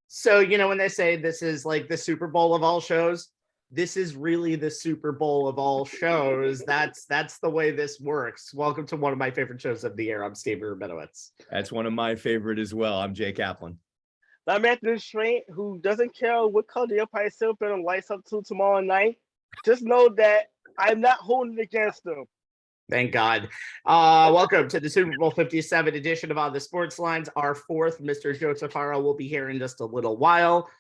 So, when they say this is like the Super Bowl of all shows, this is really the Super Bowl of all shows. That's the way this works. Welcome to one of my favorite shows of the year. I'm Steve Rabinowitz. That's one of my favorite as well. I'm Jay Kaplan. I'm Anthony Strait, who doesn't care what color the Empire State Building lights up to tomorrow night. Just know that I'm not holding it against them. Thank God. Welcome to the Super Bowl 57 edition of On the Sports Lines. Our fourth, Mr. Joe Tufaro, will be here in just a little while.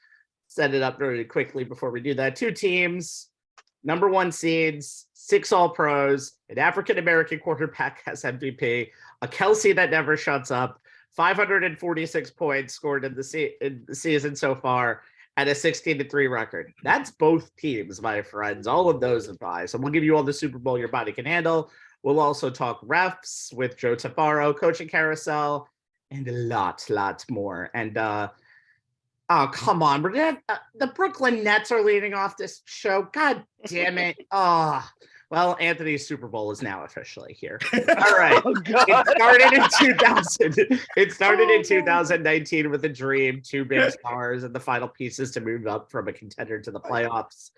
Set it up very quickly before we do that. Two teams, number one seeds, 6 All-Pros, an African-American quarterback has MVP, a Kelsey that never shuts up, 546 points scored in the season so far, and a 16-3 record. That's both teams, my friends. All of those apply. So we'll give you all the Super Bowl your body can handle. We'll also talk refs with Joe Tufaro, coaching carousel, and a lot more. And oh, come on. We're gonna have, the Brooklyn Nets are leading off this show. God damn it. Oh, well, Anthony's Super Bowl is now officially here. All right. It started in 2019 with a dream, 2 big stars and the final pieces to move up from a contender to the playoffs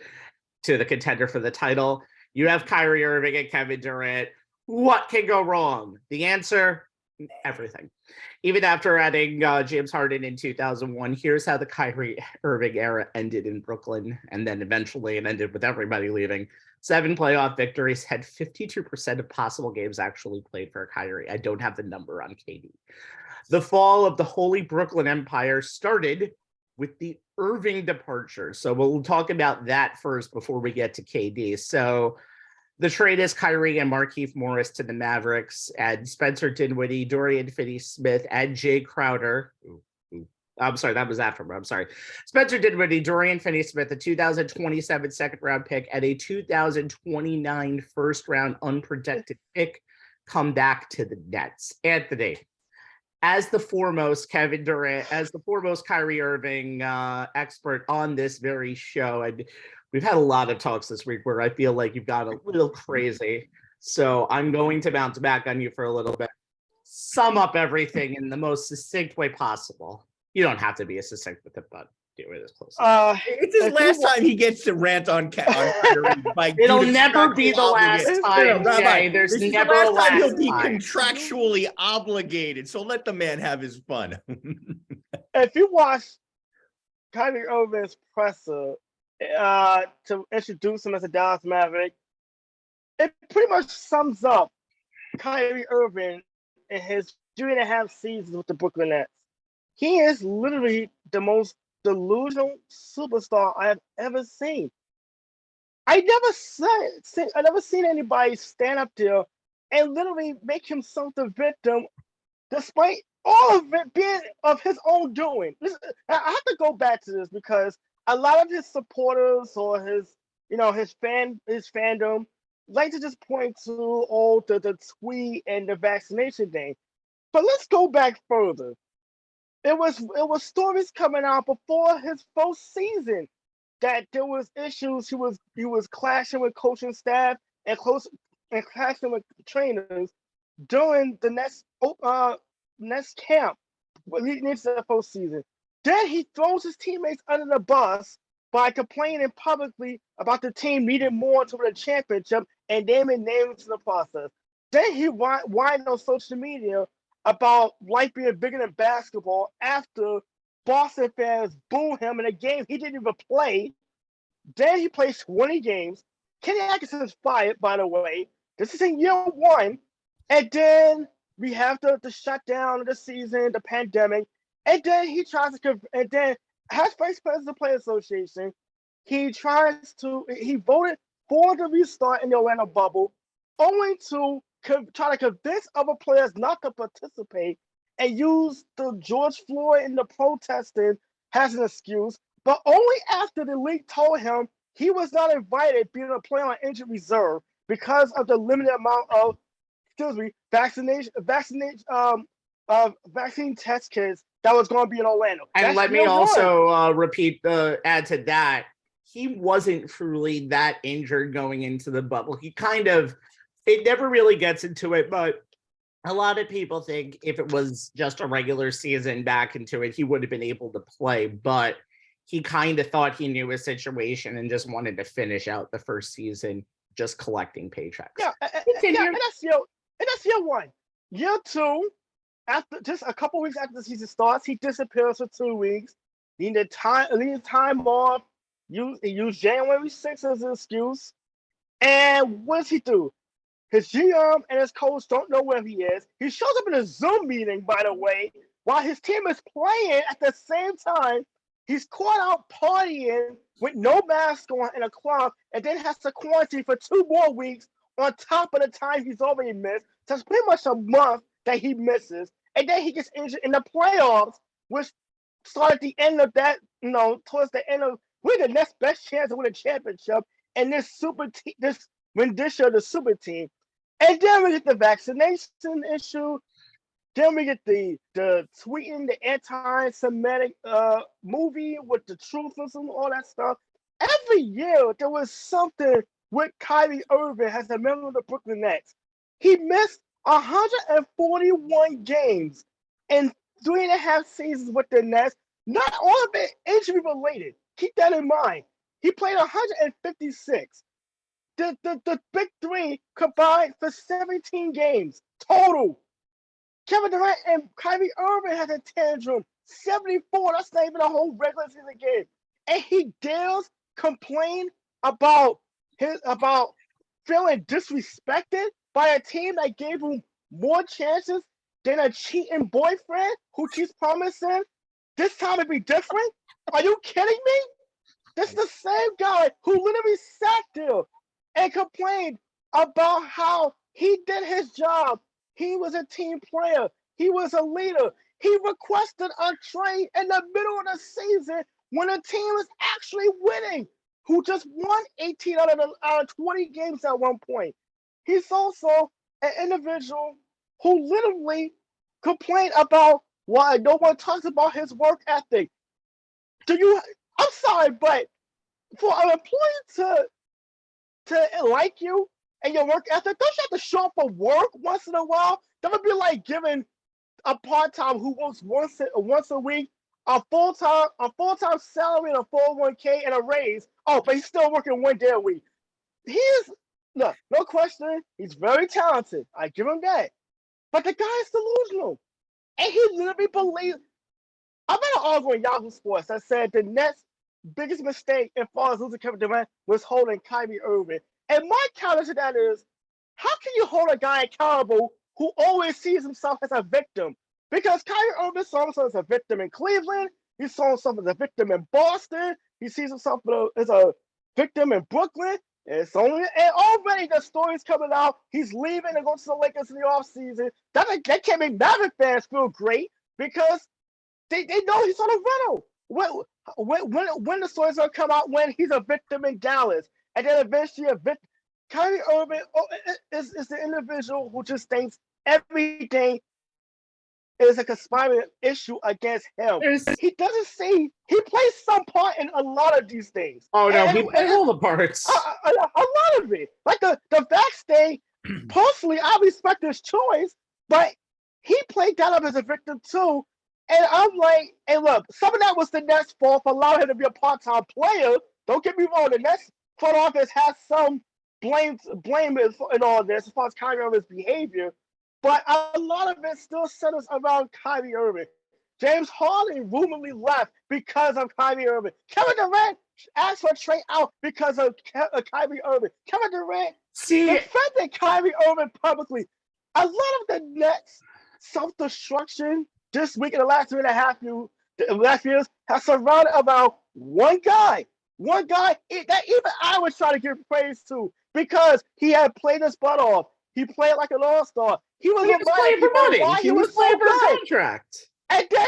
to the contender for the title. You have Kyrie Irving and Kevin Durant. What can go wrong? The answer, everything. Even after adding James Harden in 2001, here's how the Kyrie Irving era ended in Brooklyn. And then eventually it ended with everybody leaving. 7 playoff victories, had 52% of possible games actually played for Kyrie. I don't have the number on KD. The fall of the Holy Brooklyn Empire started with the Irving departure. So we'll talk about that first before we get to KD. So the trade is Kyrie and Markieff Morris to the Mavericks, and Spencer Dinwiddie, Dorian Finney-Smith, and Jay Crowder. I'm sorry, that was after. I'm sorry. Spencer Dinwiddie, Dorian Finney-Smith, a 2027 second-round pick, and a 2029 first-round unprotected pick come back to the Nets. Anthony, as the foremost Kevin Durant, as the foremost Kyrie Irving expert on this very show, and we've had a lot of talks this week where I feel like you've got a little crazy. So I'm going to bounce back on you for a little bit. Sum up everything in the most succinct way possible. You don't have to be as succinct with it, but do it as close. It's his last time he gets to rant on Kyrie. It'll never be the last time, Jay. There's never a last time. He'll be contractually obligated, so let the man have his fun. If you watch Kyrie Irving's presser to introduce him as a Dallas Maverick, it pretty much sums up Kyrie Irving in his 3.5 seasons with the Brooklyn Nets. He is literally the most delusional superstar I have ever seen. I never seen anybody stand up there and literally make himself the victim, despite all of it being of his own doing. I have to go back to this because a lot of his supporters or his fandom like to just point to the tweet and the vaccination thing. But let's go back further. It was stories coming out before his first season that there was issues. He was clashing with coaching staff and clashing with trainers during the next camp leading into the first season. Then he throws his teammates under the bus by complaining publicly about the team needing more to win a championship and naming names in the process. Then he whined on social media about life being bigger than basketball after Boston fans booed him in a game he didn't even play. Then he plays 20 games. Kenny Atkinson is fired, by the way. This is in year 1. And then we have the shutdown of the season, the pandemic. And then he tries to, and then as vice president of the Players Association, he voted for the restart in the Atlanta bubble, only to try to convince other players not to participate and use the George Floyd and the protesting as an excuse, but only after the league told him he was not invited being a player on injured reserve because of the limited amount of vaccine test kits that was going to be in Orlando. And let me also add to that, he wasn't truly that injured going into the bubble. He it never really gets into it, but a lot of people think if it was just a regular season back into it, he would have been able to play, but he kind of thought he knew his situation and just wanted to finish out the first season just collecting paychecks. Yeah, and that's year one. Year two, after just a couple weeks after the season starts, he disappears for 2 weeks. He needed time off. He used January 6th as an excuse. And what does he do? His GM and his coach don't know where he is. He shows up in a Zoom meeting, by the way, while his team is playing at the same time. He's caught out partying with no mask on in a club, and then has to quarantine for 2 more weeks on top of the time he's already missed. So it's pretty much a month that he misses. And then he gets injured in the playoffs, which started at the end of that, towards the end of we're the next best chance to win a championship. And this this rendition of the super team. And then we get the vaccination issue. Then we get the tweeting, the anti-Semitic movie with the truthers and all that stuff. Every year there was something with Kyrie Irving as a member of the Brooklyn Nets. He missed 141 games in 3.5 seasons with the Nets. Not all of it injury related. Keep that in mind. He played 156. The big three combined for 17 games total. Kevin Durant and Kyrie Irving had a tantrum. 74. That's not even a whole regular season game. And he dares complain about feeling disrespected by a team that gave him more chances than a cheating boyfriend who keeps promising this time it'd be different. Are you kidding me? This is the same guy who literally sat there and complained about how he did his job. He was a team player. He was a leader. He requested a trade in the middle of the season when the team was actually winning, who just won 18 out of 20 games at one point. He's also an individual who literally complained about why no one talks about his work ethic. I'm sorry, but for an employee to like you and your work ethic, don't you have to show up for work once in a while? That would be like giving a part-time who works once a week a full-time salary and a 401k and a raise. Oh, but he's still working 1 day a week. No question, he's very talented. I give him that. But the guy is delusional. And he literally believes. I read an article in Yahoo Sports that said the Nets' biggest mistake as far as losing Kevin Durant was holding Kyrie Irving. And my counter to that is, how can you hold a guy accountable who always sees himself as a victim? Because Kyrie Irving saw himself as a victim in Cleveland. He saw himself as a victim in Boston. He sees himself as a victim in Brooklyn. And already the story's coming out. He's leaving and going to the Lakers in the offseason. That can't make Maverick fans feel great because they know he's on a rental. When the story's going to come out when he's a victim in Dallas. And then eventually Kyrie Irving is the individual who just thinks everything is a conspiring issue against him. He doesn't see, he plays some part in a lot of these things. Oh no, he plays all the parts. A lot of it. Like the Vax thing, personally, I respect his choice, but he played that up as a victim too. And I'm like, hey, look, some of that was the Nets' fault for allowing him to be a part-time player. Don't get me wrong, the Nets front office has some blame in all this as far as Kyrie Irving's behavior, but a lot of it still centers around Kyrie Irving. James Harden rumoredly left because of Kyrie Irving. Kevin Durant asked for a trade out because of Kyrie Irving. Kevin Durant defended Kyrie Irving publicly. A lot of the Nets' self-destruction this week in the last 3.5 years has surrounded about one guy that even I was trying to give praise to because he had played his butt off. He played like an all-star. He was playing for money. He was playing for a contract. And then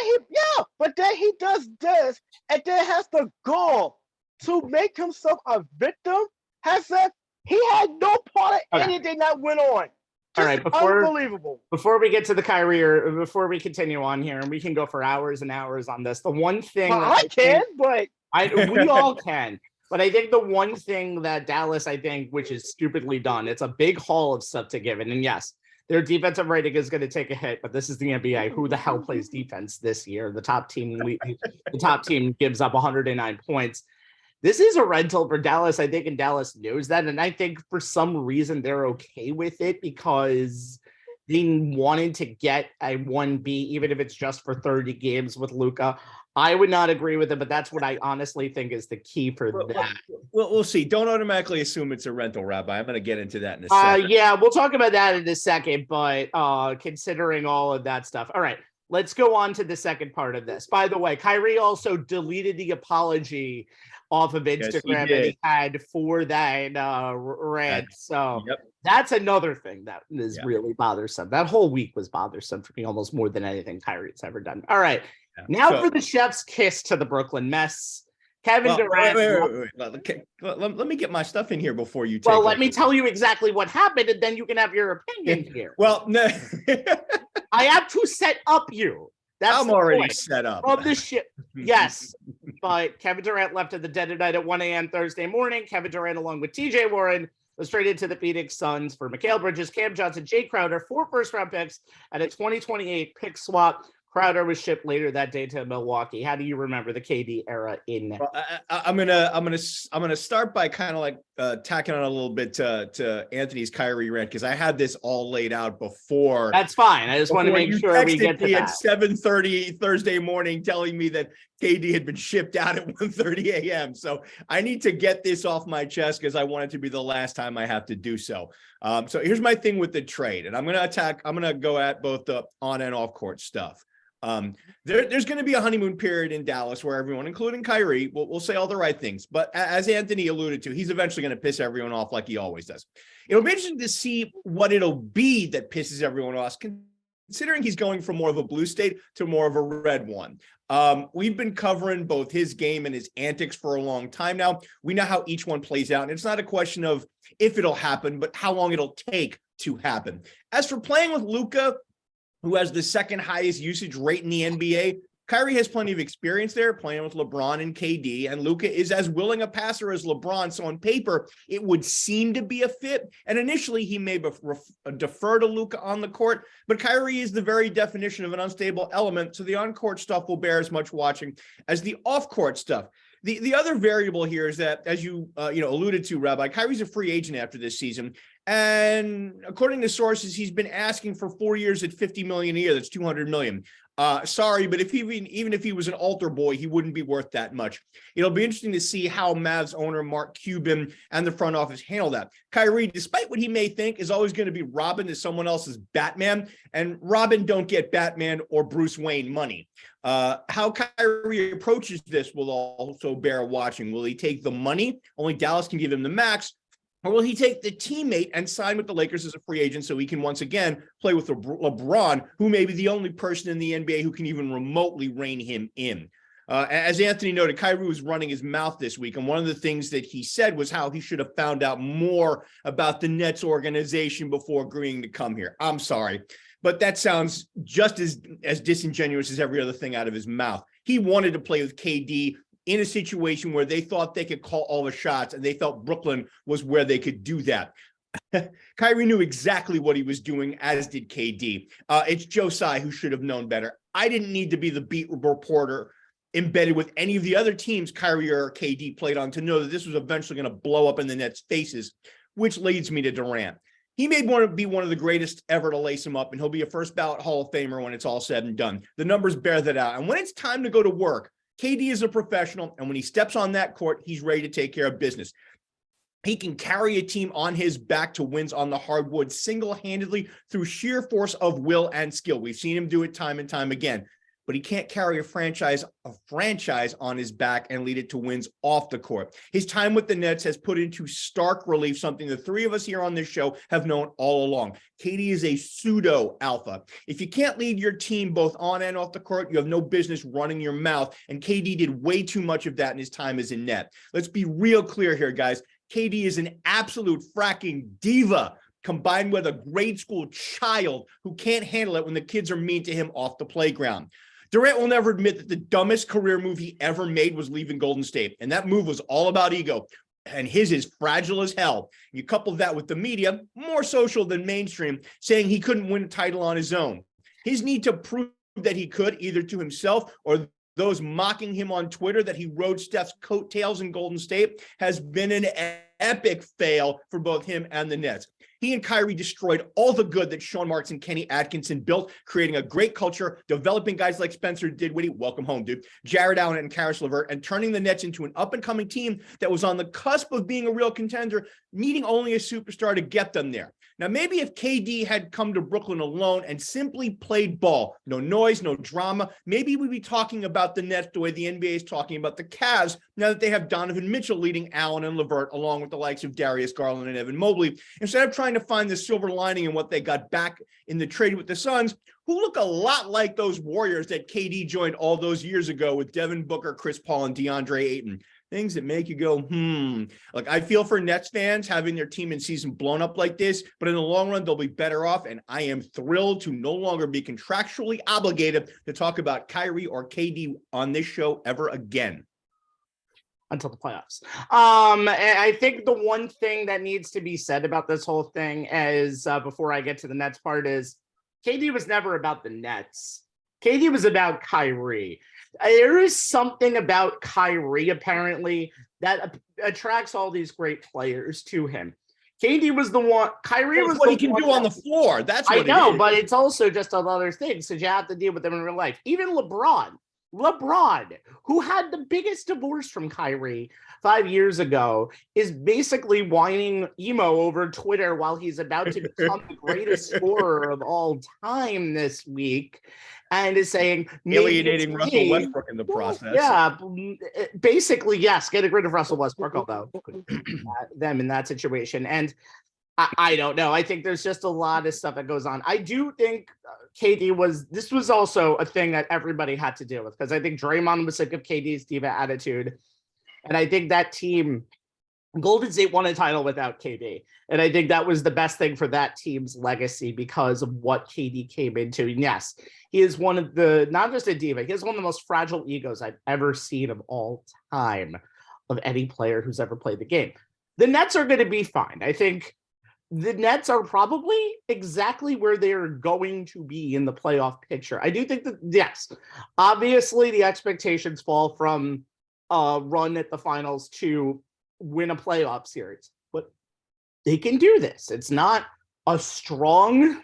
he does this, and then has the gall to make himself a victim. Has said he had no part of anything that went on. All right, unbelievable. Before we get to the Kyrie, or before we continue on here, and we can go for hours and hours on this. The one thing we all can. But I think the one thing that Dallas, which is stupidly done, it's a big haul of stuff to give it. And yes, Their defensive rating is going to take a hit, but this is the NBA. Who the hell plays defense this year? The top team gives up 109 points. This is a rental for Dallas, I think, and Dallas knows that. And I think for some reason they're okay with it because they wanted to get a 1B, even if it's just for 30 games with Luka. I would not agree with it, but that's what I honestly think is the key for that. Well, we'll see. Don't automatically assume it's a rental, Rabbi. I'm going to get into that in a second. Yeah, we'll talk about that in a second, but considering all of that stuff. All right, let's go on to the second part of this. By the way, Kyrie also deleted the apology off of Instagram that he had for that rant. So that's another thing that is really bothersome. That whole week was bothersome for me, almost more than anything Kyrie's ever done. All right. Now for the chef's kiss to the Brooklyn mess. Kevin Durant. Wait. Let me get my stuff in here before you take Well, let me tell you exactly what happened, and then you can have your opinion here. Well, no. I have to set up you. I'm already set up. Of the shit. Yes. But Kevin Durant left at the dead of night at 1 a.m. Thursday morning. Kevin Durant, along with TJ Warren, was traded to the Phoenix Suns for Mikal Bridges, Cam Johnson, Jay Crowder, 4 first-round picks, and a 2028 pick swap. Crowder was shipped later that day to Milwaukee. How do you remember the KD era in? Well, I'm gonna start by kind of like tacking on a little bit to Anthony's Kyrie rant because I had this all laid out before. That's fine. I just want to make sure we get to that. At 7:30 Thursday morning, telling me that KD had been shipped out at 1:30 a.m. So I need to get this off my chest because I want it to be the last time I have to do so. So here's my thing with the trade, and I'm gonna go at both the on and off court stuff. There's going to be a honeymoon period in Dallas where everyone, including Kyrie, will say all the right things. But as Anthony alluded to, he's eventually going to piss everyone off like he always does. It'll be interesting to see what it'll be that pisses everyone off, considering he's going from more of a blue state to more of a red one. We've been covering both his game and his antics for a long time now. We know how each one plays out. And it's not a question of if it'll happen, but how long it'll take to happen. As for playing with Luka, who has the second highest usage rate in the NBA, Kyrie has plenty of experience there playing with LeBron and KD, and Luka is as willing a passer as LeBron. So on paper, it would seem to be a fit. And initially, he may defer to Luka on the court, but Kyrie is the very definition of an unstable element. So the on-court stuff will bear as much watching as the off-court stuff. The other variable here is that, as you alluded to, Rabbi, Kyrie's a free agent after this season. And according to sources, he's been asking for 4 years at $50 million a year. That's $200 million. Sorry, but even if he was an altar boy, he wouldn't be worth that much. It'll be interesting to see how Mavs owner Mark Cuban and the front office handle that. Kyrie, despite what he may think, is always going to be Robin as someone else's Batman, and Robin don't get Batman or Bruce Wayne money. How Kyrie approaches this will also bear watching. Will he take the money? Only Dallas can give him the max. Or will he take the teammate and sign with the Lakers as a free agent so he can once again play with LeBron, who may be the only person in the NBA who can even remotely rein him in? As Anthony noted, Kyrie was running his mouth this week, and one of the things that he said was how he should have found out more about the Nets organization before agreeing to come here. I'm sorry, but that sounds just as disingenuous as every other thing out of his mouth. He wanted to play with KD in a situation where they thought they could call all the shots, and they felt Brooklyn was where they could do that. Kyrie knew exactly what he was doing, as did KD. It's Joe Tsai who should have known better. I didn't need to be the beat reporter embedded with any of the other teams Kyrie or KD played on to know that this was eventually going to blow up in the Nets' faces, which leads me to Durant. He may want to be one of the greatest ever to lace him up, and he'll be a first ballot Hall of Famer when it's all said and done. The numbers bear that out. And when it's time to go to work, KD is a professional, and when he steps on that court, he's ready to take care of business. He can carry a team on his back to wins on the hardwood single-handedly through sheer force of will and skill. We've seen him do it time and time again, but he can't carry a franchise on his back and lead it to wins off the court. His time with the Nets has put into stark relief something the three of us here on this show have known all along. KD is a pseudo alpha. If you can't lead your team both on and off the court, you have no business running your mouth, and KD did way too much of that in his time as a Net. Let's be real clear here, guys. KD is an absolute fracking diva, combined with a grade school child who can't handle it when the kids are mean to him off the playground. Durant will never admit that the dumbest career move he ever made was leaving Golden State, and that move was all about ego. and his is fragile as hell. You couple that with the media, more social than mainstream, saying he couldn't win a title on his own. His need to prove that he could, either to himself or those mocking him on Twitter that he rode Steph's coattails in Golden State, has been an epic fail for both him and the Nets. He and Kyrie destroyed all the good that Sean Marks and Kenny Atkinson built, creating a great culture, developing guys like Spencer Dinwiddie, welcome home, dude, Jared Allen and Karis LeVert, and turning the Nets into an up-and-coming team that was on the cusp of being a real contender, needing only a superstar to get them there. Now, maybe if KD had come to Brooklyn alone and simply played ball, no noise, no drama, maybe we'd be talking about the Nets the way the NBA is talking about the Cavs now that they have Donovan Mitchell leading Allen and LeVert, along with the likes of Darius Garland and Evan Mobley, instead of trying to find the silver lining in what they got back in the trade with the Suns, who look a lot like those Warriors that KD joined all those years ago with Devin Booker, Chris Paul, and DeAndre Ayton. Things that make you go, Like, I feel for Nets fans having their team and season blown up like this, but in the long run, they'll be better off. And I am thrilled to no longer be contractually obligated to talk about Kyrie or KD on this show ever again. Until the playoffs. And I think the one thing that needs to be said about this whole thing is, before I get to the Nets part, is KD was never about the Nets. KD was about Kyrie. There is something about Kyrie, apparently, that attracts all these great players to him. KD was the one. Kyrie was what the he can one do on the floor. That's what I know, it is. but it's also just other things because you have to deal with them in real life. Even LeBron, who had the biggest divorce from Kyrie 5 years ago, is basically whining emo over Twitter while he's about to become the greatest scorer of all time this week, and is saying alienating Russell Westbrook in the process. Yeah, basically, yes, getting rid of Russell Westbrook, although them in that situation. And I don't know. I think there's just a lot of stuff that goes on. I do think this was also a thing that everybody had to deal with, because I think Draymond was sick of KD's diva attitude. And I think that team, Golden State, won a title without KD. And I think that was the best thing for that team's legacy because of what KD came into. And yes, he is one of the, not just a diva, he has one of the most fragile egos I've ever seen of all time of any player who's ever played the game. The Nets are going to be fine. I think the Nets are probably exactly where they're going to be in the playoff picture. I do think that, yes, obviously the expectations fall from a run at the finals to win a playoff series, but they can do this. It's not a strong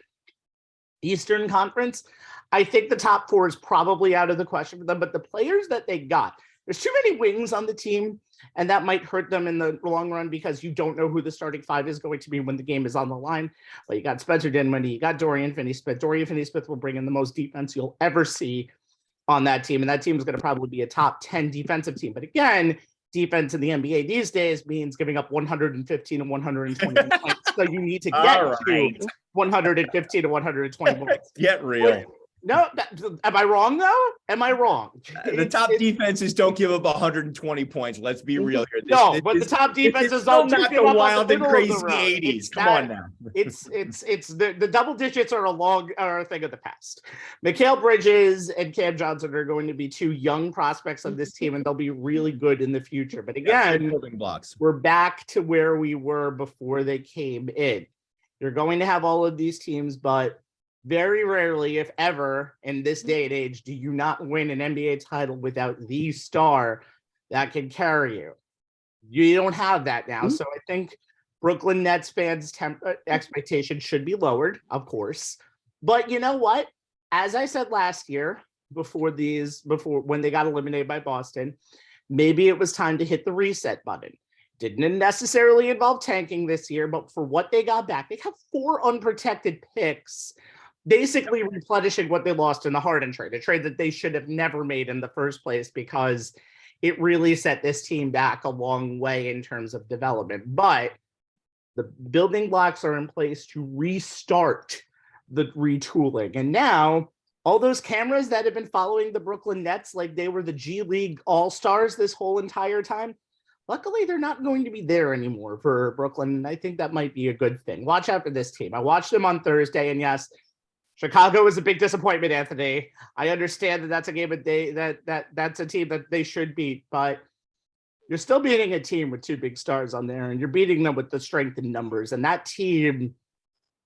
Eastern Conference. I think the top four is probably out of the question for them, but the players that they got, there's too many wings on the team, and that might hurt them in the long run because you don't know who the starting five is going to be when the game is on the line. Well, you got Spencer Dinwiddie, you got Dorian Finney-Smith. Dorian Finney-Smith will bring in the most defense you'll ever see on that team, and that team is going to probably be a top 10 defensive team. But again, defense in the NBA these days means giving up 115 and 120 points. So you need to get to 115 to 120 points. Get real. No, am I wrong though? Am I wrong? The top defenses don't give up 120 points. Let's be real here. The top defenses don't not give the up wild and crazy the 80s. Come on now. It's the double digits are a thing of the past. Mikal Bridges and Cam Johnson are going to be two young prospects of this team, and they'll be really good in the future. But again, building blocks. We're back to where we were before they came in. You're going to have all of these teams, but very rarely, if ever, in this day and age, do you not win an NBA title without the star that can carry you. You don't have that now. So I think Brooklyn Nets fans' expectations should be lowered, of course. But you know what? As I said last year, before when they got eliminated by Boston, maybe it was time to hit the reset button. Didn't necessarily involve tanking this year, but for what they got back, they have 4 unprotected picks, basically replenishing what they lost in the Harden trade, a trade that they should have never made in the first place because it really set this team back a long way in terms of development. But the building blocks are in place to restart the retooling. And now all those cameras that have been following the Brooklyn Nets like they were the G League All-Stars this whole entire time, luckily, they're not going to be there anymore for Brooklyn. And I think that might be a good thing. Watch out for this team. I watched them on Thursday, and yes, Chicago is a big disappointment, Anthony. I understand that that's a game that's a team that they should beat, but you're still beating a team with two big stars on there, and you're beating them with the strength in numbers. And that team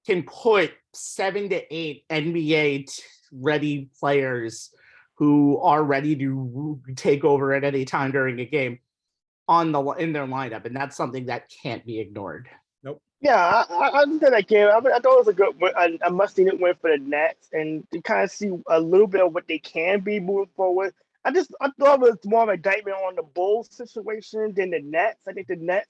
can put 7 to 8 NBA ready players who are ready to take over at any time during a game in their lineup, and that's something that can't be ignored. Yeah, I understand that game. I thought it was a good, a must-see win for the Nets, and to kind of see a little bit of what they can be moving forward. I thought it was more of an indictment on the Bulls situation than the Nets. I think the Nets.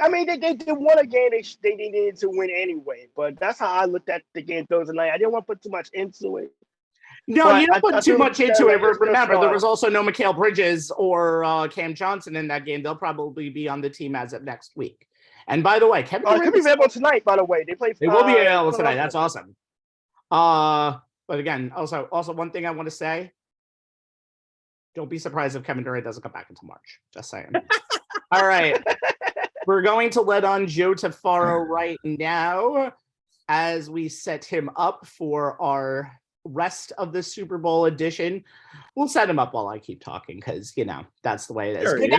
I mean, they won a game they needed to win anyway, but that's how I looked at the game Thursday night. I didn't want to put too much into it. No, But you don't put too much into it. Remember, there was also no Mikal Bridges or Cam Johnson in that game. They'll probably be on the team as of next week. And by the way, Kevin could be available tonight. By the way, they will be available tonight. That's awesome. But again, also one thing I want to say: don't be surprised if Kevin Durant doesn't come back until March. Just saying. All right, we're going to let on Joe Tufaro right now as we set him up for our rest of the Super Bowl edition. We'll set him up while I keep talking because that's the way it is. Sure, Good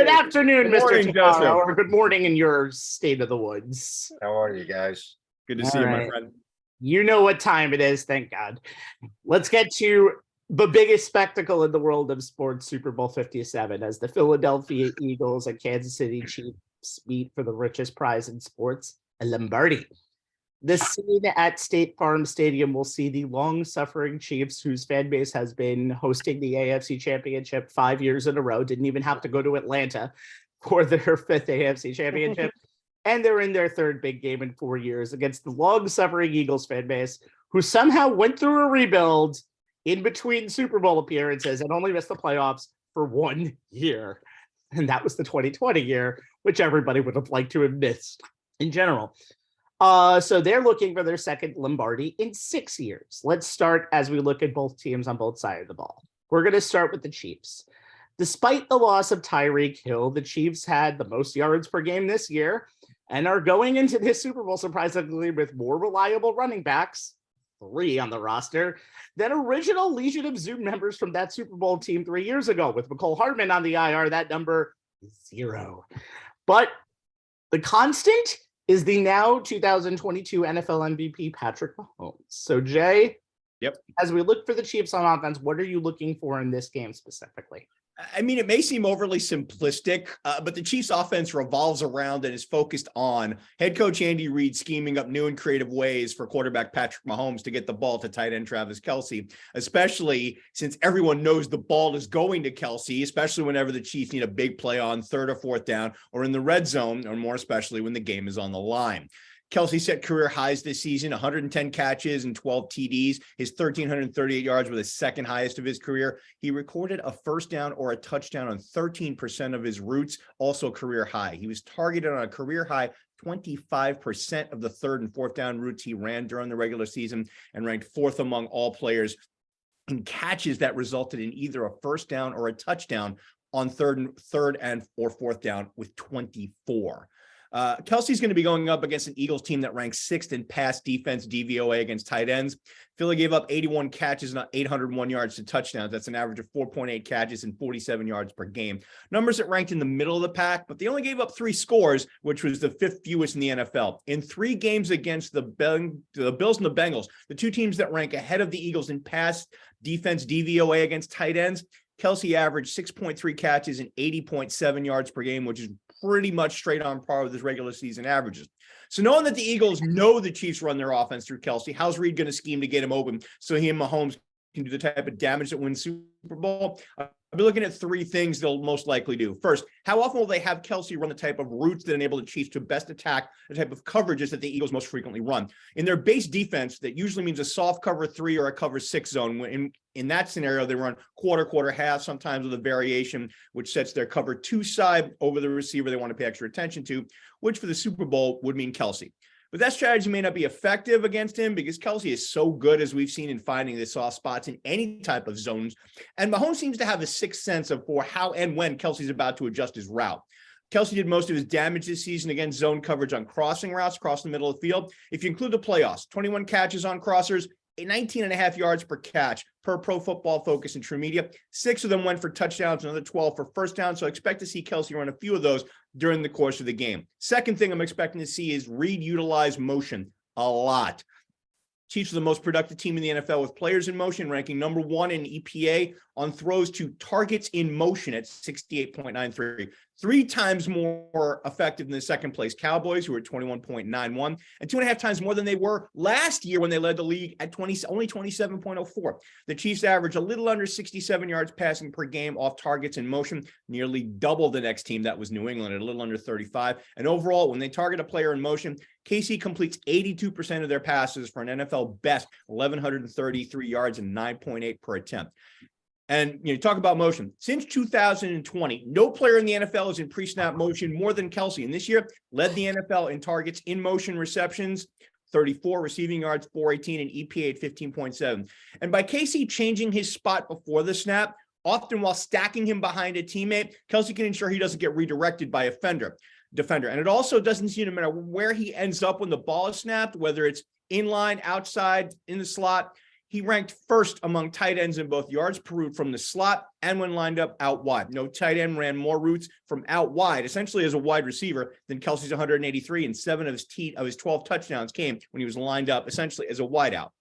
afternoon, Mr. morning, Tufaro, or good morning in your state of the woods. How are you guys? Good to see you, my friend. You know what time it is, thank God. Let's get to the biggest spectacle in the world of sports, Super Bowl 57, as the Philadelphia Eagles and Kansas City Chiefs meet for the richest prize in sports, a Lombardi. The scene at State Farm Stadium will see the long-suffering Chiefs, whose fan base has been hosting the AFC Championship 5 years in a row, didn't even have to go to Atlanta for their 5th AFC Championship, and they're in their 3rd big game in 4 years against the long-suffering Eagles fan base, who somehow went through a rebuild in between Super Bowl appearances and only missed the playoffs for 1 year. And that was the 2020 year, which everybody would have liked to have missed in general. So they're looking for their 2nd Lombardi in 6 years. Let's start as we look at both teams on both sides of the ball. We're going to start with the Chiefs. Despite the loss of Tyreek Hill, the Chiefs had the most yards per game this year and are going into this Super Bowl surprisingly with more reliable running backs, 3 on the roster, than original Legion of Zoom members from that Super Bowl team 3 years ago. With McCole Hardman on the IR, that number is 0. But the constant is the now 2022 NFL MVP Patrick Mahomes. So, Jay, as we look for the Chiefs on offense, what are you looking for in this game specifically? I mean, it may seem overly simplistic, but the Chiefs offense revolves around and is focused on head coach Andy Reid scheming up new and creative ways for quarterback Patrick Mahomes to get the ball to tight end Travis Kelce, especially since everyone knows the ball is going to Kelce, especially whenever the Chiefs need a big play on 3rd or 4th down or in the red zone, or more especially when the game is on the line. Kelce set career highs this season, 110 catches and 12 TDs. His 1,338 yards were the 2nd highest of his career. He recorded a 1st down or a touchdown on 13% of his routes, also career high. He was targeted on a career high 25% of the 3rd and 4th down routes he ran during the regular season, and ranked 4th among all players in catches that resulted in either a 1st down or a touchdown on 3rd and or 4th down with 24. Kelce's going to be going up against an Eagles team that ranks 6th in pass defense DVOA against tight ends. Philly gave up 81 catches and 801 yards to touchdowns. That's an average of 4.8 catches and 47 yards per game. Numbers that ranked in the middle of the pack, but they only gave up 3 scores, which was the 5th fewest in the NFL. In 3 games against the Bills and the Bengals, the 2 teams that rank ahead of the Eagles in pass defense DVOA against tight ends, Kelce averaged 6.3 catches and 80.7 yards per game, which is pretty much straight on par with his regular season averages. So knowing that the Eagles know the Chiefs run their offense through Kelce, how's Reid going to scheme to get him open so he and Mahomes can do the type of damage that wins Super Bowl? I'll be looking at 3 things they'll most likely do. First, how often will they have Kelce run the type of routes that enable the Chiefs to best attack the type of coverages that the Eagles most frequently run? In their base defense, that usually means a soft cover 3 or a cover 6 zone. In that scenario, they run quarter, half, sometimes with a variation, which sets their cover 2 side over the receiver they want to pay extra attention to, which for the Super Bowl would mean Kelce. But that strategy may not be effective against him because Kelce is so good, as we've seen, in finding the soft spots in any type of zones. And Mahomes seems to have a 6th sense for how and when Kelce's about to adjust his route. Kelce did most of his damage this season against zone coverage on crossing routes across the middle of the field. If you include the playoffs, 21 catches on crossers, 19 and a half yards per catch per Pro Football Focus and True Media. 6 of them went for touchdowns, another 12 for first down. So I expect to see Kelce run a few of those during the course of the game. Second thing I'm expecting to see is Reed utilize motion a lot. Chiefs are the most productive team in the NFL with players in motion, ranking number 1 in EPA on throws to targets in motion at 68.93. 3 times more effective than the second place Cowboys, who are 21.91, and 2.5 times more than they were last year when they led the league at only 27.04. The Chiefs average a little under 67 yards passing per game off targets in motion, nearly double the next team, that was New England, at a little under 35. And overall, when they target a player in motion, KC completes 82% of their passes for an NFL best 1,133 yards and 9.8 per attempt. And you talk about motion. Since 2020, no player in the NFL is in pre-snap motion more than Kelce. And this year led the NFL in targets in motion receptions, 34, receiving yards, 418, and EPA at 15.7. And by KC changing his spot before the snap, often while stacking him behind a teammate, Kelce can ensure he doesn't get redirected by a defender. And it also doesn't seem to matter where he ends up when the ball is snapped, whether it's inline, outside, in the slot. He ranked first among tight ends in both yards per route from the slot and when lined up out wide. No tight end ran more routes from out wide, essentially as a wide receiver, than Kelce's 183, and 7 of his 12 touchdowns came when he was lined up essentially as a wide out.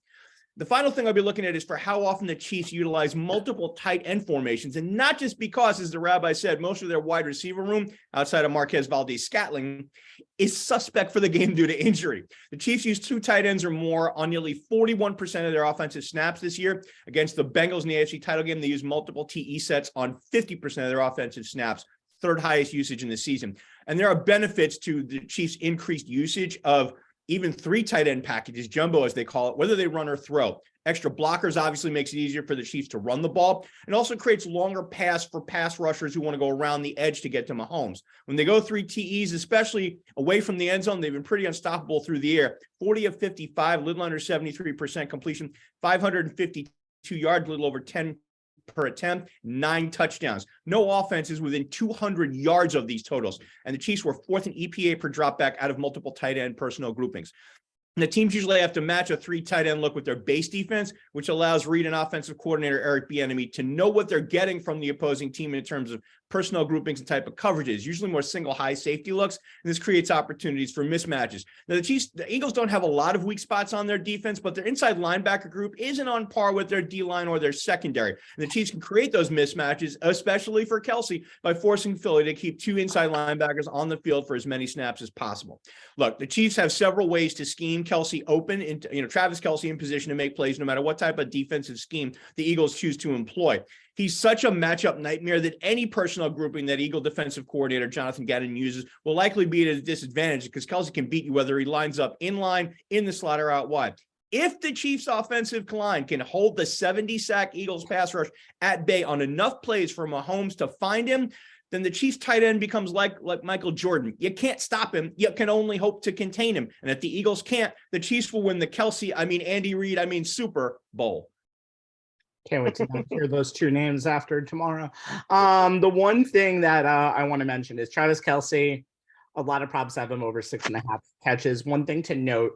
The final thing I'll be looking at is for how often the Chiefs utilize multiple tight end formations, and not just because, as the rabbi said, most of their wide receiver room outside of Marquez Valdez-Scantling is suspect for the game due to injury. The Chiefs used 2 tight ends or more on nearly 41% of their offensive snaps this year. Against the Bengals in the AFC title game, they used multiple TE sets on 50% of their offensive snaps, 3rd highest usage in the season. And there are benefits to the Chiefs' increased usage of even 3 tight end packages, jumbo as they call it, whether they run or throw. Extra blockers obviously makes it easier for the Chiefs to run the ball, and also creates longer pass for pass rushers who want to go around the edge to get to Mahomes. When they go 3 TEs, especially away from the end zone, they've been pretty unstoppable through the air. 40 of 55, little under 73% completion, 552 yards, little over 10 per attempt, 9 touchdowns. No offense is within 200 yards of these totals. And the Chiefs were 4th in EPA per dropback out of multiple tight end personnel groupings. And the teams usually have to match a 3 tight end look with their base defense, which allows Reed and offensive coordinator Eric Bieniemy to know what they're getting from the opposing team in terms of personnel groupings and type of coverages, usually more single high safety looks. And this creates opportunities for mismatches. Now, the Eagles don't have a lot of weak spots on their defense, but their inside linebacker group isn't on par with their D-line or their secondary. And the Chiefs can create those mismatches, especially for Kelce, by forcing Philly to keep 2 inside linebackers on the field for as many snaps as possible. Look, the Chiefs have several ways to scheme Kelce open, into, Travis Kelce in position to make plays no matter what type of defensive scheme the Eagles choose to employ. He's such a matchup nightmare that any personnel grouping that Eagle defensive coordinator Jonathan Gannon uses will likely be at a disadvantage, because Kelce can beat you whether he lines up in line, in the slot, or out wide. If the Chiefs' offensive line can hold the 70-sack Eagles pass rush at bay on enough plays for Mahomes to find him, then the Chiefs tight end becomes like Michael Jordan. You can't stop him. You can only hope to contain him. And if the Eagles can't, the Chiefs will win the Andy Reid, Super Bowl. Can't wait to hear those 2 names after tomorrow. The one thing that I want to mention is Travis Kelce. A lot of props have him over 6.5 catches. One thing to note,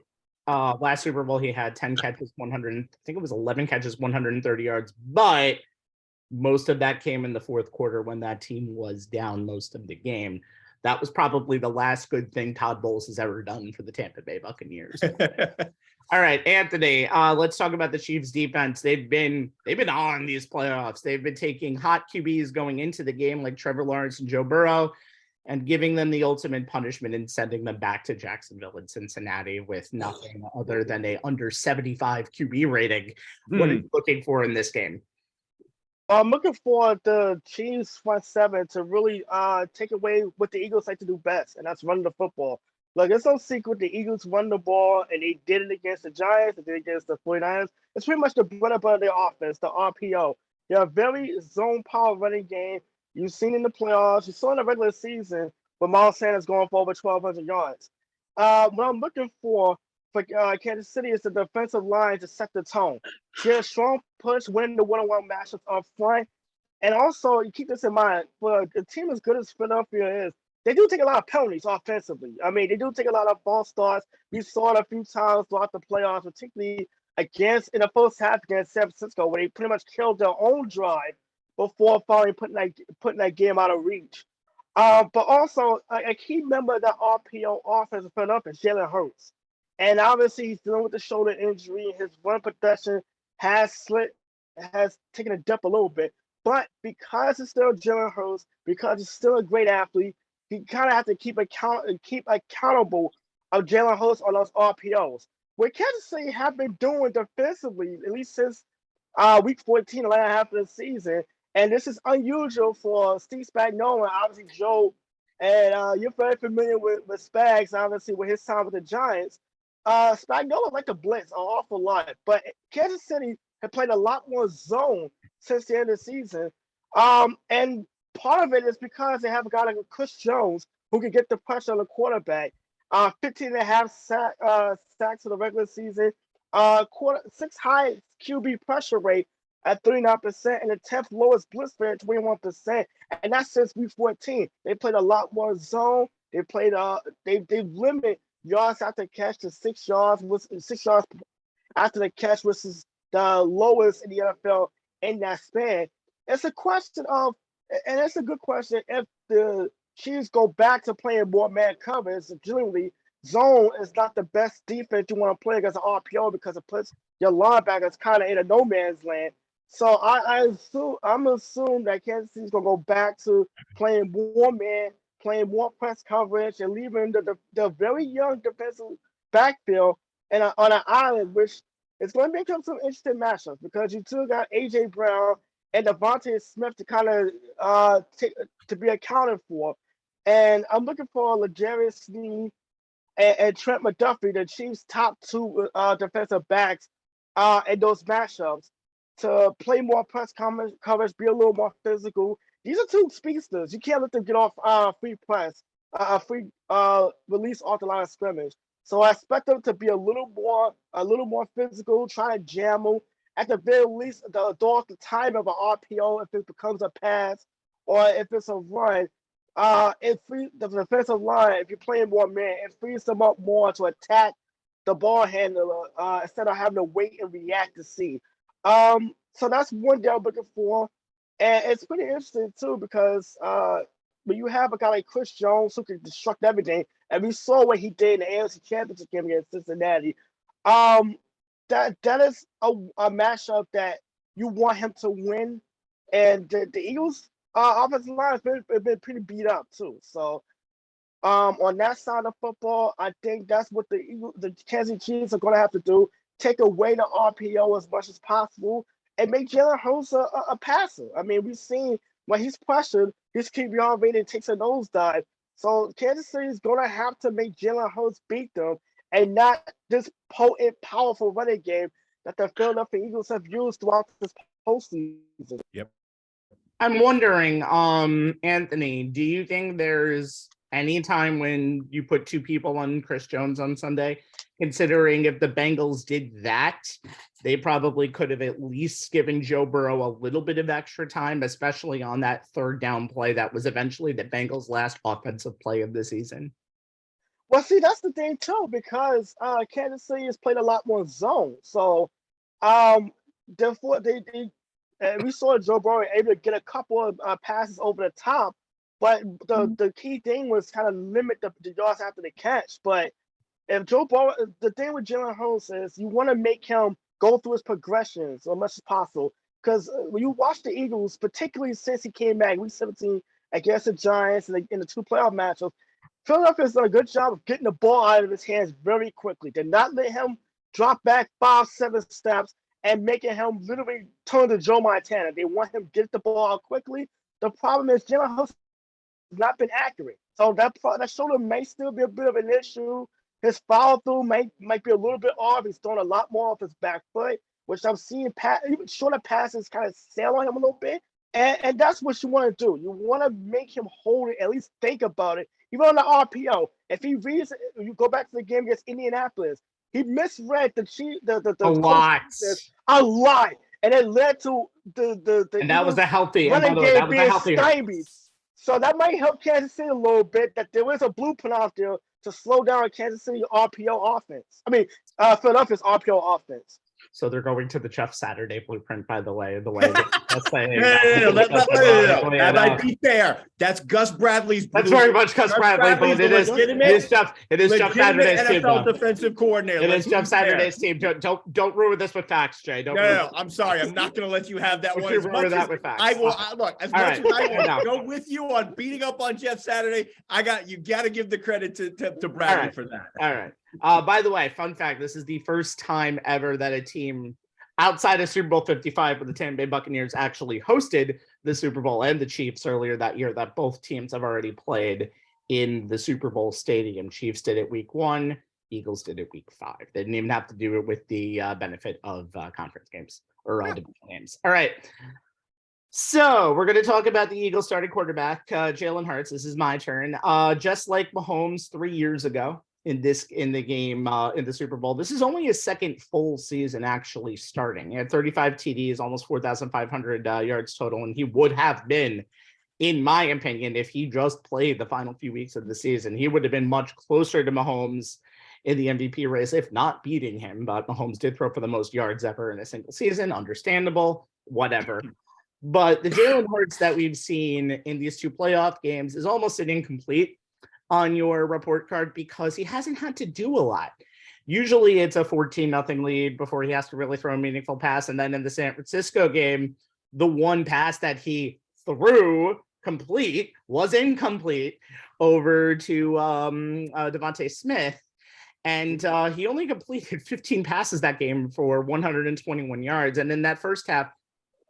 last Super Bowl, he had 10 catches, 11 catches, 130 yards, but most of that came in the 4th quarter when that team was down most of the game. That was probably the last good thing Todd Bowles has ever done for the Tampa Bay Buccaneers. All right, Anthony, let's talk about the Chiefs defense. They've been on these playoffs. They've been taking hot QBs going into the game like Trevor Lawrence and Joe Burrow and giving them the ultimate punishment and sending them back to Jacksonville and Cincinnati with nothing other than a under 75 QB rating. What are you looking for in this game? I'm looking for the Chiefs front 7 to really take away what the Eagles like to do best, and that's run the football. Look, it's no secret the Eagles run the ball, and they did it against the Giants, they did it against the 49ers. It's pretty much the bread and butter of their offense, the RPO. They're a very zone power running game. You've seen in the playoffs, you saw in the regular season with Miles Sanders going for over 1,200 yards. What I'm looking for Kansas City is the defensive line to set the tone. Get a strong push, win the one-on-one matchups up front. And also, you keep this in mind, for a team as good as Philadelphia is, they do take a lot of penalties offensively. They do take a lot of false starts. We saw it a few times throughout the playoffs, particularly in the first half against San Francisco, where they pretty much killed their own drive before finally putting that game out of reach. But also a key member of that RPO offense for Philadelphia is Jalen Hurts. And obviously he's dealing with the shoulder injury. His run production has taken a dip a little bit. But because it's still Jalen Hurts, because he's still a great athlete, he kind of has to keep accountable of Jalen Hurts on those RPOs. What Kansas City have been doing defensively, at least since week 14, the last half of the season, and this is unusual for Steve Spagnuolo, obviously Joe, and you're very familiar with Spags, obviously with his time with the Giants. Spagnuolo liked to blitz an awful lot, but Kansas City had played a lot more zone since the end of the season. And part of it is because they have a guy like Chris Jones who can get the pressure on the quarterback. 15.5 sacks for the regular season. 6 high QB pressure rate at 39% and the 10th lowest blitz rate at 21%. And that's since week 14. They played a lot more zone. They played they limit yards after catch to 6 yards, 6 yards after the catch, which is the lowest in the NFL in that span. It's a question of, and it's a good question, if the Chiefs go back to playing more man coverage. Generally, zone is not the best defense you want to play against an RPO because it puts your linebackers kind of in a no man's land. So I'm assuming that Kansas City's gonna go back to playing more man, playing more press coverage, and leaving the very young defensive backfield on an island, which is going to become some interesting matchups because you still got AJ Brown and Devontae Smith to kind of to be accounted for. And I'm looking for L'Jarius Sneed and Trent McDuffie, the Chiefs' top 2 defensive backs in those matchups, to play more press coverage, be a little more physical. These are 2 speedsters. You can't let them get off free press, free release off the line of scrimmage. So I expect them to be a little more physical, trying to jam them. At the very least, the time of an RPO if it becomes a pass or if it's a run. The defensive line, if you're playing more man, it frees them up more to attack the ball handler instead of having to wait and react to see. So that's one thing I'm looking for. And it's pretty interesting too because when you have a guy like Chris Jones who can destruct everything, and we saw what he did in the AFC Championship game against Cincinnati, that is a matchup that you want him to win. And the Eagles' offensive line has been pretty beat up too. So on that side of football, I think that's what the Kansas City Chiefs are going to have to do: take away the RPO as much as possible and make Jalen Hurts a passer. I mean, we've seen when he's pressured, his QBR rating takes a nosedive. So Kansas City is going to have to make Jalen Hurts beat them and not this potent, powerful running game that the Philadelphia Eagles have used throughout this postseason. Yep. I'm wondering, Anthony, do you think there's any time when you put 2 people on Chris Jones on Sunday, considering if the Bengals did that, they probably could have at least given Joe Burrow a little bit of extra time, especially on that 3rd down play that was eventually the Bengals' last offensive play of the season? Well, see, that's the thing too, because Kansas City has played a lot more zone. So therefore we saw Joe Burrow able to get a couple of passes over the top, but the key thing was kind of limit the yards after the catch. But if Joe Burrow, the thing with Jalen Hurts is you want to make him go through his progressions as much as possible. Because when you watch the Eagles, particularly since he came back week 17 against the Giants in the 2 playoff matchups, Philadelphia's done a good job of getting the ball out of his hands very quickly. Did not let him drop back 5-7 steps and making him literally turn to Joe Montana. They want him to get the ball out quickly. The problem is Jalen Hurts has not been accurate. So that shoulder may still be a bit of an issue. His follow through might be a little bit off. He's throwing a lot more off his back foot, which I'm seeing even shorter passes kind of sail on him a little bit. And that's what you want to do. You want to make him hold it, at least think about it. Even on the RPO, if he reads, you go back to the game against Indianapolis, he misread the a lot, and it led to the and that was a healthy running game being stymied. stymied. So that might help Kansas City a little bit. That there is a blueprint out there to slow down Kansas City RPO offense. I mean, Philadelphia's RPO offense. So they're going to the Jeff Saturday blueprint, by the way. The way that's saying. No. Rabbi, be fair. That's Gus Bradley's. That's very much Gus Bradley, but it is Jeff. It is Jeff Saturday's team. NFL defensive coordinator. It is Jeff Saturday's team. Don't ruin this with facts, Jay. No. I'm sorry. I'm not going to let you have that one. As much as with facts. I will. Look, as much as I will go with you on beating up on Jeff Saturday, you got to give the credit to Bradley for that. All right. By the way, fun fact: this is the first time ever that a team outside of Super Bowl 55 with the Tampa Bay Buccaneers actually hosted the Super Bowl, and the Chiefs earlier that year, that both teams have already played in the Super Bowl stadium. Chiefs did it week 1, Eagles did it week 5. They didn't even have to do it with the benefit of conference games or division games. All right. So we're going to talk about the Eagles starting quarterback, Jalen Hurts. This is my turn. Just like Mahomes 3 years ago, in the game in the Super Bowl. This is only his second full season actually starting. He had 35 TDs, almost 4,500 yards total, and he would have been, in my opinion, if he just played the final few weeks of the season, he would have been much closer to Mahomes in the MVP race, if not beating him. But Mahomes did throw for the most yards ever in a single season. Understandable, whatever. But the Jalen Hurts that we've seen in these 2 playoff games is almost an incomplete on your report card because he hasn't had to do a lot. Usually it's a 14-0 lead before he has to really throw a meaningful pass. And then in the San Francisco game, the one pass that he threw complete was incomplete over to Devontae Smith. And he only completed 15 passes that game for 121 yards. And in that first half,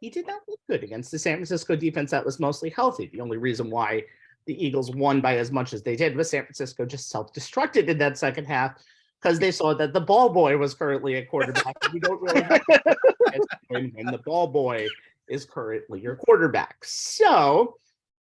he did not look good against the San Francisco defense that was mostly healthy. The only reason why the Eagles won by as much as they did, but San Francisco just self-destructed in that second half because they saw that the ball boy was currently a quarterback. You don't really have when the ball boy is currently your quarterback. So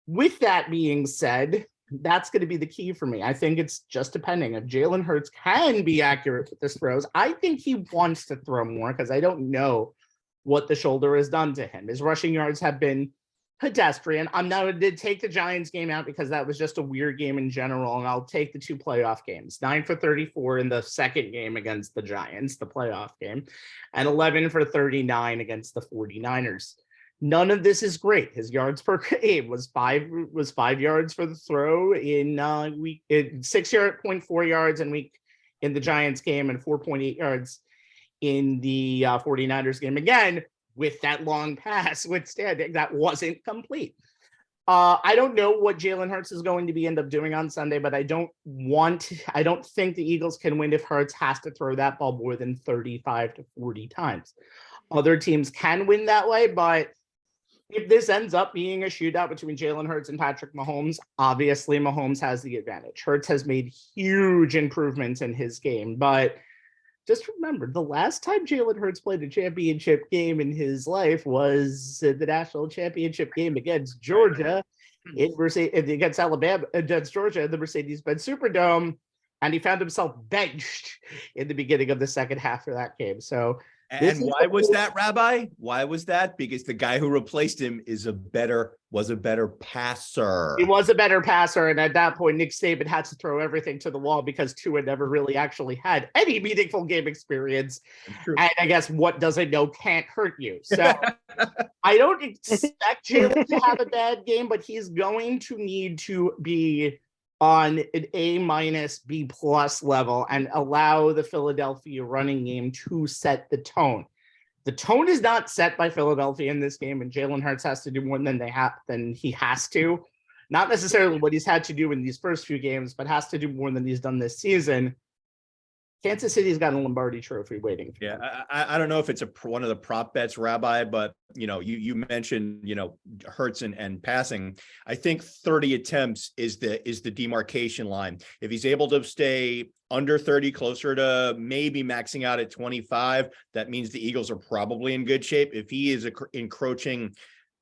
with that being said, that's going to be the key for me. I think it's just depending if Jalen Hurts can be accurate with his throws. I think he wants to throw more because I don't know what the shoulder has done to him. His rushing yards have been pedestrian. I'm now going to take the Giants game out because that was just a weird game in general, and I'll take the 2 playoff games. 9 for 34 in the second game against the Giants, the playoff game, and 11 for 39 against the 49ers. None of this is great. His yards per game was 5 yards for the throw in 6.4 yards in the Giants game, and 4.8 yards in the 49ers game. Again, with that long pass withstanding, that wasn't complete. I don't know what Jalen Hurts is going to end up doing on Sunday, but I don't think the Eagles can win if Hurts has to throw that ball more than 35 to 40 times. Other teams can win that way, but if this ends up being a shootout between Jalen Hurts and Patrick Mahomes, obviously Mahomes has the advantage. Hurts has made huge improvements in his game, but just remember, the last time Jalen Hurts played a championship game in his life was the national championship game against Georgia, against Alabama, against Georgia in the Mercedes-Benz Superdome, and he found himself benched in the beginning of the second half of that game. So, and why was that, Rabbi? Why was that? Because the guy who replaced him was a better passer. He was a better passer, and at that point, Nick Saban had to throw everything to the wall because Tua never really actually had any meaningful game experience. And I guess what doesn't know can't hurt you. So I don't expect Jalen to have a bad game, but he's going to need to be on an A- B+ level and allow the Philadelphia running game to set the tone. The tone is not set by Philadelphia in this game, and Jalen Hurts has to do more than he has to. Not necessarily what he's had to do in these first few games, but has to do more than he's done this season. Kansas City's got a Lombardi trophy waiting for him. I don't know if it's one of the prop bets, Rabbi, but you mentioned Hurts and passing. I think 30 attempts is the demarcation line. If he's able to stay under 30, closer to maybe maxing out at 25, that means the Eagles are probably in good shape. If he is encroaching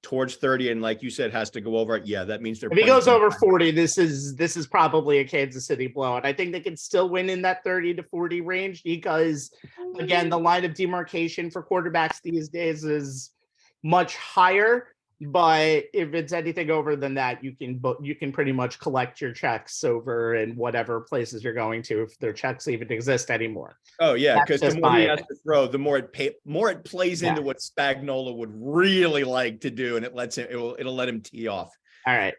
towards 30 and, like you said, has to go over it, that means they're. If he goes over 40, this is probably a Kansas City blowout. I think they can still win in that 30 to 40 range because, again, the line of demarcation for quarterbacks these days is much higher But if it's anything over than that, you can pretty much collect your checks over in whatever places you're going to, if their checks even exist anymore. Oh yeah, That's because the just more he my has to throw, the more it plays into what Spagnuolo would really like to do, and it'll let him tee off. All right.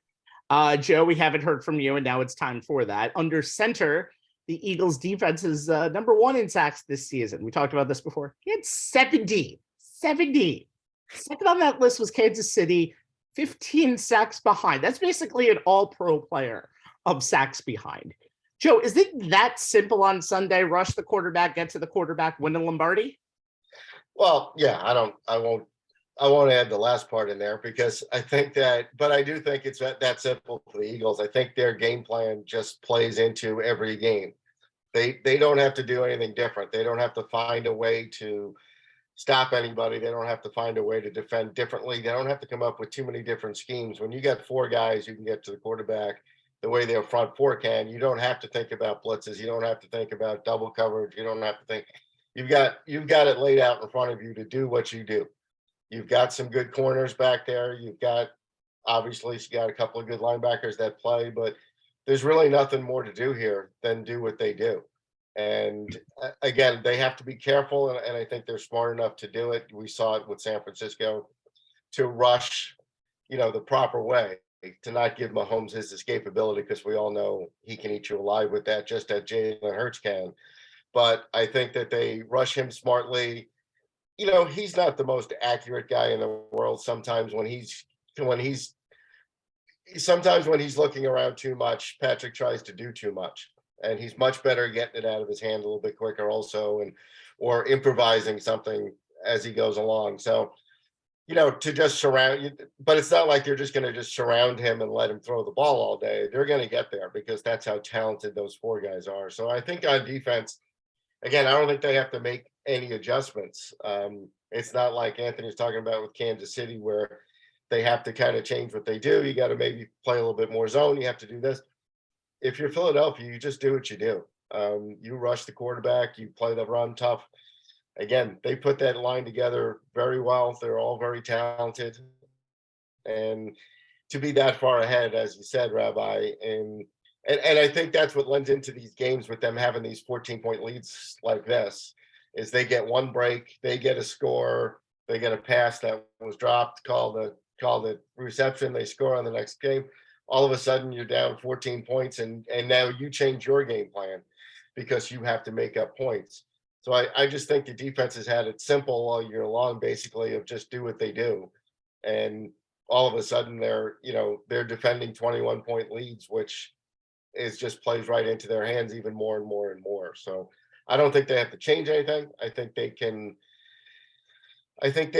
Joe, we haven't heard from you, and now it's time for that. Under center, the Eagles defense is number 1 in sacks this season. We talked about this before. He had 70. Second on that list was Kansas City, 15 sacks behind. That's basically an all-pro player of sacks behind. Joe, is it that simple on Sunday? Rush the quarterback, get to the quarterback, win the Lombardi? Well, yeah, I won't add the last part in there because I think but I do think it's that simple for the Eagles. I think their game plan just plays into every game. They don't have to do anything different. They don't have to find a way to stop anybody. They don't have to find a way to defend differently. They don't have to come up with too many different schemes. When you got 4 guys you can get to the quarterback the way their front 4 can, you don't have to think about blitzes. You don't have to think about double coverage. You don't have to think. You've got it laid out in front of you to do what you do. You've got some good corners back there. Obviously you got a couple of good linebackers that play, but there's really nothing more to do here than do what they do. And again, they have to be careful, and I think they're smart enough to do it. We saw it with San Francisco, to rush, the proper way, to not give Mahomes his escapability, because we all know he can eat you alive with that, just as Jalen Hurts can. But I think that they rush him smartly. He's not the most accurate guy in the world. Sometimes when he's looking around too much, Patrick tries to do too much. And he's much better getting it out of his hand a little bit quicker also, or improvising something as he goes along. So, to just surround you, but it's not like you're just going to just surround him and let him throw the ball all day. They're going to get there because that's how talented those 4 guys are. So I think on defense, again, I don't think they have to make any adjustments. It's not like Anthony was talking about with Kansas City, where they have to kind of change what they do. You got to maybe play a little bit more zone. You have to do this. If you're Philadelphia, you just do what you do. You rush the quarterback, you play the run tough. Again, they put that line together very well. They're all very talented. And to be that far ahead, as you said, Rabbi, and I think that's what lends into these games with them having these 14-point leads like this, is they get one break, they get a score, they get a pass that was dropped, called a reception, they score on the next game. All of a sudden you're down 14 points and now you change your game plan because you have to make up points. So I just think the defense has had it simple all year long, basically, of just do what they do. And all of a sudden they're defending 21-point leads, which just plays right into their hands even more and more and more. So I don't think they have to change anything. I think they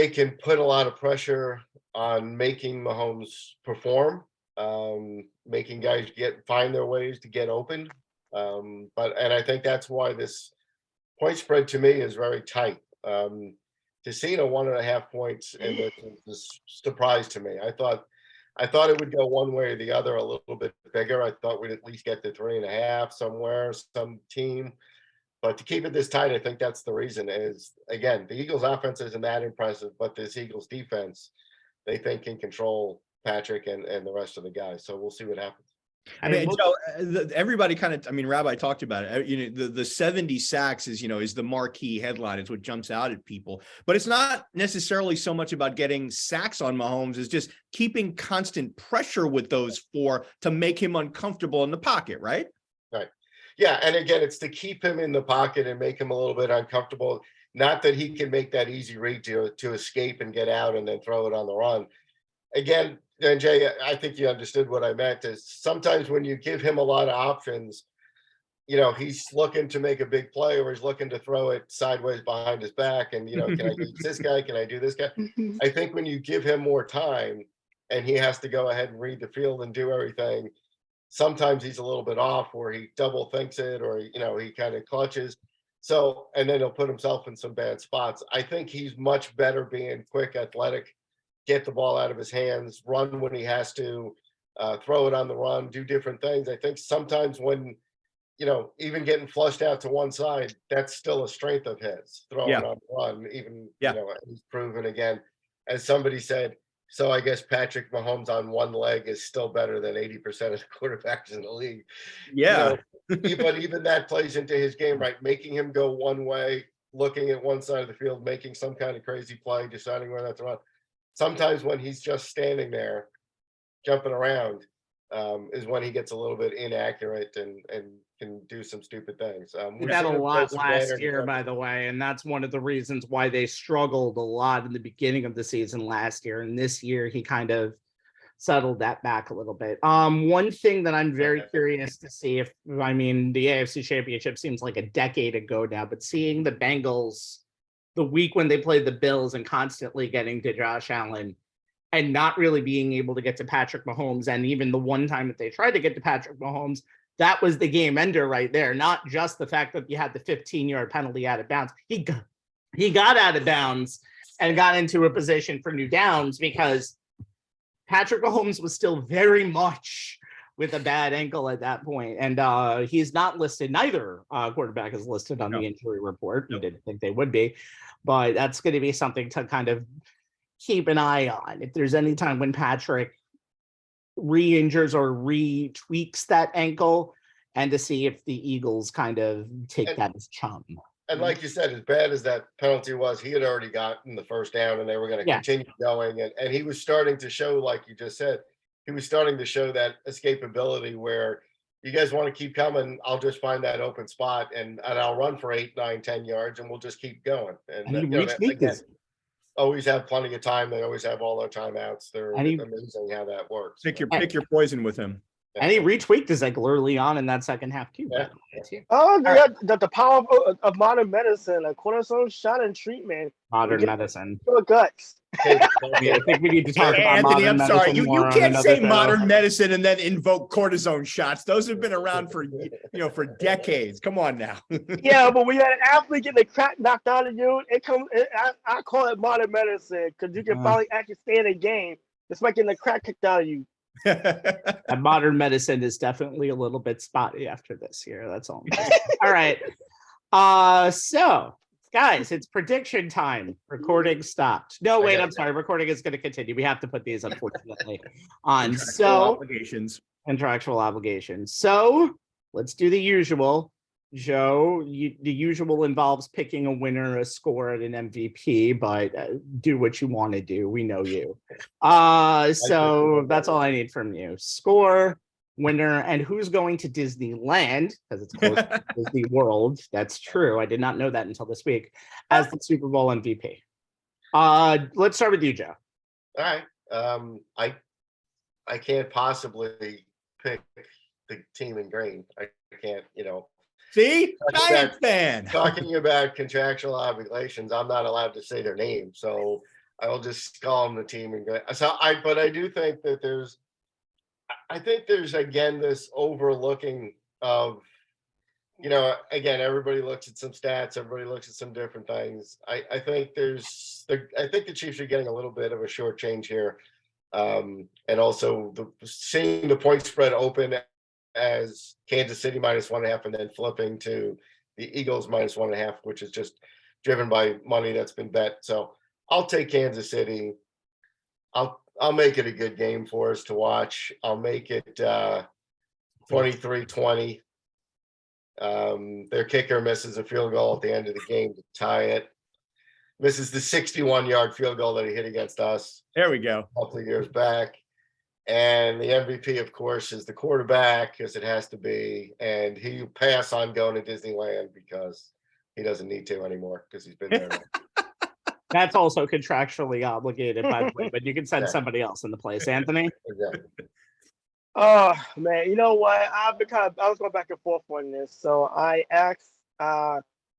can put a lot of pressure on making Mahomes perform, making guys find their ways to get open. And I think that's why this point spread to me is very tight. To see 1.5 points in this is a surprise to me. I thought it would go one way or the other, a little bit bigger. I thought we'd at least get to 3.5 somewhere, some team. But to keep it this tight, I think that's the reason. Is, again, the Eagles' offense isn't that impressive, but this Eagles' defense, they think, can control Patrick and the rest of the guys. So we'll see what happens. I mean, Joe, everybody kind of, Rabbi talked about it. The 70 sacks is the marquee headline. It's what jumps out at people. But it's not necessarily so much about getting sacks on Mahomes. It's just keeping constant pressure with those 4 to make him uncomfortable in the pocket, right? Right. Yeah, and again, it's to keep him in the pocket and make him a little bit uncomfortable. Not that he can make that easy read to escape and get out and then throw it on the run. Again, and Jay, I think you understood what I meant, is sometimes when you give him a lot of options, he's looking to make a big play, or he's looking to throw it sideways behind his back. And, can I use this guy? Can I do this guy? I think when you give him more time and he has to go ahead and read the field and do everything, sometimes he's a little bit off, or he double thinks it, or, he kind of clutches. So, and then he'll put himself in some bad spots. I think he's much better being quick, athletic, get the ball out of his hands, run when he has to, throw it on the run, do different things. I think sometimes when, even getting flushed out to one side, that's still a strength of his, throwing on the run, even, he's proven, again, as somebody said, So I guess Patrick Mahomes on one leg is still better than 80% of the quarterbacks in the league. Yeah. But even that plays into his game, right? Making him go one way, looking at one side of the field, making some kind of crazy play, deciding where that's run. Sometimes when he's just standing there, jumping around, is when he gets a little bit inaccurate and can do some stupid things. Did that a lot last year, by the way, and that's one of the reasons why they struggled a lot in the beginning of the season last year. And this year, he kind of settled that back a little bit. One thing that I'm very curious to see if, I mean, the AFC Championship seems like a decade ago now, but seeing the Bengals the week when they played the Bills and constantly getting to Josh Allen and not really being able to get to Patrick Mahomes, and even the one time that they tried to get to Patrick Mahomes, that was the game ender right there. Not just the fact that you had the 15-yard penalty out of bounds. He got out of bounds and got into a position for new downs because Patrick Mahomes was still very much with a bad ankle at that point. And he's not listed. Neither quarterback is listed on the injury report. You didn't think they would be. But that's going to be something to kind of keep an eye on. If there's any time when Patrick re-injures or retweaks that ankle, and to see if the Eagles kind of take that as chum. And like you said, as bad as that penalty was, he had already gotten the first down and they were going to continue going. And he was starting to show, like you just said, he was starting to show that escapability where you guys want to keep coming. I'll just find that open spot and I'll run for 8, 9, 10 yards and we'll just keep going. And again, always have plenty of time. They always have all their timeouts. They're amazing how that works. Pick your poison with him. And he retweaked his like early on in that second half too. Yeah. The power of modern medicine, a cornerstone shot and treatment. Modern medicine. Your guts. I think we need to talk about Anthony, I'm sorry. You can't say show. Modern medicine and then invoke cortisone shots. Those have been around for for decades. Come on now. Yeah, but when you had an athlete getting the crap knocked out of you, I call it modern medicine because you can finally actually stay in a game. It's like getting the crap kicked out of you. And modern medicine is definitely a little bit spotty after this year. That's all. All right. So guys, it's prediction time. Recording stopped. No, wait, I'm sorry. Recording is going to continue. We have to put these, unfortunately, on. Contractual obligations. So let's do the usual. Joe, the usual involves picking a winner, a score, and an MVP, but do what you want to do. We know you. So that's all I need from you. Score, winner, and who's going to Disneyland, because it's close to Disney World. That's true. I did not know that until this week, as the Super Bowl MVP. Let's start with you, Joe. All right. I can't possibly pick the team in green. I can't, See, Giants fan. Talking about contractual obligations, I'm not allowed to say their name, so I'll just call them the team in green. But I do think that there's again this overlooking of, again, everybody looks at some stats, everybody looks at some different things. I think the Chiefs are getting a little bit of a short change here, and also seeing the point spread open as Kansas City -1.5 and then flipping to the Eagles -1.5, which is just driven by money that's been bet. So I'll take Kansas City. I'll make it a good game for us to watch. I'll make it 23-20. Their kicker misses a field goal at the end of the game to tie it. Misses the 61-yard field goal that he hit against us. There we go. A couple of years back. And the MVP, of course, is the quarterback, because it has to be. And he pass on going to Disneyland because he doesn't need to anymore because he's been there. That's also contractually obligated, by the way, but you can send somebody else in the place. Anthony? Exactly. Oh, man. You know what? I was going back and forth on this. So I asked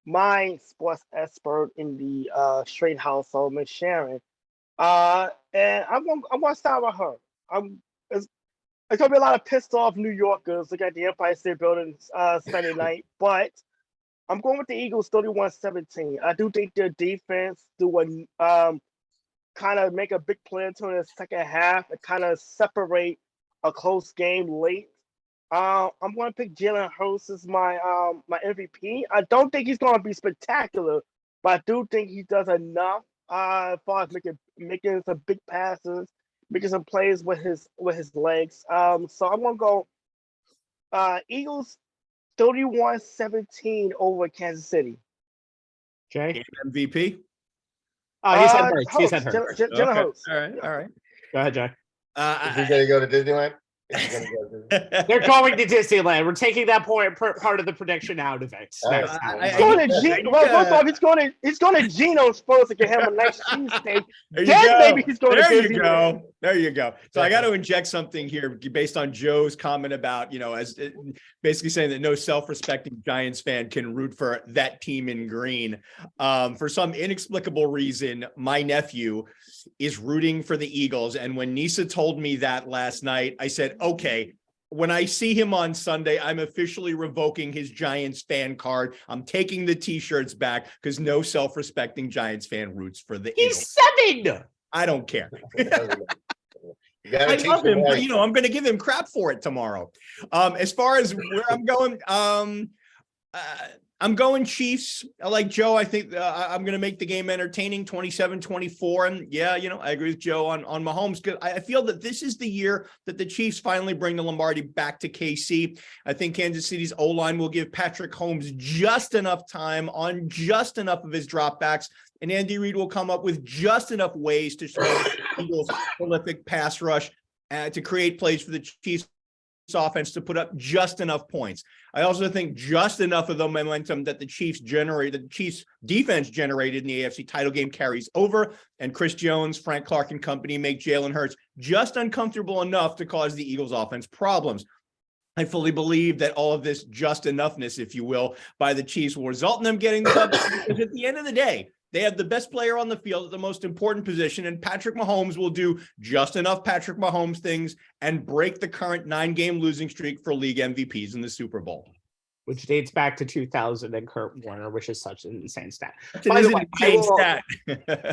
my sports expert in the Strait household, Miss Sharon, and I'm going to start with her. It's gonna be a lot of pissed off New Yorkers look at the Empire State Building Sunday night, but I'm going with the Eagles 31-17. I do think their defense do kind of make a big play into the second half and kind of separate a close game late. I'm going to pick Jalen Hurts as my MVP. I don't think he's going to be spectacular, but I do think he does enough as far as making some big passes making some plays with his legs. So I'm gonna go Eagles 31-17 over Kansas City. Jay? MVP. Oh, he said Hurts. He said Hurts. Hurts. Jalen Hurts. All right. All right. Go ahead, Jay. Is he gonna go to Disneyland? Is he gonna go to Disneyland? They're going to Disneyland. We're taking that part of the prediction out of it. All right. Next time. He's going to he's going to Geno's first to get him a nice cheesesteak. There you Then go. maybe he's going there to you Disneyland. go. There you go. So I got to inject something here based on Joe's comment about, as basically saying that no self-respecting Giants fan can root for that team in green. For some inexplicable reason, my nephew is rooting for the Eagles. And when Nisa told me that last night, I said, okay, when I see him on Sunday, I'm officially revoking his Giants fan card. I'm taking the t-shirts back because no self-respecting Giants fan roots for the Eagles. He's 7. I don't care. I I love him, but I'm going to give him crap for it tomorrow. As far as where I'm going, I'm going Chiefs. Like Joe, I think I'm going to make the game entertaining, 27-24. And yeah, I agree with Joe on Mahomes. Because I feel that this is the year that the Chiefs finally bring the Lombardi back to KC. I think Kansas City's O-line will give Patrick Holmes just enough time on just enough of his dropbacks. And Andy Reid will come up with just enough ways to show the Eagles' prolific pass rush to create plays for the Chiefs offense to put up just enough points. I also think just enough of the momentum that the Chiefs defense generated in the AFC title game carries over, and Chris Jones, Frank Clark and company make Jalen Hurts just uncomfortable enough to cause the Eagles offense problems. I fully believe that all of this just enoughness, if you will, by the Chiefs will result in them getting the dub, because at the end of the day, they have the best player on the field at the most important position, and Patrick Mahomes will do just enough Patrick Mahomes things and break the current 9-game losing streak for league MVPs in the Super Bowl. Which dates back to 2000 and Kurt Warner, which is such an insane stat. By the way,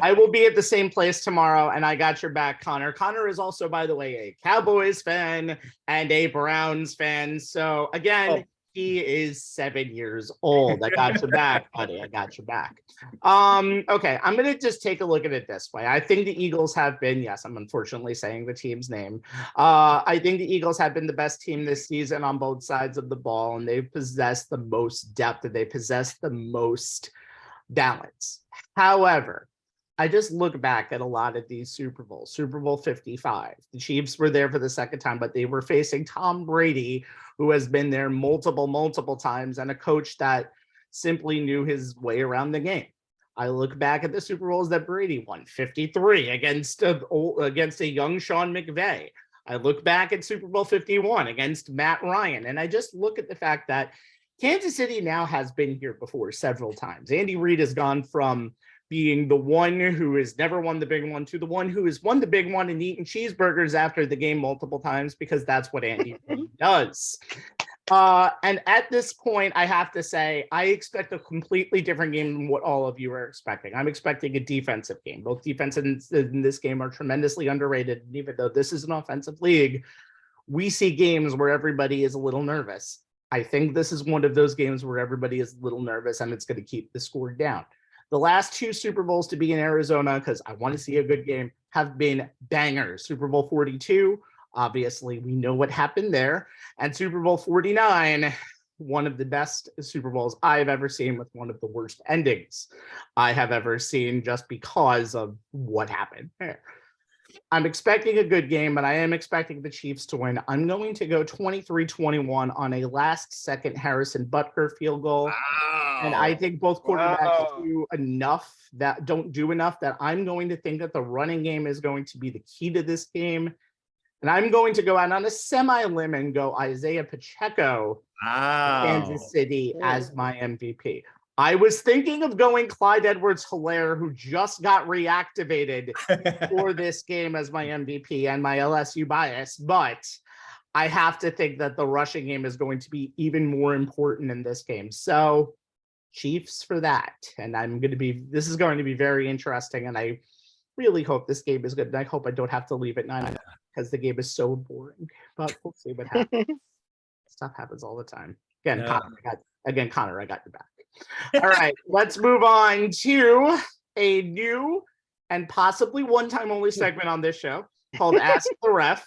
I will be at the same place tomorrow, and I got your back, Connor. Connor is also, by the way, a Cowboys fan and a Browns fan. So again, he is 7 years old. I got your back, buddy. I got your back. Okay, I'm going to just take a look at it this way. I think the Eagles have been, yes, I'm unfortunately saying the team's name. I think the Eagles have been the best team this season on both sides of the ball, and they possess the most depth and they possess the most balance. However, I just look back at a lot of these Super Bowls. Super Bowl 55. The Chiefs were there for the second time, but they were facing Tom Brady, who has been there multiple times, and a coach that simply knew his way around the game. I look back at the Super Bowls that Brady won, 53 against a young Sean McVay. I look back at Super Bowl 51 against Matt Ryan, and I just look at the fact that Kansas City now has been here before several times. Andy Reid has gone from being the one who has never won the big one to the one who has won the big one and eaten cheeseburgers after the game multiple times, because that's what Andy does. And at this point, I have to say, I expect a completely different game than what all of you are expecting. I'm expecting a defensive game. Both defenses in this game are tremendously underrated. And even though this is an offensive league, we see games where everybody is a little nervous. I think this is one of those games where everybody is a little nervous, and it's going to keep the score down. The last two Super Bowls to be in Arizona, because I want to see a good game, have been bangers. Super Bowl 42, obviously, we know what happened there. And Super Bowl 49, one of the best Super Bowls I've ever seen, with one of the worst endings I have ever seen, just because of what happened there. I'm expecting a good game, but I am expecting the Chiefs to win. I'm going to go 23-21 on a last-second Harrison Butker field goal. Wow. And I think both quarterbacks don't do enough that I'm going to think that the running game is going to be the key to this game. And I'm going to go out on a semi-limb and go Isaiah Pacheco, Kansas City, as my MVP. I was thinking of going Clyde Edwards-Helaire, who just got reactivated for this game, as my MVP and my LSU bias, but I have to think that the rushing game is going to be even more important in this game. So Chiefs for that. And this is going to be very interesting. And I really hope this game is good. And I hope I don't have to leave at 9 because the game is so boring, but we'll see what happens. Stuff happens all the time. Again, Connor, I got your back. All right, let's move on to a new and possibly one-time only segment on this show. called Ask the Ref,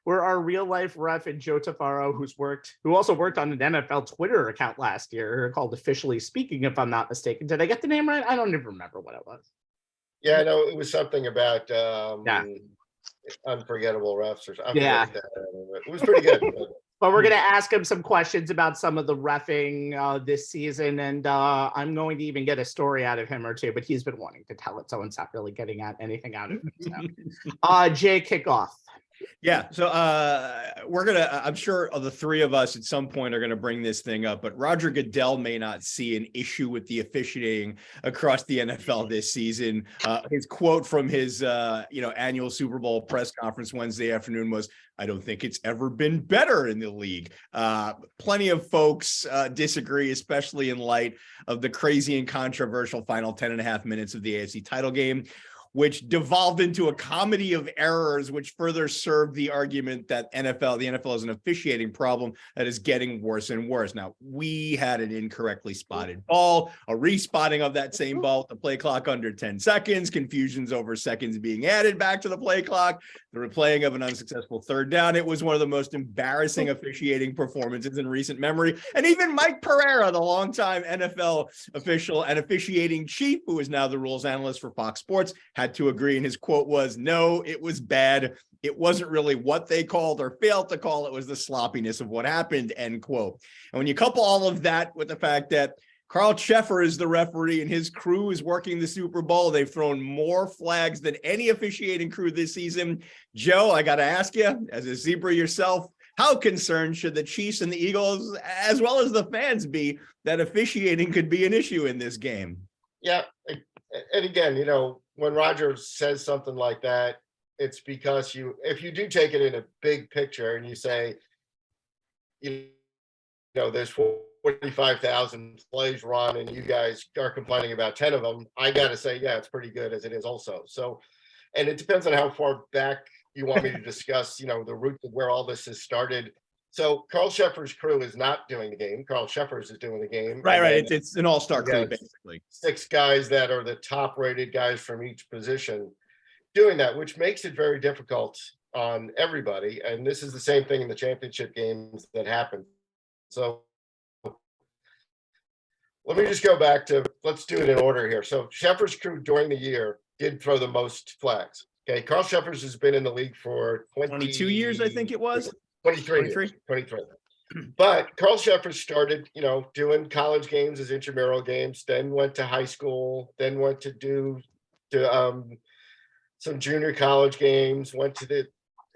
where our real life ref and Joe Tufaro, who also worked on an NFL Twitter account last year called Officially Speaking, if I'm not mistaken. Did I get the name right? I don't even remember what it was. Yeah, I know it was something about Yeah. unforgettable refs or something. Yeah. It was pretty good. But we're going to ask him some questions about some of the reffing this season, and I'm going to even get a story out of him or two, but he's been wanting to tell it, so it's not really getting anything out of him. So. Jay, kick off. Yeah, so I'm sure the three of us at some point are gonna bring this thing up, but Roger Goodell may not see an issue with the officiating across the NFL this season. His quote from his annual Super Bowl press conference Wednesday afternoon was, "I don't think it's ever been better in the league." Plenty of folks disagree, especially in light of the crazy and controversial final 10 and a half minutes of the AFC title game, which devolved into a comedy of errors, which further served the argument that the NFL is an officiating problem that is getting worse and worse. Now, we had an incorrectly spotted ball, a respotting of that same ball with the play clock under 10 seconds, confusions over seconds being added back to the play clock, the replaying of an unsuccessful third down. It was one of the most embarrassing officiating performances in recent memory. And even Mike Pereira, the longtime NFL official and officiating chief, who is now the rules analyst for Fox Sports, had to agree, and his quote was, "No, it was bad. It wasn't really what they called or failed to call. It was the sloppiness of what happened," end quote. And when you couple all of that with the fact that Carl Sheffer is the referee and his crew is working the Super Bowl, they've thrown more flags than any officiating crew this season. Joe, I got to ask you, as a Zebra yourself, how concerned should the Chiefs and the Eagles, as well as the fans, be that officiating could be an issue in this game? Yeah, and again, when Roger says something like that, it's because if you do take it in a big picture and you say, there's 45,000 plays run and you guys are complaining about 10 of them, I got to say, yeah, it's pretty good as it is also. So, and it depends on how far back you want me to discuss, the roots of where all this has started. So Carl Sheffer's crew is not doing the game. Carl Sheffer's is doing the game. Right. It's an all-star crew, basically. 6 guys that are the top-rated guys from each position doing that, which makes it very difficult on everybody. And this is the same thing in the championship games that happen. So let me just go back to, let's do it in order here. So Sheffer's crew during the year did throw the most flags. Okay, Carl Sheffer's has been in the league for 22 years, I think it was. 23. But Carl Sheffer started, doing college games as intramural games, then went to high school, then went to do some junior college games, went to the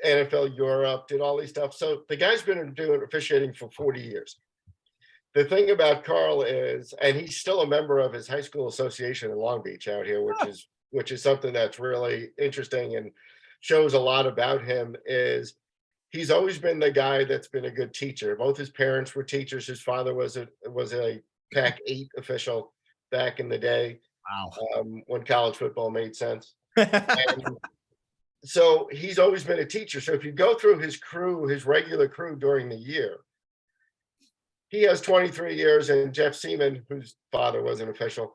NFL Europe, did all these stuff. So the guy's been doing officiating for 40 years. The thing about Carl is, and he's still a member of his high school association in Long Beach out here, which is something that's really interesting and shows a lot about him, is he's always been the guy that's been a good teacher. Both his parents were teachers. His father was a Pac-8 official back in the day. Wow. When college football made sense. And so he's always been a teacher. So if you go through his crew, his regular crew during the year, he has 23 years, and Jeff Seaman, whose father was an official,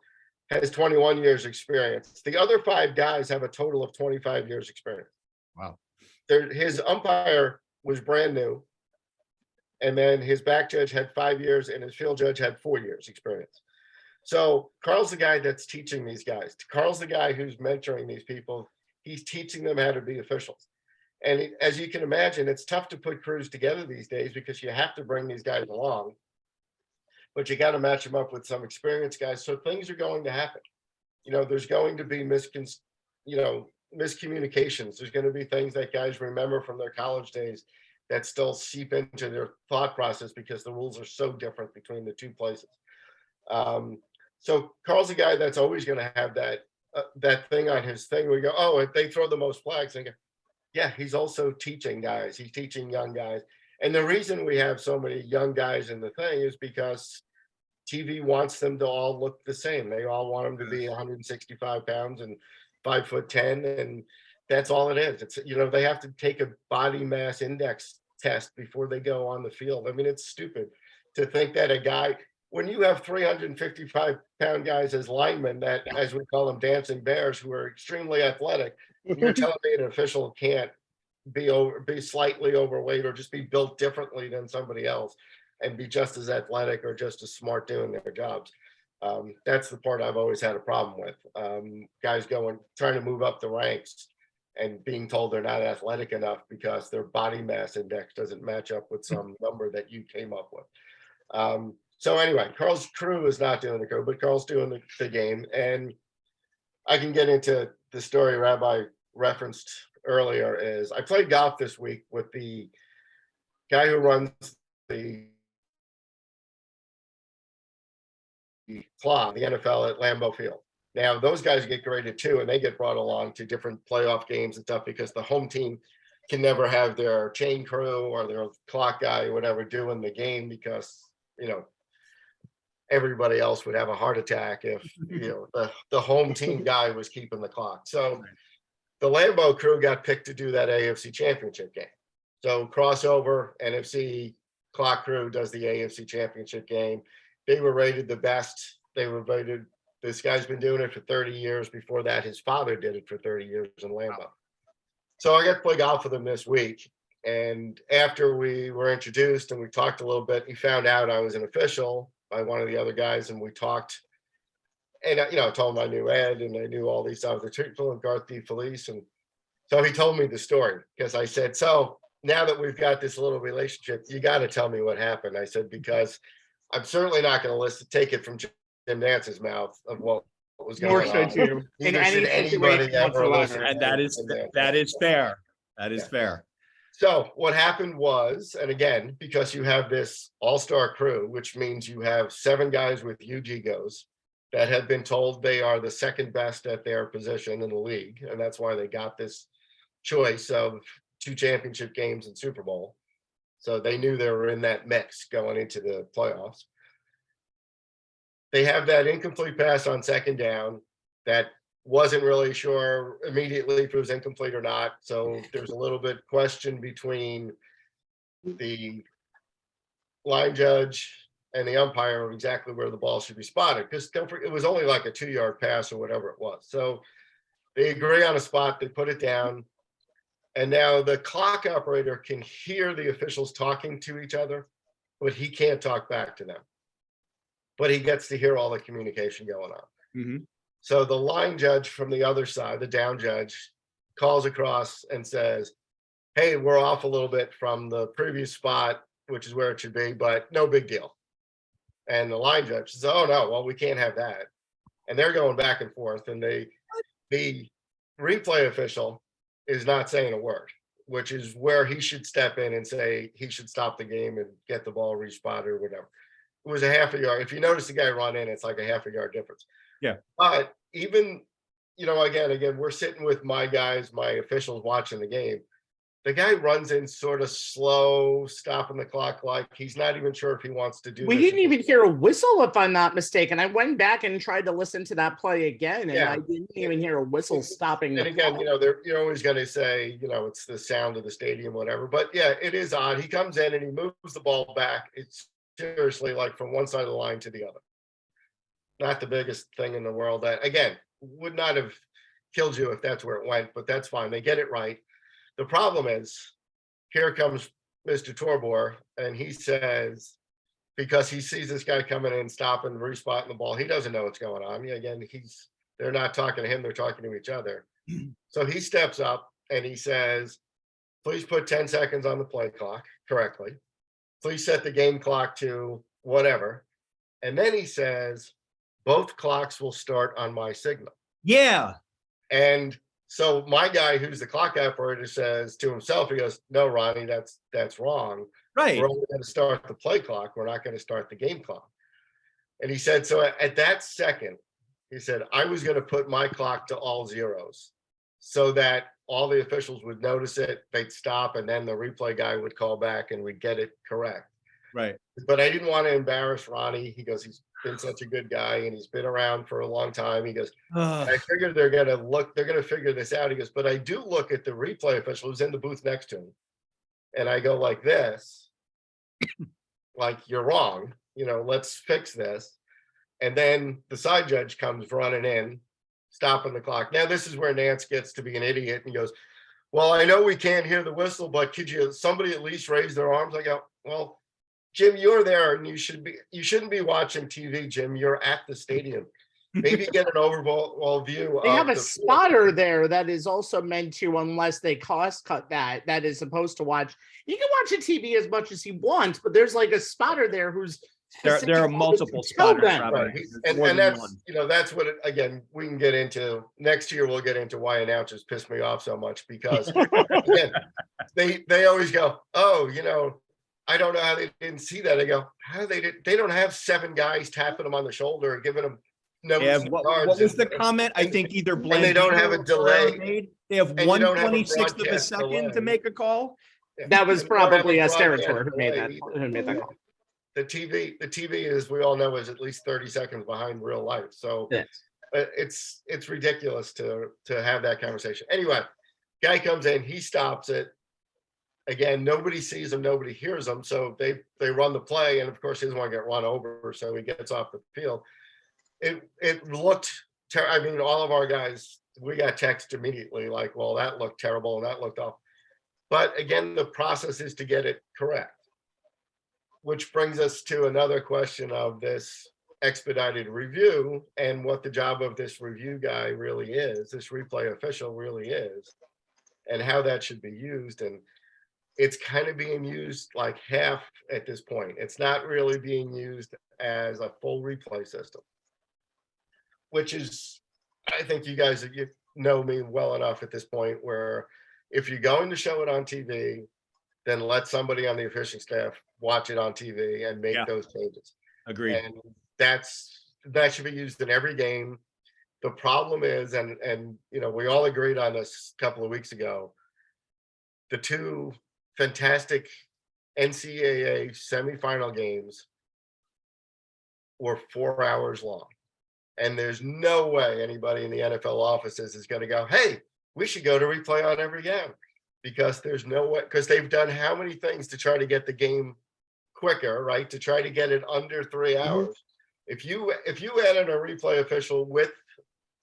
has 21 years experience. The other 5 guys have a total of 25 years experience. Wow. His umpire was brand new, and then his back judge had 5 years, and his field judge had 4 years experience. So Carl's the guy that's teaching these guys. Carl's the guy who's mentoring these people. He's teaching them how to be officials. And as you can imagine, it's tough to put crews together these days because you have to bring these guys along, but you got to match them up with some experienced guys. So things are going to happen. There's going to be miscommunications. There's going to be things that guys remember from their college days that still seep into their thought process because the rules are so different between the two places. So Carl's a guy that's always going to have that thing on his thing. We go, oh, they throw the most flags. And go, yeah, he's also teaching guys. He's teaching young guys. And the reason we have so many young guys in the thing is because TV wants them to all look the same. They all want them to be 165 pounds and 5'10", and that's all it is. It's, they have to take a body mass index test before they go on the field. I mean, it's stupid to think that a guy, when you have 355-pound guys as linemen, that, as we call them, dancing bears, who are extremely athletic, you're telling me an official can't be slightly overweight or just be built differently than somebody else and be just as athletic or just as smart doing their jobs. That's the part I've always had a problem with. Guys trying to move up the ranks and being told they're not athletic enough because their body mass index doesn't match up with some number that you came up with. So anyway, Carl's crew is not doing the crew, but Carl's doing the game. And I can get into the story Rabbi referenced earlier. Is I played golf this week with the guy who runs the club, the NFL at Lambeau Field. Now, those guys get graded too, and they get brought along to different playoff games and stuff because the home team can never have their chain crew or their clock guy or whatever doing the game because, everybody else would have a heart attack if, the home team guy was keeping the clock. So the Lambeau crew got picked to do that AFC Championship game. So crossover, NFC clock crew does the AFC Championship game. They were rated the best. They were rated, this guy's been doing it for 30 years. Before that, his father did it for 30 years in Lambeau. So I got to play golf with him this week. And after we were introduced and we talked a little bit, he found out I was an official by one of the other guys. And we talked, and, I told him I knew Ed and I knew all these other people and Garth D. Felice. And so he told me the story because I said, so now that we've got this little relationship, you got to tell me what happened. I said, because I'm certainly not going to take it from Jim Nance's mouth of what was going on. Neither should anybody ever listen. And that is fair. That is fair. So what happened was, and again, because you have this all-star crew, which means you have 7 guys with huge egos that have been told they are the second best at their position in the league. And that's why they got this choice of 2 championship games and Super Bowl. So they knew they were in that mix going into the playoffs. They have that incomplete pass on second down that wasn't really sure immediately if it was incomplete or not. So there's a little bit question between the line judge and the umpire of exactly where the ball should be spotted, because it was only like a 2-yard pass or whatever it was. So they agree on a spot, they put it down, and now the clock operator can hear the officials talking to each other, but he can't talk back to them. But he gets to hear all the communication going on. Mm-hmm. So the line judge from the other side, the down judge, calls across and says, hey, we're off a little bit from the previous spot, which is where it should be, but no big deal. And the line judge says, oh, no, well, we can't have that. And they're going back and forth. And the replay official is not saying a word, which is where he should step in and say he should stop the game and get the ball respotted or whatever. It was a half a yard. If you notice the guy run in, it's like a half a yard difference. Yeah. But even, again, we're sitting with my guys, my officials watching the game. The guy runs in sort of slow, stopping the clock, like he's not even sure if he wants to do. We didn't even hear a whistle, if I'm not mistaken. I went back and tried to listen to that play again, and I didn't even hear a whistle stopping. And again, you're always going to say, it's the sound of the stadium, whatever. But yeah, it is odd. He comes in and he moves the ball back. It's seriously like from one side of the line to the other. Not the biggest thing in the world. That, again, would not have killed you if that's where it went, but that's fine. They get it right. The problem is, here comes Mr. Torbor, and he says, because he sees this guy coming in, stopping, respotting the ball, he doesn't know what's going on. Again, they're not talking to him, they're talking to each other. So he steps up and he says, please put 10 seconds on the play clock correctly. Please set the game clock to whatever. And then he says, both clocks will start on my signal. Yeah. And so my guy, who's the clock operator, says to himself, he goes, no, Ronnie, that's wrong. Right. We're only going to start the play clock. We're not going to start the game clock. And he said, so at that second, he said, I was going to put my clock to all zeros so that all the officials would notice it, they'd stop, and then the replay guy would call back and we'd get it correct. Right. But I didn't want to embarrass Ronnie. He goes, he's been such a good guy and he's been around for a long time. He goes, I figured they're going to figure this out. He goes, but I do look at the replay official who's in the booth next to him. And I go like this, like, you're wrong, let's fix this. And then the side judge comes running in, stopping the clock. Now, this is where Nance gets to be an idiot and goes, well, I know we can't hear the whistle, but could somebody at least raise their arms? I go, well, Jim, you're there and you shouldn't be watching TV, Jim. You're at the stadium. Maybe get an overall view. They have a spotter there that is also meant to, unless they cost cut that is supposed to watch. You can watch a TV as much as you want, but there's like a spotter there who's there are multiple spotters. Right. And that's, that's what, again, we can get into next year. We'll get into why announcers piss me off so much because again, they always go, oh, I don't know how they didn't see that. I go, how they don't have 7 guys tapping them on the shoulder and giving them no. Yeah, what was the comment? I think either Blandino, and they don't have a delay. They have 1/26th of a second to make a call. Yeah. That was probably a Sterator who made that call. The TV, as we all know, is at least 30 seconds behind real life. So yes. It's ridiculous to have that conversation. Anyway, guy comes in, he stops it. Again, nobody sees him, nobody hears him. So they run the play, and of course he doesn't want to get run over, so he gets off the field. It looked I mean, all of our guys, we got text immediately like, well, that looked terrible and that looked off. But again, the process is to get it correct. Which brings us to another question of this expedited review and what the job of this review guy really is, this replay official really is, and how that should be used. And it's kind of being used like half at this point. It's not really being used as a full replay system, which is, I think you guys know me well enough at this point where if you're going to show it on TV, then let somebody on the official staff watch it on TV and make those changes. Agreed. And that should be used in every game. The problem is, and we all agreed on this a couple of weeks ago, the 2 fantastic NCAA semifinal games were 4 hours long. And there's no way anybody in the NFL offices is going to go, hey, we should go to replay on every game. Because there's no way, because they've done how many things to try to get the game quicker, right? To try to get it under 3 hours. If you added a replay official with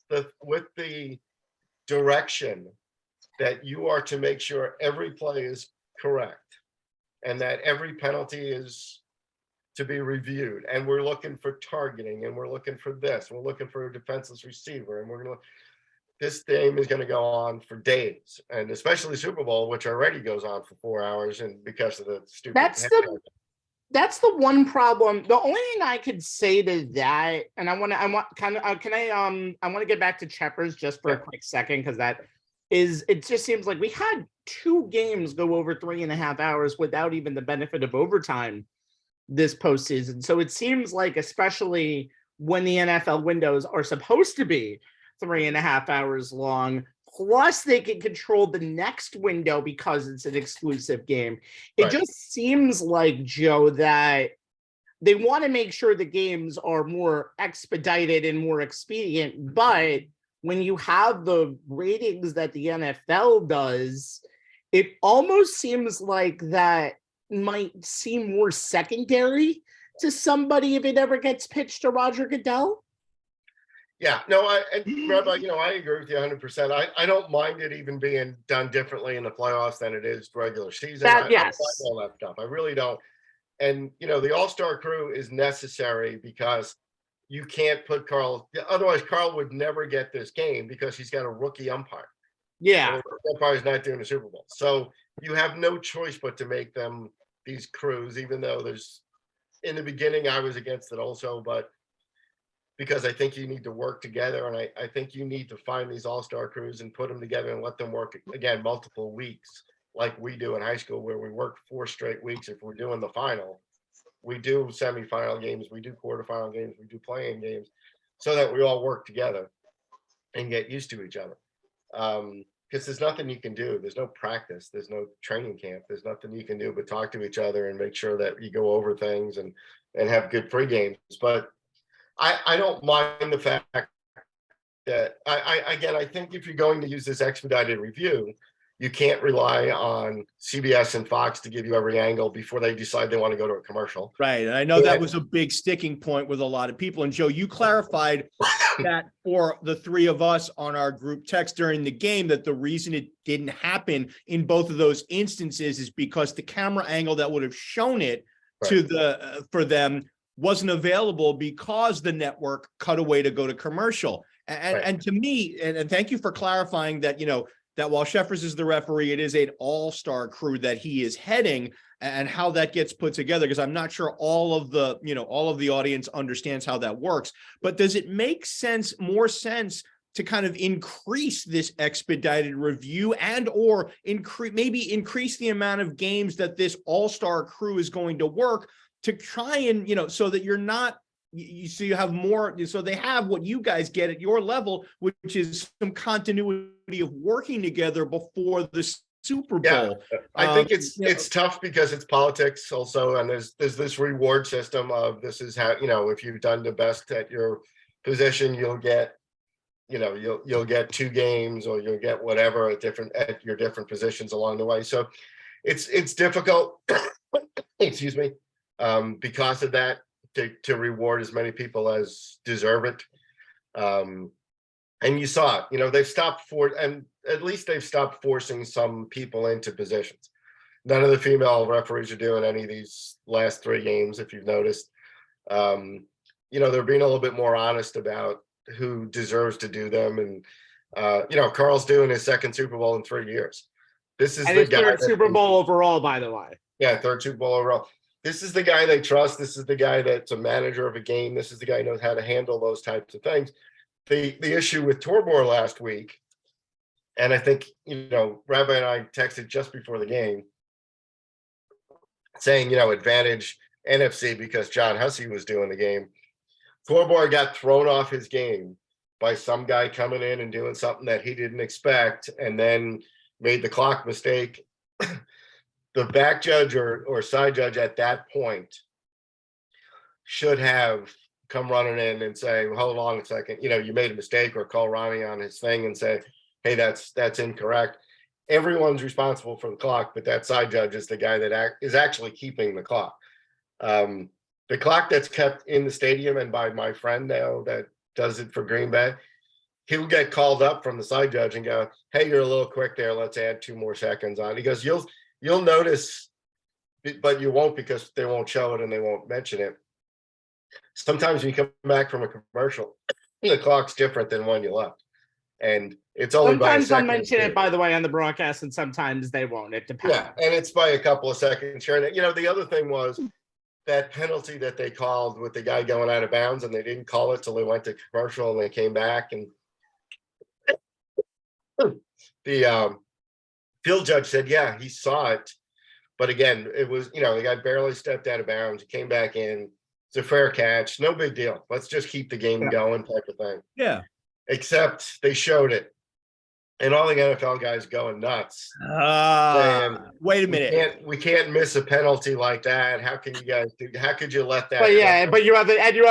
the direction that you are to make sure every play is correct and that every penalty is to be reviewed, and we're looking for targeting, and we're looking for this, we're looking for a defenseless receiver, and we're going to. This game is going to go on for days, and especially Super Bowl, which already goes on for 4 hours, and because of the stupid. That's the one problem. The only thing I could say to that, and I want to get back to Cheppers just for a quick second because it just seems like we had 2 games go over 3.5 hours without even the benefit of overtime this postseason. So it seems like, especially when the NFL windows are supposed to be 3.5 hours long, plus they can control the next window because it's an exclusive game. It just seems like, Joe, that they want to make sure the games are more expedited and more expedient. But when you have the ratings that the NFL does, it almost seems like that might seem more secondary to somebody if it ever gets pitched to Roger Goodell. Yeah, no, Rabbi, I agree with you 100%. I don't mind it even being done differently in the playoffs than it is regular season. Yes. I all that stuff. I really don't. And, the all-star crew is necessary because you can't put Carl, otherwise Carl would never get this game because he's got a rookie umpire. Yeah. The umpire's not doing the Super Bowl. So you have no choice but to make them these crews, even though in the beginning I was against it also, but because I think you need to work together, and I think you need to find these all-star crews and put them together and let them work, again, multiple weeks like we do in high school, where we work 4 straight weeks. If we're doing the final, we do semifinal games, we do quarterfinal games, we do playing games, so that we all work together and get used to each other. Because there's nothing you can do. There's no practice. There's no training camp. There's nothing you can do but talk to each other and make sure that you go over things and have good pre-games. But I don't mind the fact that I think if you're going to use this expedited review, you can't rely on CBS and Fox to give you every angle before they decide they want to go to a commercial. Right. And I know that was a big sticking point with a lot of people. And Joe, you clarified that for the three of us on our group text during the game, that the reason it didn't happen in both of those instances is because the camera angle that would have shown it to the for them wasn't available because the network cut away to go to commercial. And to me, and thank you for clarifying that, that while Sheffers is the referee, it is an all-star crew that he is heading, and how that gets put together, because I'm not sure all of the audience understands how that works. But does it make more sense to kind of increase this expedited review and or increase the amount of games that this all-star crew is going to work to try and, so that you're not, so you have more, so they have what you guys get at your level, which is some continuity of working together before the Super Bowl. Yeah, I think it's tough because it's politics also, and there's this reward system of this is how, if you've done the best at your position, you'll get, you'll get 2 games, or you'll get whatever at your different positions along the way. So it's difficult, excuse me, because of that, to reward as many people as deserve it. And you saw it, they've stopped at least they've stopped forcing some people into positions. None of the female referees are doing any of these last 3 games, if you've noticed. They're being a little bit more honest about who deserves to do them. And, Carl's doing his 2nd Super Bowl in 3 years. This is the guy. 3rd Super Bowl overall, by the way. Yeah, 3rd Super Bowl overall. This is the guy they trust. This is the guy that's a manager of a game. This is the guy who knows how to handle those types of things. The issue with Torbor last week, and I think, Rabbi and I texted just before the game saying, advantage NFC because John Hussey was doing the game. Torbor got thrown off his game by some guy coming in and doing something that he didn't expect, and then made the clock mistake. The back judge or side judge at that point should have come running in and say, well, hold on a second, you made a mistake, or call Ronnie on his thing and say, hey, that's incorrect. Everyone's responsible for the clock, but that side judge is the guy that is actually keeping the clock. The clock that's kept in the stadium, and by my friend now that does it for Green Bay, he'll get called up from the side judge and go, hey, you're a little quick there. Let's add 2 more seconds on. He goes, you'll notice, but you won't, because they won't show it and they won't mention it. Sometimes when you come back from a commercial, the clock's different than when you left. And it's only sometimes by a they'll mention it, by the way, on the broadcast, and sometimes they won't. It depends. Yeah, and it's by a couple of seconds here. And the other thing was that penalty that they called with the guy going out of bounds, and they didn't call it till they went to commercial and they came back, and the field judge said, yeah, he saw it. But again, it was, the guy barely stepped out of bounds. He came back in. It's a fair catch. No big deal. Let's just keep the game going type of thing. Yeah. Except they showed it. And all the NFL guys going nuts. Wait a minute. We can't miss a penalty like that. How can you guys how could you let that? But yeah, but you have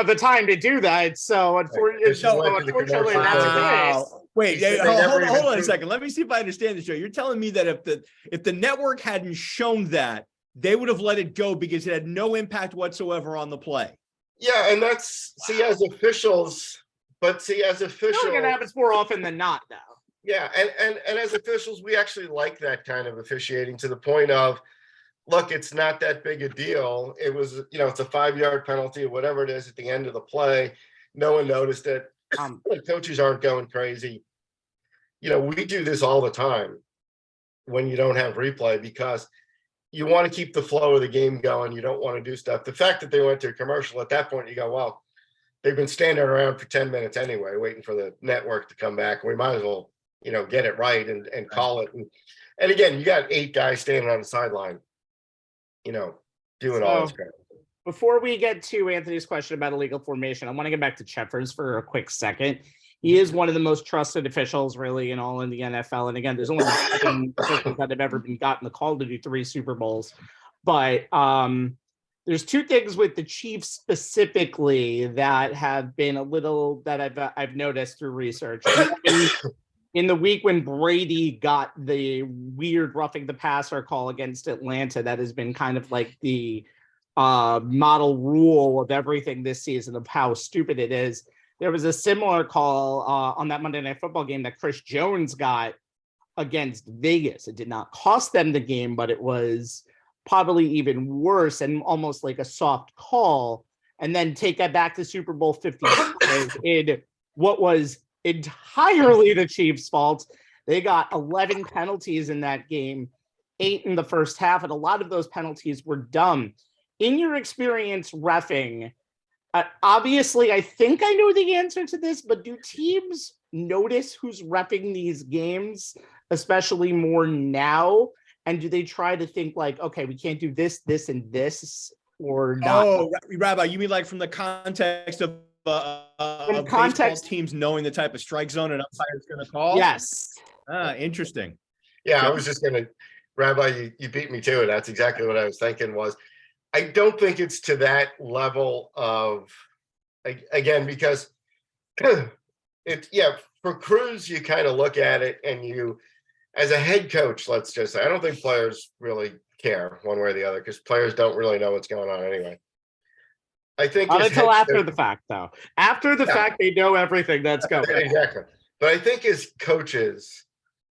the time to do that. So unfortunately, that's the case. Wait, hold on a second. Let me see if I understand this, Joe. You're telling me that if the network hadn't shown that, they would have let it go because it had no impact whatsoever on the play. Yeah, and that's as officials, it happens more often than not, though. Yeah, and as officials, we actually like that kind of officiating, to the point of, look, it's not that big a deal. It was, it's a 5-yard penalty or whatever it is at the end of the play. No one noticed it. The coaches aren't going crazy. We do this all the time when you don't have replay, because you want to keep the flow of the game going. You don't want to do stuff. The fact that they went to a commercial at that point, you go, well, they've been standing around for 10 minutes anyway, waiting for the network to come back. We might as well, get it right and call it. And again, you got 8 guys standing on the sideline, doing all this crap. Before we get to Anthony's question about illegal formation, I want to get back to Sheffers for a quick second. He is one of the most trusted officials, really, in the NFL. And again, there's only 7 officials that have ever been gotten the call to do 3 Super Bowls. But there's 2 things with the Chiefs specifically that have been that I've noticed through research. In the week when Brady got the weird roughing the passer call against Atlanta, that has been kind of like the model rule of everything this season of how stupid it is. there was a similar call on that Monday Night Football game that Chris Jones got against Vegas. It did not cost them the game, but it was probably even worse and almost like a soft call. And then take that back to Super Bowl 55 in what was entirely the Chiefs' fault. They got 11 penalties in that game, 8 in the first half, and a lot of those penalties were dumb. In your experience reffing, obviously, I think I know the answer to this, but do teams notice who's reffing these games, especially more now? And do they try to think like, okay, we can't do this, this, and this, or not? Oh, Rabbi, you mean like from the context of baseball teams knowing the type of strike zone an umpire is going to call? Yes. Interesting. Yeah, I was just going to, Rabbi, you beat me to it. That's exactly what I was thinking was, I don't think it's to that level of, again, because for Cruz, you kind of look at it and you, as a head coach, let's just say, I don't think players really care one way or the other because players don't really know what's going on anyway. I think not until after the fact, though. After the fact, they know everything that's going on. Exactly. But I think as coaches,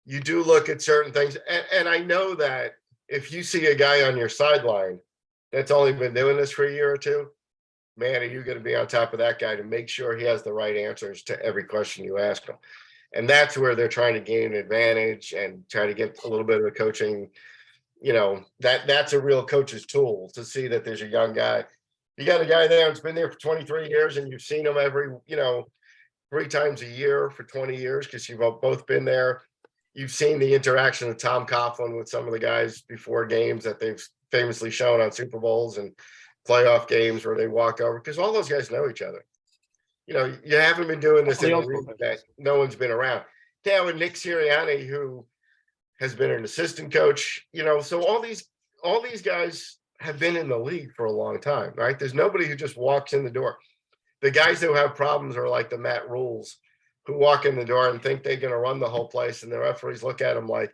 you do look at certain things. And I know that if you see a guy on your sideline that's only been doing this for a year or two, man, are you going to be on top of that guy to make sure he has the right answers to every question you ask him? And that's where they're trying to gain an advantage and try to get a little bit of a coaching, that's a real coach's tool to see that there's a young guy. You got a guy there that's been there for 23 years and you've seen him every, 3 times a year for 20 years because you've both been there. You've seen the interaction of Tom Kaplan with some of the guys before games that they've famously shown on Super Bowls and playoff games where they walk over because all those guys know each other. You haven't been doing this in a league that no one's been around. Now with Nick Sirianni, who has been an assistant coach, so all these guys have been in the league for a long time, right? There's nobody who just walks in the door. The guys who have problems are like the Matt Rules, who walk in the door and think they're going to run the whole place, and the referees look at them like,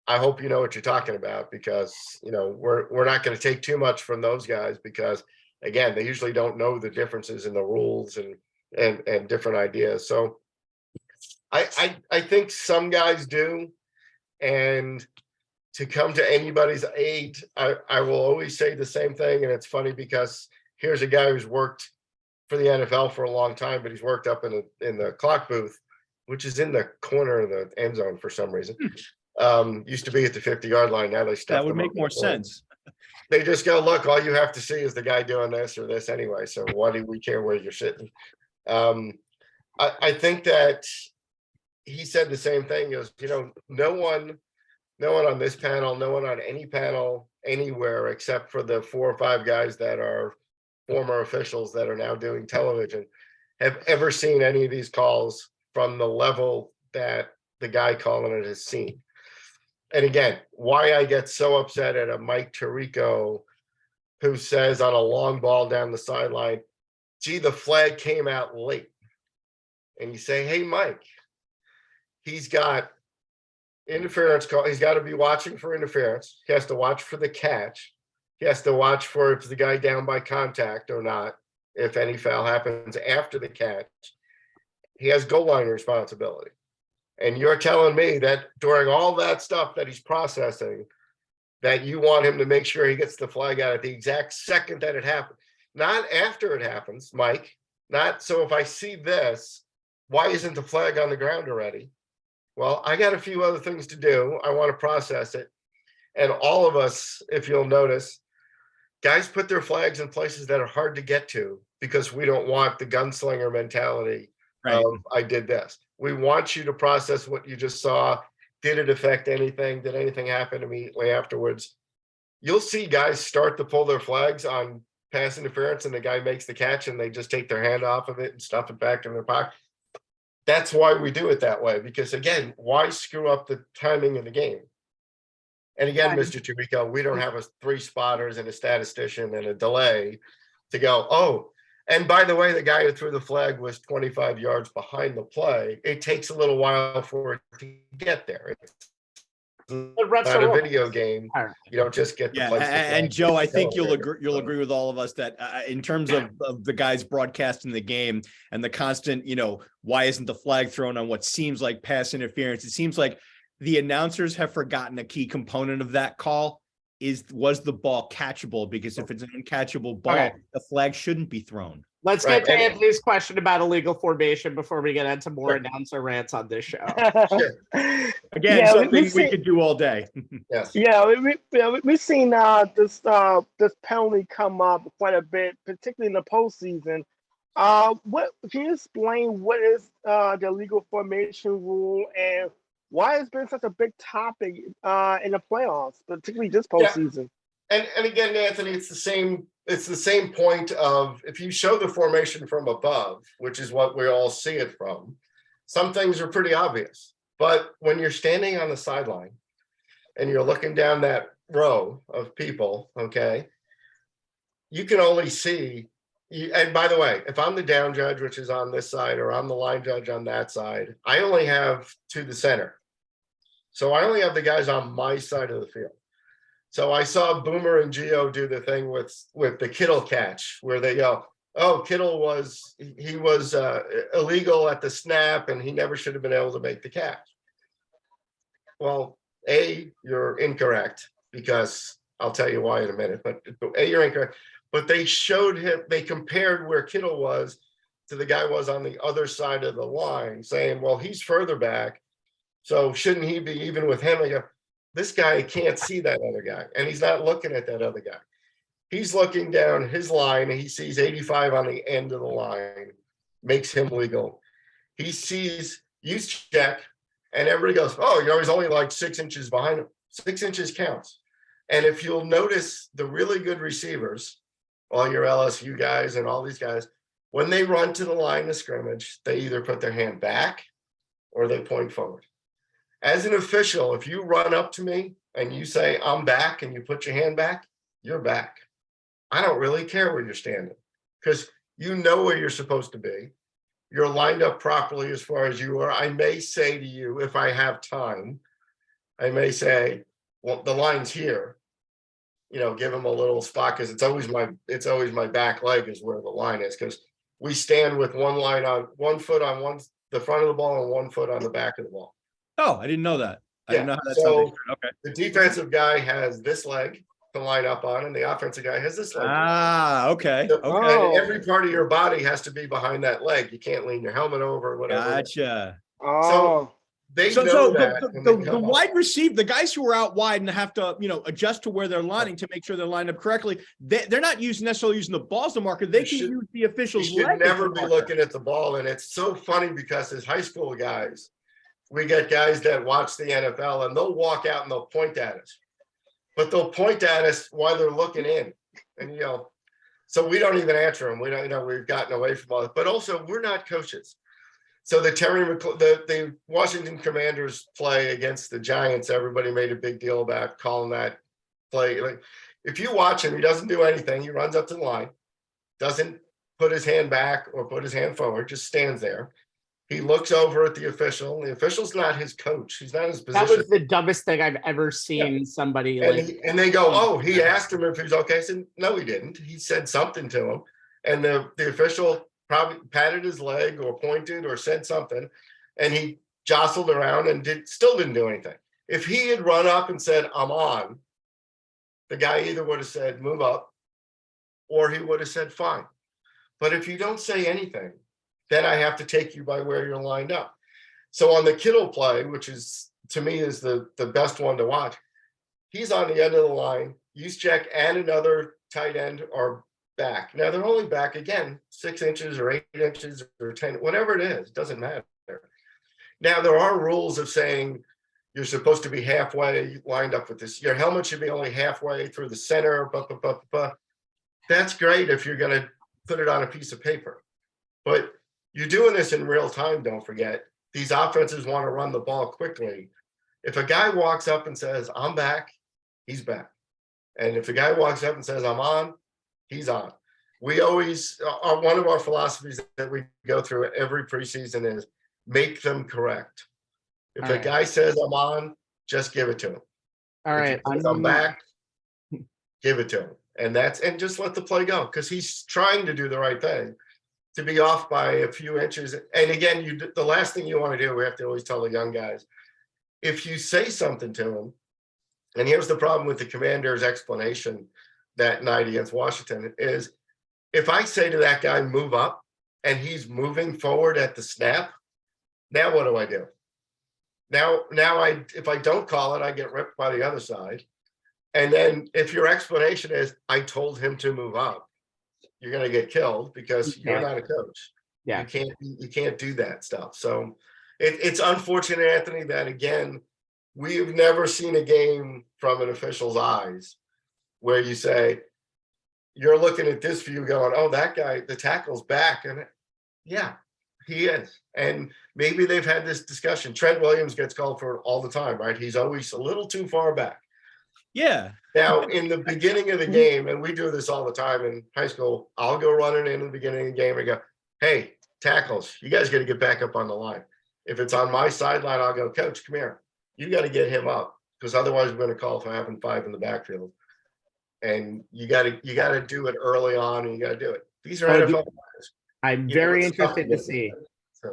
I hope you know what you're talking about because, we're not going to take too much from those guys because, again, they usually don't know the differences in the rules and different ideas. So I think some guys do. And to come to anybody's aid, I will always say the same thing. And it's funny because here's a guy who's worked for the NFL for a long time, but he's worked up in the clock booth, which is in the corner of the end zone for some reason. Used to be at the 50-yard line. Now they stuff that would make more sense. They just go, look, all you have to see is the guy doing this or this anyway. So why do we care where you're sitting? I think that he said the same thing. He goes, no one on this panel, no one on any panel anywhere except for the 4 or 5 guys that are former officials that are now doing television have ever seen any of these calls from the level that the guy calling it has seen. And again, why I get so upset at a Mike Tirico who says on a long ball down the sideline, gee, the flag came out late. And you say, hey, Mike, he's got interference call. He's got to be watching for interference. He has to watch for the catch. He has to watch for if the guy down by contact or not, if any foul happens after the catch. He has goal line responsibility. And you're telling me that during all that stuff that he's processing, that you want him to make sure he gets the flag out at the exact second that it happens. Not after it happens, Mike. Not so if I see this, why isn't the flag on the ground already? Well, I got a few other things to do. I want to process it. And all of us, if you'll notice, guys put their flags in places that are hard to get to because we don't want the gunslinger mentality of I did this. We want you to process what you just saw. Did it affect anything? Did anything happen immediately afterwards? You'll see guys start to pull their flags on pass interference and the guy makes the catch and they just take their hand off of it and stuff it back in their pocket. That's why we do it that way, because again, why screw up the timing of the game? And again, Mr. Tirico, we don't have a 3 spotters and a statistician and a delay to go, oh, and by the way, the guy who threw the flag was 25 yards behind the play. It takes a little while for it to get there. It's The refs not are a all- video game. You don't just get the Yeah, place. and Joe, I think you'll agree with all of us that in terms of the guys broadcasting the game and the constant, why isn't the flag thrown on what seems like pass interference? It seems like the announcers have forgotten a key component of that call was the ball catchable? Because if it's an uncatchable ball, Okay. the flag shouldn't be thrown. Let's Right, get to and- Anthony's question about illegal formation before we get into more announcer rants on this show. Again, Yeah, something we could do all day. Yes. Yeah, we've seen this penalty come up quite a bit, particularly in the postseason. What can you explain? What is the legal formation rule, and why it's been such a big topic in the playoffs, particularly this postseason? And again, Anthony, it's the same point of if you show the formation from above, which is what we all see it from, some things are pretty obvious. But when you're standing on the sideline and you're looking down that row of people, okay, you can only see. And by the way, if I'm the down judge, which is on this side, or I'm the line judge on that side, I only have to the center. So I only have the guys on my side of the field. So I saw Boomer and Gio do the thing with the Kittle catch where they go, oh, Kittle was illegal at the snap and he never should have been able to make the catch. Well, A, you're incorrect, because I'll tell you why in a minute, but A, you're incorrect. But they showed him, they compared where Kittle was to the guy was on the other side of the line, saying, well, he's further back, so shouldn't he be even with him? I go, this guy can't see that other guy, and he's not looking at that other guy. He's looking down his line, and he sees 85 on the end of the line, makes him legal. He sees use check, and everybody goes, oh, he's only like 6 inches behind him. 6 inches counts. And if you'll notice the really good receivers, all your LSU guys and all these guys, when they run to the line of scrimmage, they either put their hand back or they point forward. As an official, if you run up to me and you say, I'm back, and you put your hand back, you're back. I don't really care where you're standing, because you know where you're supposed to be. You're lined up properly as far as you are. I may say to you, if I have time, I may say, well, the line's here. Give him a little spot, because it's always my back leg is where the line is, because we stand with one foot on the front of the ball and 1 foot on the back of the ball. Oh, I didn't know that. I didn't know how that's so okay. The defensive guy has this leg to line up on, and the offensive guy has this leg. Okay. So, Okay. And every part of your body has to be behind that leg. You can't lean your helmet over or whatever. Gotcha. Oh, They know that. The wide receiver, the guys who are out wide and have to, adjust to where they're lining to make sure they're lined up correctly. They're not necessarily using the ball as the marker. They can use the official's you leg. should never be looking at the ball. And it's so funny, because as high school guys, we get guys that watch the NFL and they'll walk out and they'll point at us, but they'll point at us while they're looking in. And, so we don't even answer them. We don't, we've gotten away from all that, but also we're not coaches. So the Washington Commanders play against the Giants, everybody made a big deal about calling that play. Like, if you watch him, he doesn't do anything. He runs up to the line, doesn't put his hand back or put his hand forward, just stands there. He looks over at the official. The official's not his coach. He's not his position. That was the dumbest thing I've ever seen somebody and they go, oh, he asked him if he was okay. I said, no, he didn't. He said something to him. And the official probably patted his leg or pointed or said something. And he jostled around and still didn't do anything. If he had run up and said, I'm on, the guy either would have said, move up, or he would have said, fine. But if you don't say anything, then I have to take you by where you're lined up. So on the Kittle play, which is, to me, is the best one to watch, he's on the end of the line. Juszczyk and another tight end are back. Now, they're only back, again, 6 inches or 8 inches or 10, whatever it is, it doesn't matter. Now, there are rules of saying you're supposed to be halfway lined up with this. Your helmet should be only halfway through the center. That's great if you're going to put it on a piece of paper. But you're doing this in real time, don't forget. These offenses want to run the ball quickly. If a guy walks up and says, I'm back, he's back. And if a guy walks up and says, I'm on, he's on. We always, one of our philosophies that we go through every preseason is make them correct. If a guy says I'm on, just give it to him. All If right. you come back, give it to him. And just let the play go, because he's trying to do the right thing. To be off by a few inches. And again, the last thing you want to do, we have to always tell the young guys, if you say something to him, and here's the problem with the Commander's explanation that night against Washington, is if I say to that guy, move up, and he's moving forward at the snap, now what do I do? Now if I don't call it, I get ripped by the other side. And then if your explanation is, I told him to move up, you're going to get killed because you're not a coach. Yeah. You can't do that stuff. So it's unfortunate, Anthony, that again, we've never seen a game from an official's eyes where you say, you're looking at this view going, oh, that guy, the tackle's back. And yeah, he is. And maybe they've had this discussion. Trent Williams gets called for it all the time, right? He's always a little too far back. Yeah. Now, in the beginning of the game, and we do this all the time in high school, I'll go running in the beginning of the game and go, hey, tackles, you guys got to get back up on the line. If it's on my sideline, I'll go, coach, come here. You got to get him up, because otherwise we're going to call for having 5 in the backfield. And you got to do it early on, and you got to do it. These are NFL players. I'm very interested to see.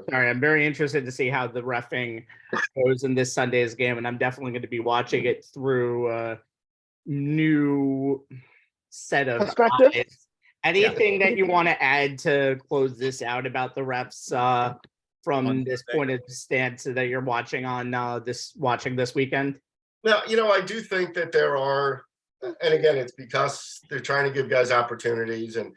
Sorry, I'm very interested to see how the reffing goes in this Sunday's game, and I'm definitely going to be watching it through a new set of Perspective. eyes. Anything that you want to add to close this out about the refs from this point of stance that you're watching on this weekend? Now, I do think that there are, and again, it's because they're trying to give guys opportunities. And,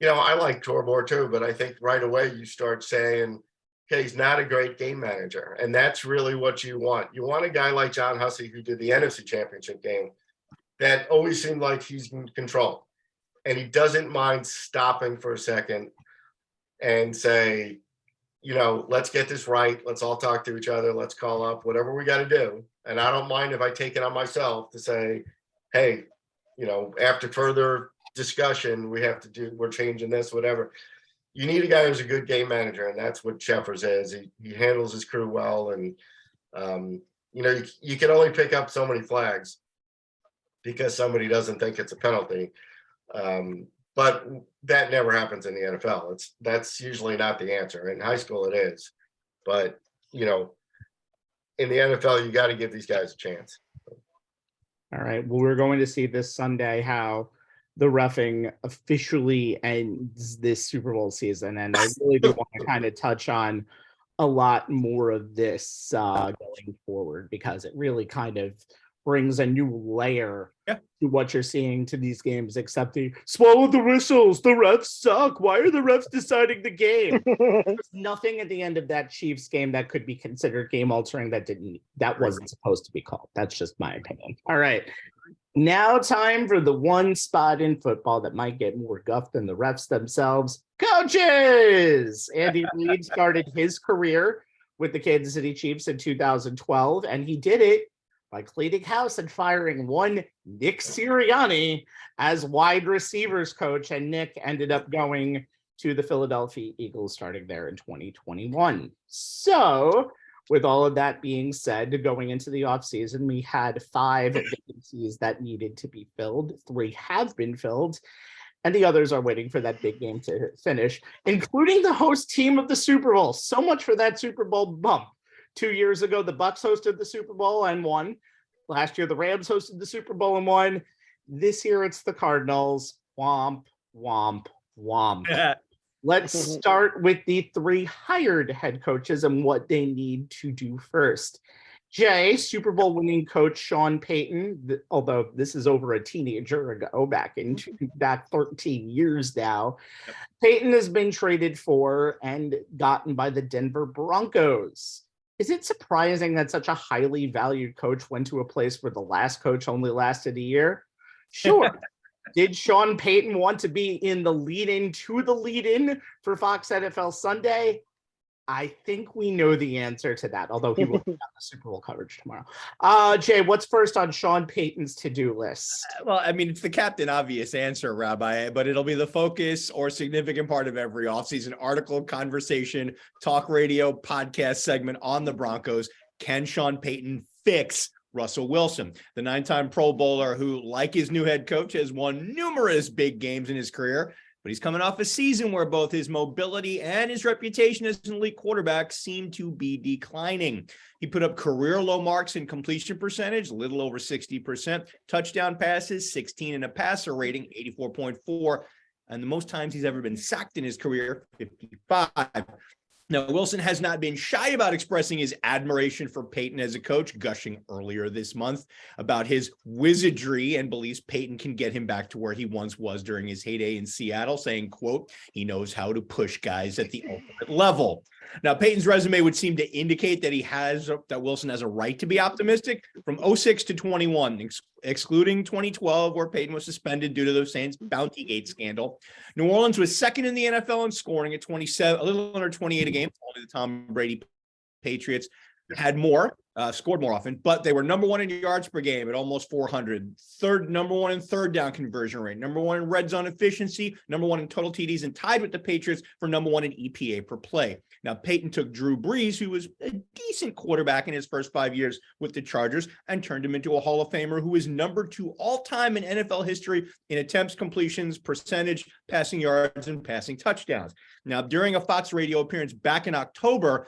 I like Torbor too, but I think right away you start saying, okay, he's not a great game manager. And that's really what you want. You want a guy like John Hussey, who did the NFC Championship game, that always seemed like he's in control. And he doesn't mind stopping for a second and say, let's get this right. Let's all talk to each other. Let's call up whatever we got to do. And I don't mind if I take it on myself to say, hey, after further discussion, we're changing this, whatever. You need a guy who's a good game manager, and that's what Sheffers is. He handles his crew well, and you can only pick up so many flags because somebody doesn't think it's a penalty. But that never happens in the NFL. That's usually not the answer. In high school it is, but in the NFL, you got to give these guys a chance. All right. Well, we're going to see this Sunday how the reffing officially ends this Super Bowl season. And I really do want to kind of touch on a lot more of this going forward, because it really kind of brings a new layer to what you're seeing to these games, except the swallow the whistles, the refs suck. Why are the refs deciding the game? There's nothing at the end of that Chiefs game that could be considered game altering that wasn't supposed to be called. That's just my opinion. All right. Now time for the one spot in football that might get more guff than the refs themselves. Coaches! Andy Reid started his career with the Kansas City Chiefs in 2012, and he did it by cleaning house and firing one Nick Sirianni as wide receivers coach, and Nick ended up going to the Philadelphia Eagles starting there in 2021. So with all of that being said, going into the offseason, we had 5 vacancies that needed to be filled. 3 have been filled, and the others are waiting for that big game to finish, including the host team of the Super Bowl. So much for that Super Bowl bump. 2 years ago, the Bucs hosted the Super Bowl and won. Last year, the Rams hosted the Super Bowl and won. This year, it's the Cardinals. Womp, womp, womp. Let's start with the 3 hired head coaches and what they need to do first. Jay, Super Bowl winning coach Sean Payton, although this is over a teenager ago, back 13 years now. Payton has been traded for and gotten by the Denver Broncos. Is it surprising that such a highly valued coach went to a place where the last coach only lasted a year? Sure. Did Sean Payton want to be in the lead-in to the lead-in for Fox NFL Sunday? I think we know the answer to that, although he will have the Super Bowl coverage tomorrow. Jay, what's first on Sean Payton's to-do list? Well, I mean, it's the Captain Obvious answer, Rabbi, but it'll be the focus or significant part of every offseason article, conversation, talk radio, podcast segment on the Broncos. Can Sean Payton fix Russell Wilson, the 9-time Pro Bowler who, like his new head coach, has won numerous big games in his career, but he's coming off a season where both his mobility and his reputation as an elite quarterback seem to be declining. He put up career low marks in completion percentage, a little over 60%, touchdown passes, 16 and a passer rating, 84.4, and the most times he's ever been sacked in his career, 55. Now, Wilson has not been shy about expressing his admiration for Peyton as a coach, gushing earlier this month about his wizardry and believes Peyton can get him back to where he once was during his heyday in Seattle, saying, quote, he knows how to push guys at the ultimate level. Now, Peyton's resume would seem to indicate that Wilson has a right to be optimistic. From 06 to 21, excluding 2012, where Peyton was suspended due to the Saints Bounty Gate scandal, New Orleans was second in the NFL in scoring at 27, a little under 28 a game. Only the Tom Brady Patriots had more, scored more often, but they were number one in yards per game at almost 400. Number one in third down conversion rate, number one in red zone efficiency, number one in total TDs, and tied with the Patriots for number one in EPA per play. Now, Peyton took Drew Brees, who was a decent quarterback in his first 5 years with the Chargers, and turned him into a Hall of Famer who is number 2 all-time in NFL history in attempts, completions, percentage, passing yards, and passing touchdowns. Now, during a Fox radio appearance back in October,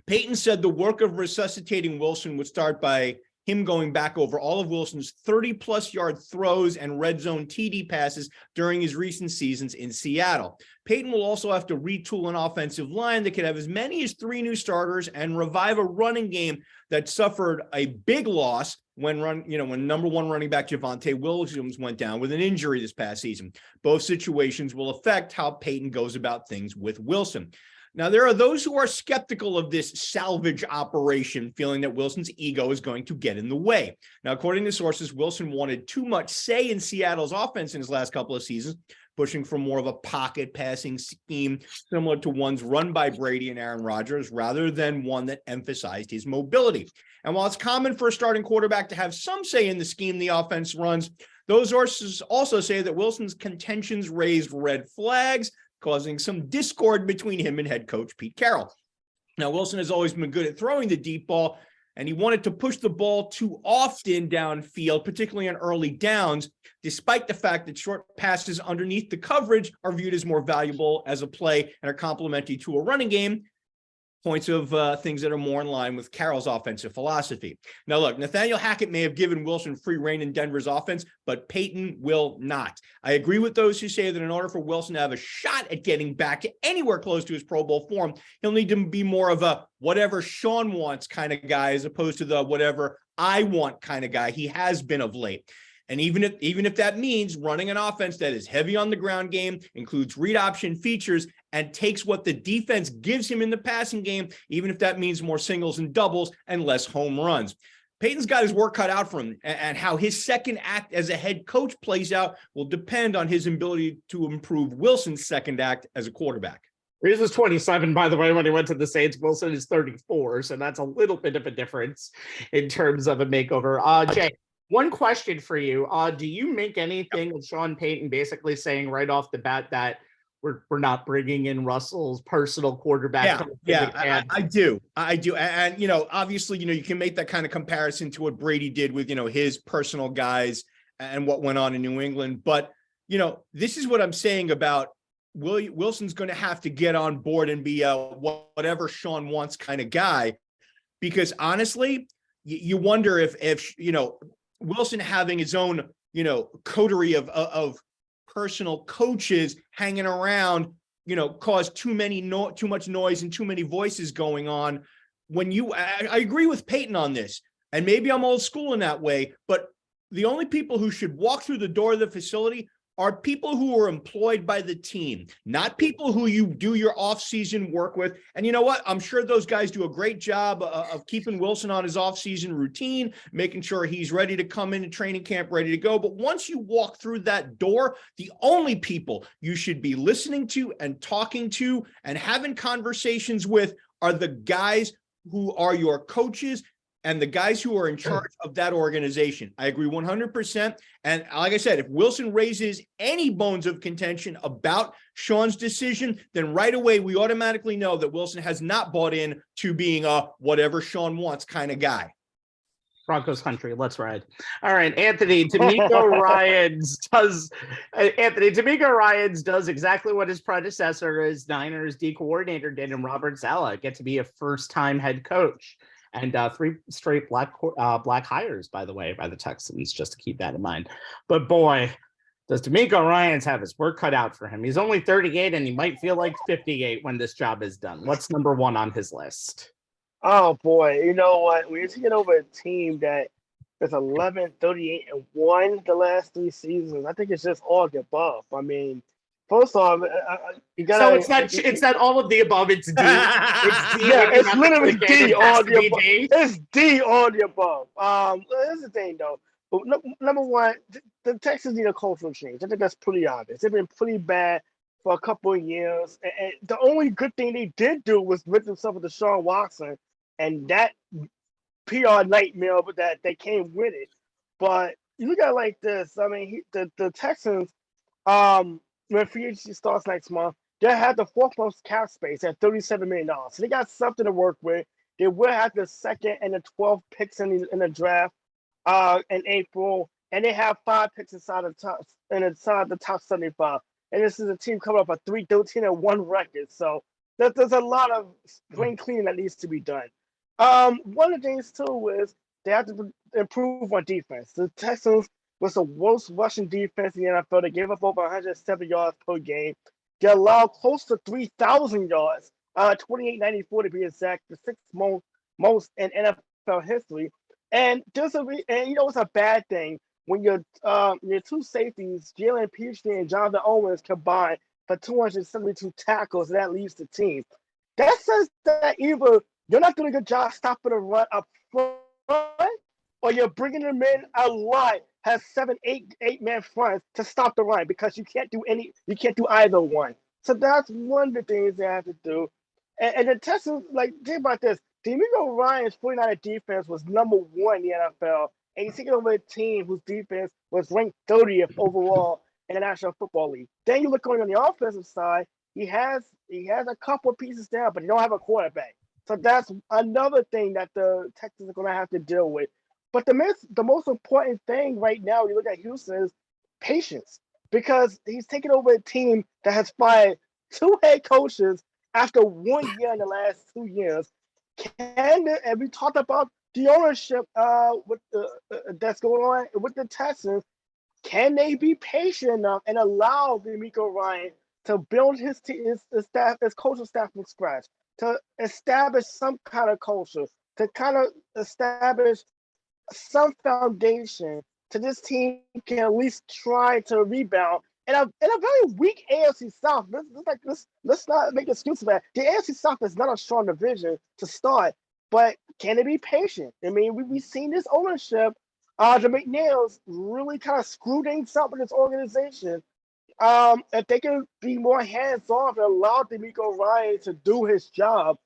Peyton said the work of resuscitating Wilson would start by him going back over all of Wilson's 30-plus yard throws and red zone TD passes during his recent seasons in Seattle. Peyton will also have to retool an offensive line that could have as many as 3 new starters and revive a running game that suffered a big loss when number one running back Javonte Williams went down with an injury this past season. Both situations will affect how Peyton goes about things with Wilson. Now, there are those who are skeptical of this salvage operation, feeling that Wilson's ego is going to get in the way. Now, according to sources, Wilson wanted too much say in Seattle's offense in his last couple of seasons, pushing for more of a pocket passing scheme similar to ones run by Brady and Aaron Rodgers, rather than one that emphasized his mobility. And while it's common for a starting quarterback to have some say in the scheme the offense runs, those sources also say that Wilson's contentions raised red flags, causing some discord between him and head coach Pete Carroll. Now, Wilson has always been good at throwing the deep ball, and he wanted to push the ball too often downfield, particularly on early downs, despite the fact that short passes underneath the coverage are viewed as more valuable as a play and are complementary to a running game. Points of things that are more in line with Carroll's offensive philosophy. Now, look, Nathaniel Hackett may have given Wilson free rein in Denver's offense, but Peyton will not. I agree with those who say that in order for Wilson to have a shot at getting back to anywhere close to his Pro Bowl form, he'll need to be more of a whatever Sean wants kind of guy, as opposed to the whatever I want kind of guy he has been of late. And even if that means running an offense that is heavy on the ground game, includes read option features, and takes what the defense gives him in the passing game, even if that means more singles and doubles and less home runs. Peyton's got his work cut out for him, and how his second act as a head coach plays out will depend on his ability to improve Wilson's second act as a quarterback. Reeves was 27, by the way, when he went to the Saints. Wilson is 34, so that's a little bit of a difference in terms of a makeover. Jay, one question for you. Do you make anything of Sean Payton basically saying right off the bat that we're not bringing in Russell's personal quarterback? I do. And, obviously, you can make that kind of comparison to what Brady did with, his personal guys and what went on in New England. But, this is what I'm saying about Wilson's going to have to get on board and be a whatever Sean wants kind of guy, because honestly, you wonder if Wilson having his own, coterie of personal coaches hanging around, caused too much noise and too many voices going on. I agree with Peyton on this, and maybe I'm old school in that way, but the only people who should walk through the door of the facility are people who are employed by the team, not people who you do your off-season work with. And you know what? I'm sure those guys do a great job of keeping Wilson on his off-season routine, making sure he's ready to come into training camp, ready to go. But once you walk through that door, the only people you should be listening to and talking to and having conversations with are the guys who are your coaches and the guys who are in charge of that organization. I agree 100%. And like I said, if Wilson raises any bones of contention about Sean's decision, then right away we automatically know that Wilson has not bought in to being a whatever Sean wants kind of guy. Broncos country, let's ride. All right, Anthony Ryans does exactly what his predecessor as Niners D coordinator did, and Robert Saleh get to be a first-time head coach. And 3 straight black hires, by the way, by the Texans, just to keep that in mind. But boy, does DeMeco Ryans have his work cut out for him. He's only 38, and he might feel like 58 when this job is done. What's number 1 on his list? Oh boy, you know what? We're taking over a team that is 11, 38, and 1 the last 3 seasons. I think it's just all the above. I mean, first off, you gotta. So it's not all of the above. It's D. It's D. Yeah, it's literally D all the above. D. It's D all the above. Here's the thing though. But number 1, the Texans need a cultural change. I think that's pretty obvious. They've been pretty bad for a couple of years, and the only good thing they did do was rid themselves of Deshaun Watson. And that PR nightmare that came with it. But you look at it like this. I mean, the Texans, when free agency starts next month, they have the 4th most cap space at $37 million. So they got something to work with. They will have the 2nd and the 12th picks in the draft in April. And they have 5 picks inside the top 75. And this is a team coming up a 3-13-1 record. So there's a lot of spring cleaning that needs to be done. One of the things too is they have to improve on defense. The Texans was the worst rushing defense in the NFL. They gave up over 107 yards per game. They allowed close to 3,000 yards, 2894 to be exact, the 6th most in NFL history. And it's a bad thing when your 2 safeties, Jalen Peachtree and Jonathan Owens, combined for 272 tackles, and that leaves the team. That says that either you're not doing a good job stopping the run up front, or you're bringing them in a lot, has 7, 8-man fronts to stop the run, because you can't do either one. So that's one of the things they have to do. And the Texans, think about this. DeMeco Ryans' 49er defense was number 1 in the NFL, and he's taking over a team whose defense was ranked 30th overall in the National Football League. Then you look on the offensive side, he has a couple of pieces down, but he don't have a quarterback. So that's another thing that the Texans are going to have to deal with. But the most important thing right now, when you look at Houston, is patience, because he's taking over a team that has fired 2 head coaches after 1 year in the last 2 years. And we talked about the ownership that's going on with the Texans. Can they be patient enough and allow DeMeco Ryans to build his coaching staff from scratch, to establish some kind of culture, to kind of establish some foundation to this team can at least try to rebound in a very weak AFC South. Let's not make excuses for that. The AFC South is not a strong division to start, but can it be patient? I mean, we've seen this ownership, the McNails, really kind of screw things up with this organization. If they can be more hands-off and allow DeMeco Ryans to do his job,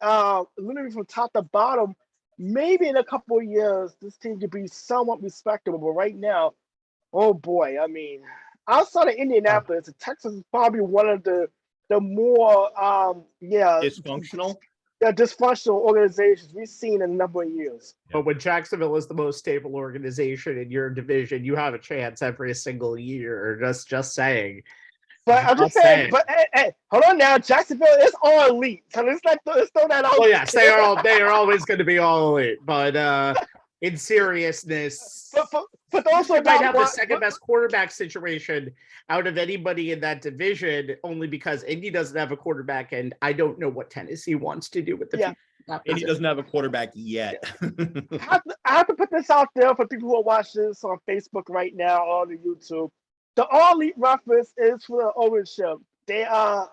literally from top to bottom, maybe in a couple of years, this team could be somewhat respectable. But right now, oh boy, I mean, outside of Indianapolis, the Texans is probably one of the more dysfunctional organizations we've seen in a number of years. But when Jacksonville is the most stable organization in your division, you have a chance every single year. Just saying. But I'm just saying. But hey, hold on now. Jacksonville is all elite, so let's throw that out. Well, yes, they are always going to be all elite. But in seriousness, but also they might have the second best quarterback situation out of anybody in that division, only because Indy doesn't have a quarterback, and I don't know what Tennessee wants to do with the future. Indy doesn't have a quarterback yet. I have to put this out there for people who are watching this on Facebook right now or on YouTube. The All Elite reference is for the ownership. They own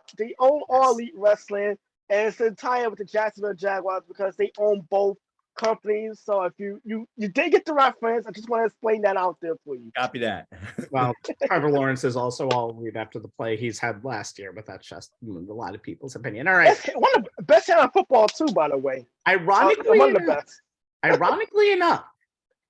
All Elite Wrestling, and it's in tie with the Jacksonville Jaguars because they own both companies. So if you did get the reference, I just want to explain that out there for you. Copy that. Well, Trevor Lawrence is also all elite after the play he's had last year, but that's just a lot of people's opinion. All right, one of the best in football too, by the way. Ironically enough,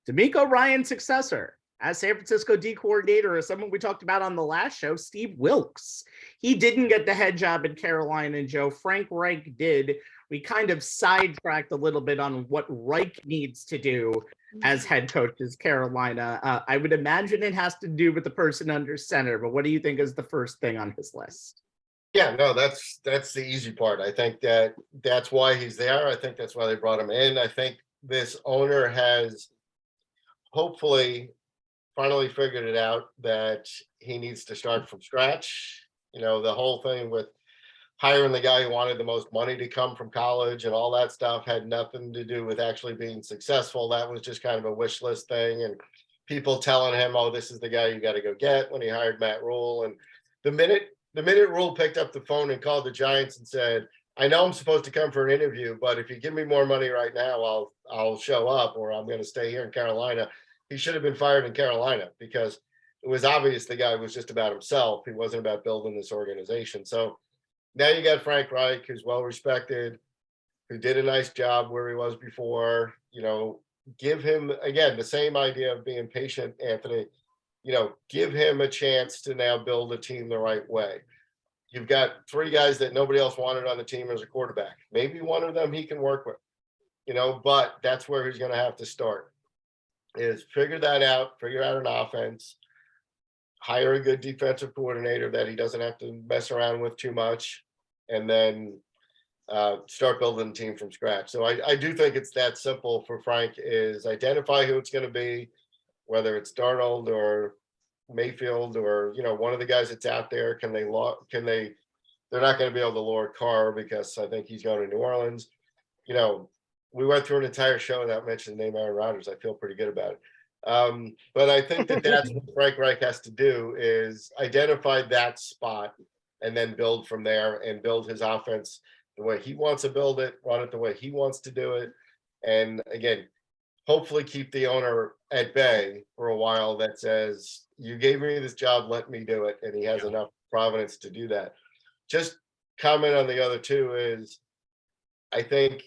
DeMeco Ryans' successor as San Francisco D coordinator is someone we talked about on the last show, Steve Wilkes. He didn't get the head job in Carolina, and Joe. Frank Reich did. We kind of sidetracked a little bit on what Reich needs to do as head coach is Carolina. I would imagine it has to do with the person under center, but what do you think is the first thing on his list? Yeah, no, that's the easy part. I think that's why he's there. I think that's why they brought him in. I think this owner has hopefully finally figured it out that he needs to start from scratch. You know, the whole thing with hiring the guy who wanted the most money to come from college and all that stuff had nothing to do with actually being successful. That was just kind of a wish list thing. And people telling him, oh, this is the guy you got to go get, when he hired Matt Rule. And the minute Rule picked up the phone and called the Giants and said, I know I'm supposed to come for an interview, but if you give me more money right now, I'll show up, or I'm going to stay here in Carolina. He should have been fired in Carolina, because it was obvious the guy was just about himself. He wasn't about building this organization. So now you got Frank Reich, who's well respected, who did a nice job where he was before. You know, give him, again, the same idea of being patient, Anthony. You know, give him a chance to now build a team the right way. You've got three guys that nobody else wanted on the team as a quarterback. Maybe one of them he can work with, you know, but that's where he's going to have to start, is figure that out, figure out an offense, hire a good defensive coordinator that he doesn't have to mess around with too much, and then start building the team from scratch. So I do think it's that simple for Frank, is identify who it's going to be, whether it's Darnold or Mayfield or, you know, one of the guys that's out there. They're not going to be able to lure Carr, because I think he's going to New Orleans. You know, we went through an entire show without mentioning the name Aaron Rodgers. I feel pretty good about it. But I think that's what Frank Reich has to do, is identify that spot and then build from there, and build his offense the way he wants to build it, run it the way he wants to do it. And again, hopefully keep the owner at bay for a while that says, you gave me this job, let me do it. And he has enough providence to do that. Just comment on the other two is, I think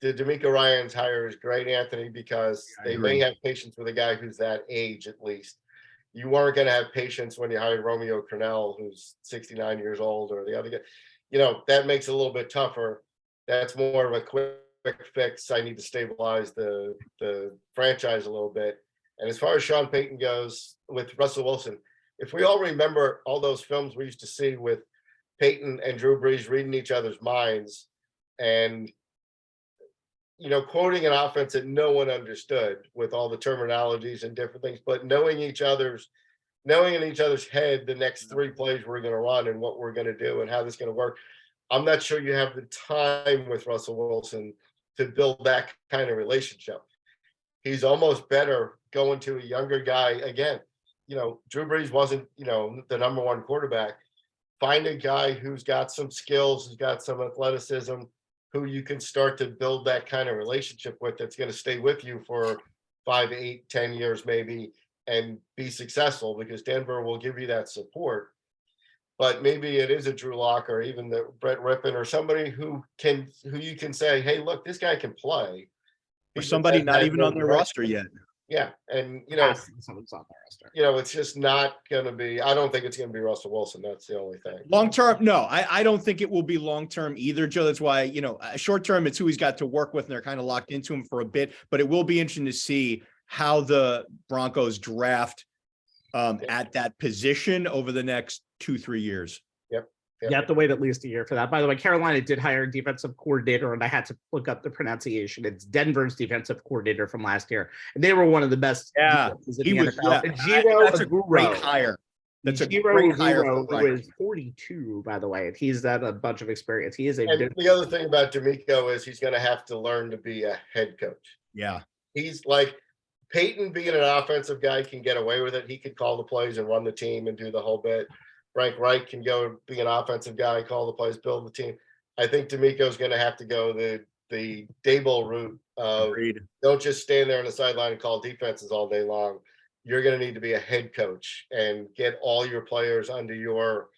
the D'Amico Ryans hire is great, Anthony, because they may have patience with a guy who's that age at least. You weren't going to have patience when you hired Romeo Crennel, who's 69 years old, or the other guy. You know, that makes it a little bit tougher. That's more of a quick fix. I need to stabilize the franchise a little bit. And as far as Sean Payton goes with Russell Wilson, if we all remember all those films we used to see with Peyton and Drew Brees reading each other's minds and, you know, quoting an offense that no one understood with all the terminologies and different things, but knowing in each other's head the next three plays we're going to run and what we're going to do and how this is going to work. I'm not sure you have the time with Russell Wilson to build that kind of relationship. He's almost better going to a younger guy. Again, you know, Drew Brees wasn't, you know, the number one quarterback. Find a guy who's got some skills, who's got some athleticism, who you can start to build that kind of relationship with, that's going to stay with you for 5, 8, 10 years maybe, and be successful, because Denver will give you that support. But maybe it is a Drew Lock or even the Brett Rippon or somebody who you can say, hey, look, this guy can play. Or somebody not even on their roster yet. Yeah. And, you know, someone's on the roster. You know, it's just not going to be, I don't think it's going to be Russell Wilson. That's the only thing. Long term, no, I don't think it will be long term either, Joe. That's why, you know, short term, it's who he's got to work with, and they're kind of locked into him for a bit. But it will be interesting to see how the Broncos draft at that position over the next 2-3 years. You have to wait at least a year for that. By the way, Carolina did hire a defensive coordinator, and I had to look up the pronunciation. It's Denver's defensive coordinator from last year, and they were one of the best. Defenses in the NFL. That's a great hire. That's a great hire. Who is 42, by the way, and he's had a bunch of experience. He is a. And the other thing about D'Amico is he's going to have to learn to be a head coach. Yeah, he's like Peyton, being an offensive guy, can get away with it. He could call the plays and run the team and do the whole bit. Frank Reich can go be an offensive guy, call the plays, build the team. I think D'Amico's going to have to go the Daboll route of don't just stand there on the sideline and call defenses all day long. You're going to need to be a head coach and get all your players under your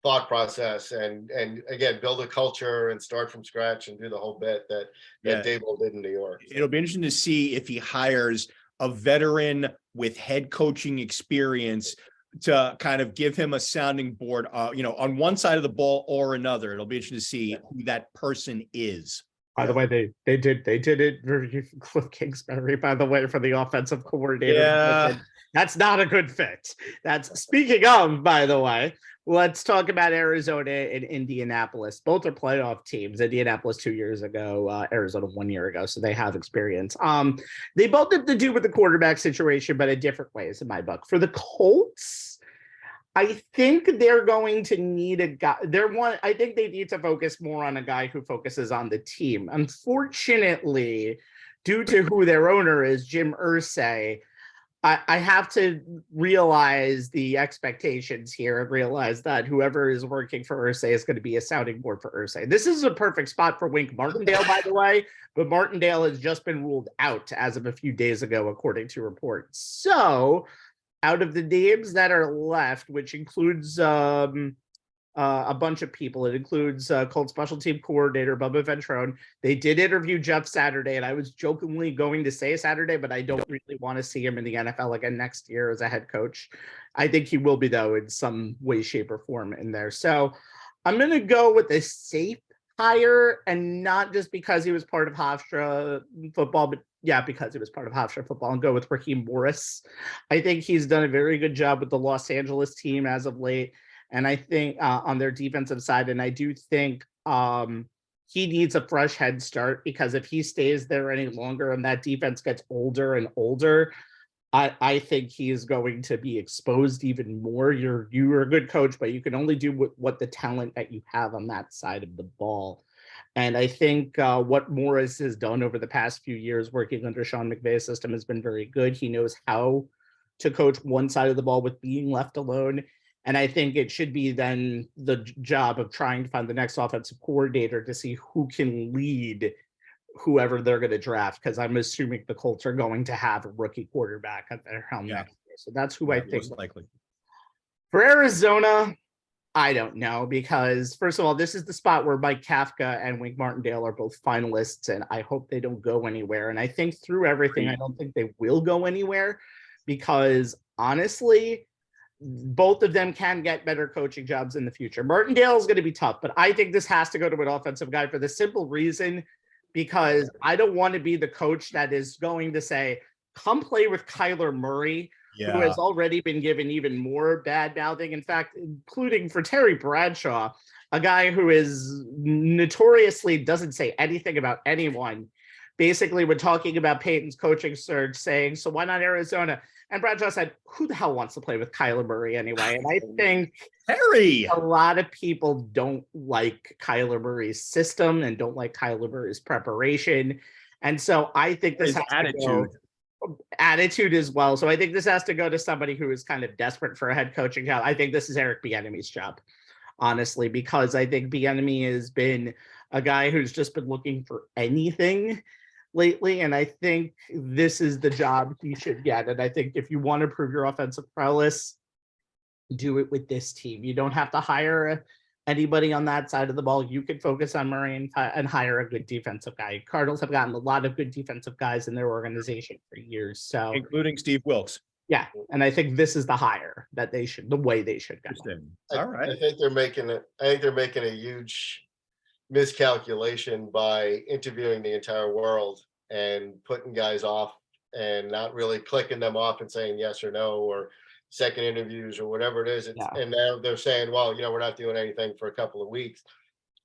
thought process and again, build a culture and start from scratch and do the whole bit that Daboll did in New York. It'll be interesting to see if he hires a veteran with head coaching experience to kind of give him a sounding board, you know, on one side of the ball or another. It'll be interesting to see who that person is. By the way, they did interview Cliff Kingsbury, by the way, for the offensive coordinator. Yeah. That's not a good fit. That's speaking of, by the way, let's talk about Arizona and Indianapolis. Both are playoff teams. Indianapolis 2 years ago, Arizona 1 year ago, so they have experience. They both have to do with the quarterback situation, but in different ways in my book. For the Colts, I think they're going to need a guy. I think they need to focus more on a guy who focuses on the team. Unfortunately, due to who their owner is, Jim Irsay, I have to realize the expectations here and realize that whoever is working for Irsay is going to be a sounding board for Irsay. This is a perfect spot for Wink Martindale, by the way, but Martindale has just been ruled out as of a few days ago, according to reports. So, out of the names that are left, which includes a bunch of people, it includes Colts special team coordinator Bubba Ventrone. They did interview Jeff Saturday, and I was jokingly going to say Saturday, but I don't really want to see him in the NFL again next year as a head coach. I think he will be, though, in some way, shape, or form in there. So I'm going to go with a safe hire, and not just because he was part of Hofstra football, but because he was part of Hofstra football, and go with Raheem Morris. I think he's done a very good job with the Los Angeles team as of late. And I think on their defensive side, and I do think he needs a fresh head start, because if he stays there any longer and that defense gets older and older, I think he is going to be exposed even more. You're a good coach, but you can only do what the talent that you have on that side of the ball. And I think what Morris has done over the past few years working under Sean McVay's system has been very good. He knows how to coach one side of the ball with being left alone. And I think it should be then the job of trying to find the next offensive coordinator to see who can lead whoever they're going to draft, because I'm assuming the Colts are going to have a rookie quarterback at their helm next year. So that's who I think. Most likely. For Arizona, I don't know, because first of all, this is the spot where Mike Kafka and Wink Martindale are both finalists, and I hope they don't go anywhere. And I think through everything, I don't think they will go anywhere, because honestly, both of them can get better coaching jobs in the future. Martindale is going to be tough, but I think this has to go to an offensive guy for the simple reason, because I don't want to be the coach that is going to say, come play with Kyler Murray, who has already been given even more bad mouthing. In fact, including for Terry Bradshaw, a guy who is notoriously doesn't say anything about anyone. Basically, when talking about Peyton's coaching search, saying, so why not Arizona? And Bradshaw said, who the hell wants to play with Kyler Murray anyway? And I think Harry, a lot of people don't like Kyler Murray's system and don't like Kyler Murray's preparation. And so I think this has attitude as well. So I think this has to go to somebody who is kind of desperate for a head coaching job. I think this is Eric Bieniemy's job, honestly, because I think Bieniemy has been a guy who's just been looking for anything lately, and I think this is the job he should get. And I think if you want to prove your offensive prowess, do it with this team. You don't have to hire anybody on that side of the ball. You can focus on Murray and hire a good defensive guy. Cardinals have gotten a lot of good defensive guys in their organization for years, so including Steve Wilkes. Yeah, and I think this is the hire that they should, the way they should go. All right, I think they're making a huge miscalculation by interviewing the entire world and putting guys off and not really clicking them off and saying yes or no, or second interviews or whatever it is. And now they're saying, well, we're not doing anything for a couple of weeks.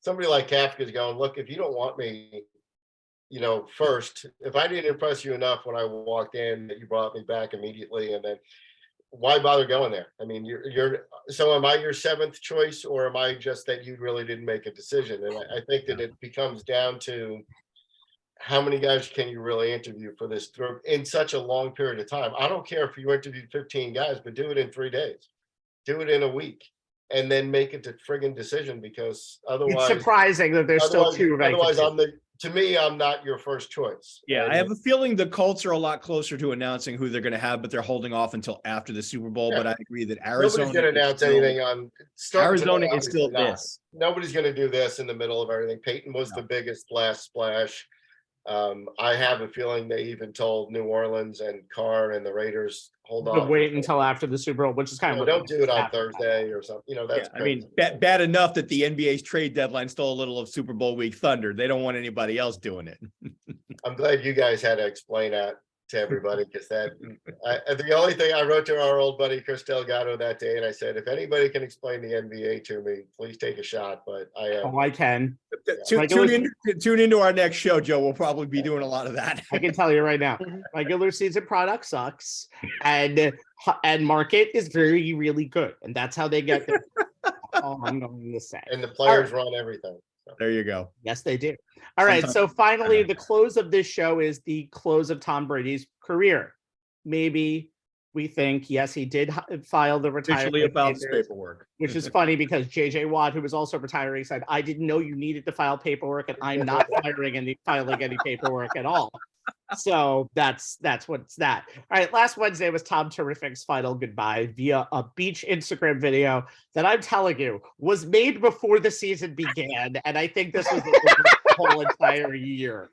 Somebody like Kafka is going, look, if you don't want me, first, if I didn't impress you enough when I walked in that you brought me back immediately, and then why bother going there? I mean, so am I your seventh choice, or am I just that you really didn't make a decision? And I think that it becomes down to how many guys can you really interview for this group in such a long period of time? I don't care if you interviewed 15 guys, but do it in 3 days, do it in a week, and then make it a friggin' decision, because otherwise it's surprising that there's still two. Otherwise, to me, I'm not your first choice. Yeah, I have a feeling the Colts are a lot closer to announcing who they're going to have, but they're holding off until after the Super Bowl. Yeah. But I agree that Arizona Nobody's going to announce anything on Arizona is still this. Nobody's going to do this in the middle of everything. Peyton was the biggest last splash. I have a feeling they even told New Orleans and Carr and the Raiders hold But off. wait until after the Super Bowl, which is kind of what Don't do it on happened. Thursday or something. That's I mean, crazy. bad enough that the NBA's trade deadline stole a little of Super Bowl week thunder. They don't want anybody else doing it. I'm glad you guys had to explain that to everybody, because the only thing I wrote to our old buddy Chris Delgado that day, and I said, if anybody can explain the NBA to me, please take a shot. But I can. Tune into our next show, Joe. We'll probably be doing a lot of that. I can tell you right now, regular season product sucks, and market is very, really good, and that's how they get there. All I'm going to say. And the players run everything. So. There you go. Yes, they do. All right. So finally, the close of this show is the close of Tom Brady's career. Maybe we think, yes, he did file the retirement Officially about his paperwork, which is funny because JJ Watt, who was also retiring, said, I didn't know you needed to file paperwork, and I'm not filing any paperwork at all. So that's what's that. All right. Last Wednesday was Tom Terrific's final goodbye via a beach Instagram video that I'm telling you was made before the season began. And I think this was the whole entire year.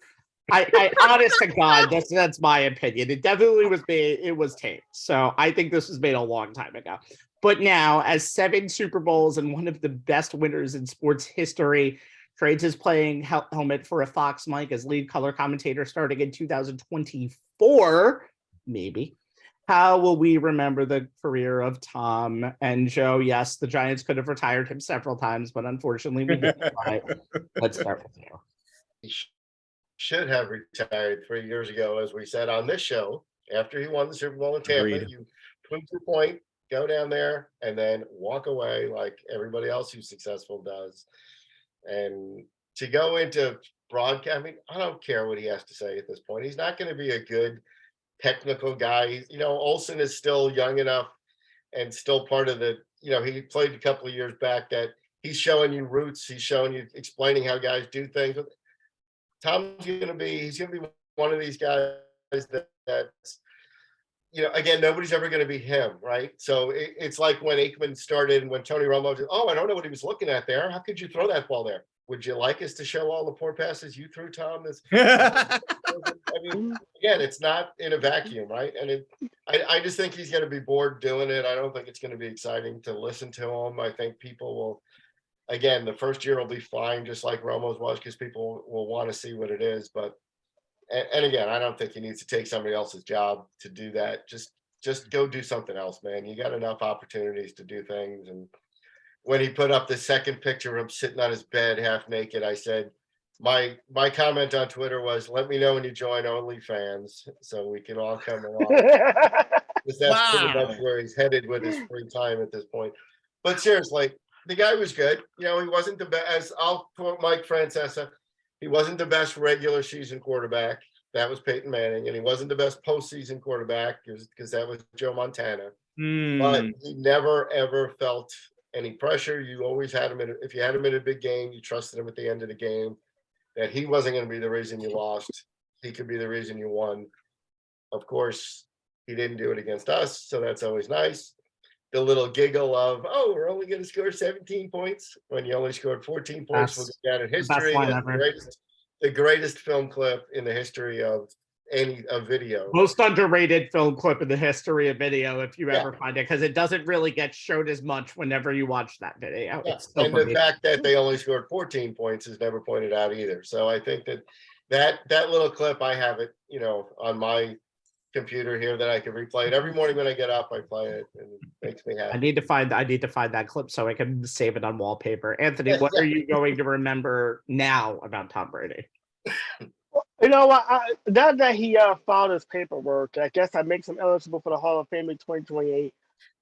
I honest to God, that's my opinion. It definitely was made, it was taped. So I think this was made a long time ago. But now, as 7 Super Bowls and one of the best winners in sports history, trades his playing helmet for a Fox mic as lead color commentator starting in 2024, maybe. How will we remember the career of Tom and Joe? Yes, the Giants could have retired him several times, but unfortunately we didn't. Let's start with you. He should have retired 3 years ago, as we said on this show. After he won the Super Bowl in Tampa, Agreed. You prove your point, go down there, and then walk away like everybody else who's successful does. And to go into broadcast, I mean, I don't care what he has to say at this point. He's not going to be a good technical guy. Olsen is still young enough and still part of the, he played a couple of years back that he's showing you roots. He's showing you, explaining how guys do things. Tom's going to be, he's going to be one of these guys that's, again, nobody's ever going to be him, right? So it's like when Aikman started and when Tony Romo said, I don't know what he was looking at there. How could you throw that ball there? Would you like us to show all the poor passes you threw, Tom? I mean, again, it's not in a vacuum, right? And I just think he's going to be bored doing it. I don't think it's going to be exciting to listen to him. I think people will, again, the first year will be fine, just like Romo's was, because people will want to see what it is. But and again, I don't think he needs to take somebody else's job to do that. Just go do something else, man. You got enough opportunities to do things. And when he put up the second picture of him sitting on his bed half naked, I said, my comment on Twitter was, let me know when you join OnlyFans so we can all come along. Because that's pretty much where he's headed with his free time at this point. But seriously, the guy was good. He wasn't the best, as I'll quote Mike Francesa, he wasn't the best regular season quarterback. That was Peyton Manning. And he wasn't the best postseason quarterback because that was Joe Montana. But he never, ever felt any pressure. You always had him if you had him in a big game, you trusted him at the end of the game, that he wasn't going to be the reason you lost. He could be the reason you won. Of course, he didn't do it against us, so that's always nice. The little giggle of, we're only going to score 17 points when you only scored 14 points. We'll go down in history. The greatest film clip in the history of video. Most underrated film clip in the history of video, if you ever find it, because it doesn't really get showed as much whenever you watch that video. Yeah. And funny. The fact that they only scored 14 points is never pointed out either. So I think that little clip, I have it, on my computer here that I can replay it every morning when I get up. I play it and it makes me happy. I need to find that clip so I can save it on wallpaper. Anthony, what are you going to remember now about Tom Brady? Now that he filed his paperwork, I guess that makes him eligible for the Hall of Fame in 2028.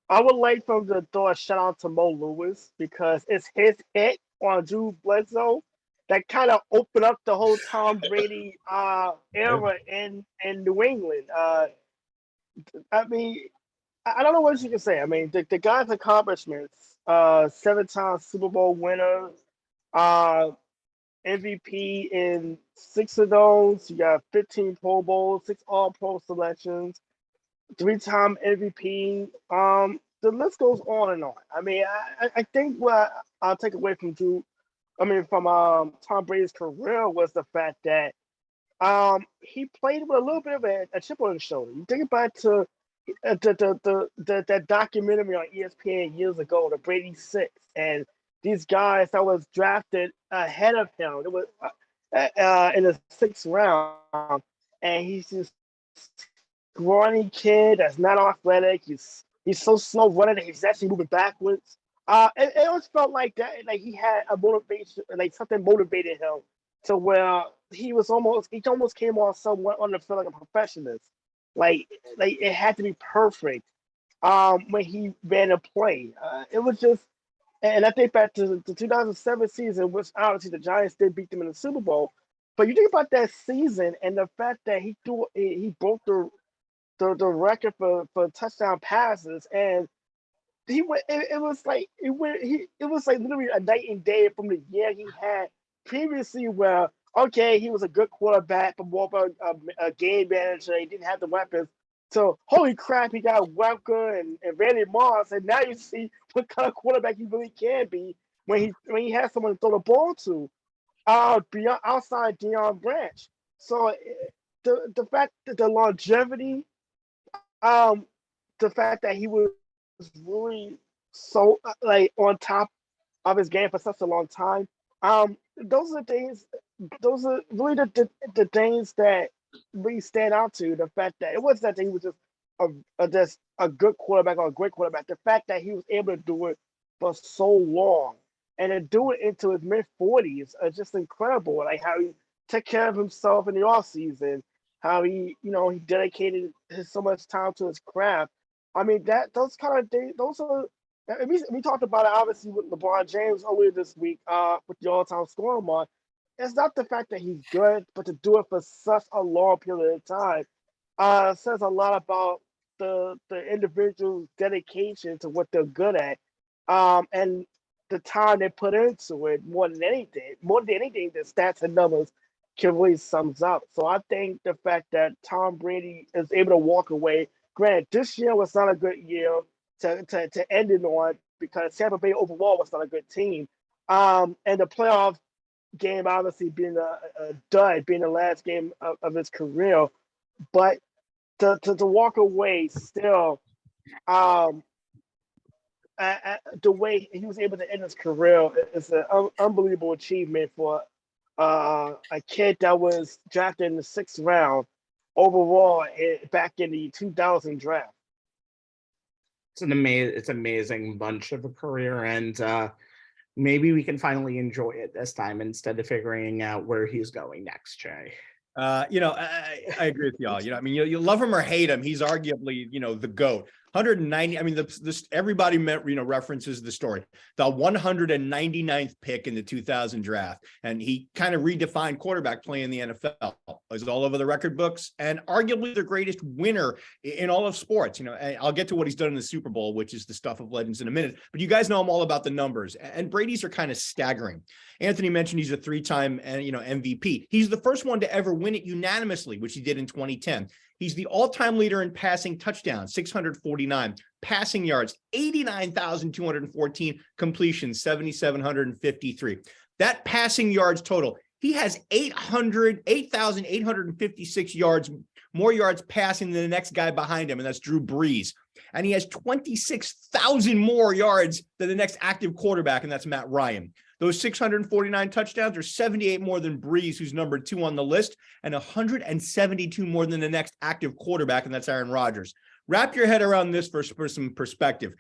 I would like for him to throw a shout out to Mo Lewis because it's his hit on Drew Bledsoe that kind of opened up the whole Tom Brady era in New England. I mean, I don't know what you can say. I mean, the guy's accomplishments, 7-time Super Bowl winner, MVP in 6 of those. You got 15 Pro Bowls, 6 All-Pro selections, 3-time MVP. The list goes on and on. I mean, I think what I'll take away from Tom Brady's career was the fact that he played with a little bit of a chip on his shoulder. You think back to that documentary on ESPN years ago, the Brady Six, and these guys that was drafted ahead of him. It was in the 6th round, and he's this scrawny kid that's not athletic. He's so slow running. He's actually moving backwards. It always felt like that, like he had a motivation, like something motivated him to where he almost came on somewhat on the field like a perfectionist. Like it had to be perfect. When he ran a play, it was just, and I think back to the 2007 season, which obviously the Giants did beat them in the Super Bowl. But you think about that season and the fact that he broke the record for touchdown passes, and he went. It was like it was like literally a night and day from the year he had previously, where okay, he was a good quarterback, but more of a game manager. He didn't have the weapons. So holy crap, he got Welker and Randy Moss, and now you see what kind of quarterback he really can be when he has someone to throw the ball to, beyond outside Deion Branch. So the fact that the longevity, the fact that he was really so like on top of his game for such a long time, those are things. Those are really the things that really stand out to the fact that it wasn't that he was just a good quarterback or a great quarterback. The fact that he was able to do it for so long and to do it into his mid-40s is just incredible. Like how he took care of himself in the off season, how he dedicated so much time to his craft. I mean those kind of things. Those are. We talked about it obviously with LeBron James earlier this week with the all-time scoring mark. It's not the fact that he's good, but to do it for such a long period of time says a lot about the individual's dedication to what they're good at, and the time they put into it more than anything. More than anything, the stats and numbers can really sums up. So I think the fact that Tom Brady is able to walk away. Granted, this year was not a good year to end it on because Tampa Bay overall was not a good team, and the playoff game obviously being a dud, being the last game of his career, but to walk away still, the way he was able to end his career is an unbelievable achievement for a kid that was drafted in the 6th round overall back in the 2000 draft. It's amazing bunch of a career, and maybe we can finally enjoy it this time instead of figuring out where he's going next, Jay. I agree with y'all. I mean, you love him or hate him. He's arguably, the GOAT. 190. I mean, this everybody references the story. The 199th pick in the 2000 draft, and he kind of redefined quarterback play in the NFL. Is all over the record books, and arguably the greatest winner in all of sports. I'll get to what he's done in the Super Bowl, which is the stuff of legends in a minute. But you guys know I'm all about the numbers, and Brady's are kind of staggering. Anthony mentioned he's a 3-time, MVP. He's the first one to ever win it unanimously, which he did in 2010. He's the all-time leader in passing touchdowns, 649, passing yards, 89,214, completions, 7,753. That passing yards total, he has 8,856 yards, more yards passing than the next guy behind him, and that's Drew Brees. And he has 26,000 more yards than the next active quarterback, and that's Matt Ryan. Those 649 touchdowns are 78 more than Brees, who's number 2 on the list, and 172 more than the next active quarterback, and that's Aaron Rodgers. Wrap your head around this for some perspective.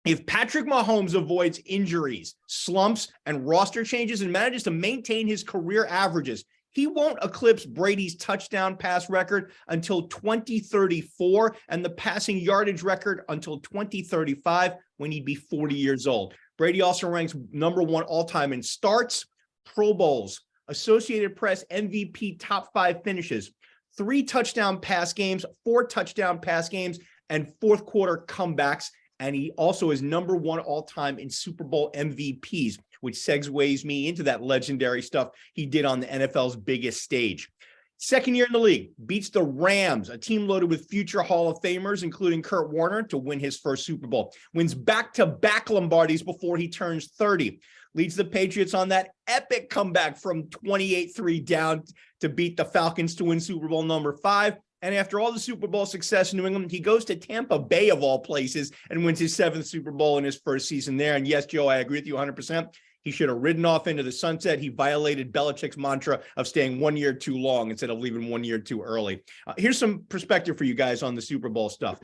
If Patrick Mahomes avoids injuries, slumps, and roster changes and manages to maintain his career averages, he won't eclipse Brady's touchdown pass record until 2034 and the passing yardage record until 2035 when he'd be 40 years old. Brady also ranks number 1 all-time in starts, Pro Bowls, Associated Press MVP top 5 finishes, 3 touchdown pass games, 4 touchdown pass games, and fourth quarter comebacks. And he also is number 1 all-time in Super Bowl MVPs, which segues me into that legendary stuff he did on the NFL's biggest stage. Second year in the league, beats the Rams, a team loaded with future Hall of Famers, including Kurt Warner, to win his first Super Bowl. Wins back-to-back Lombardis before he turns 30. Leads the Patriots on that epic comeback from 28-3 down to beat the Falcons to win Super Bowl number 5. And after all the Super Bowl success in New England, he goes to Tampa Bay of all places and wins his 7th Super Bowl in his first season there. And yes, Joe, I agree with you 100%. He should have ridden off into the sunset. He violated Belichick's mantra of staying 1 year too long instead of leaving 1 year too early. Here's some perspective for you guys on the Super Bowl stuff.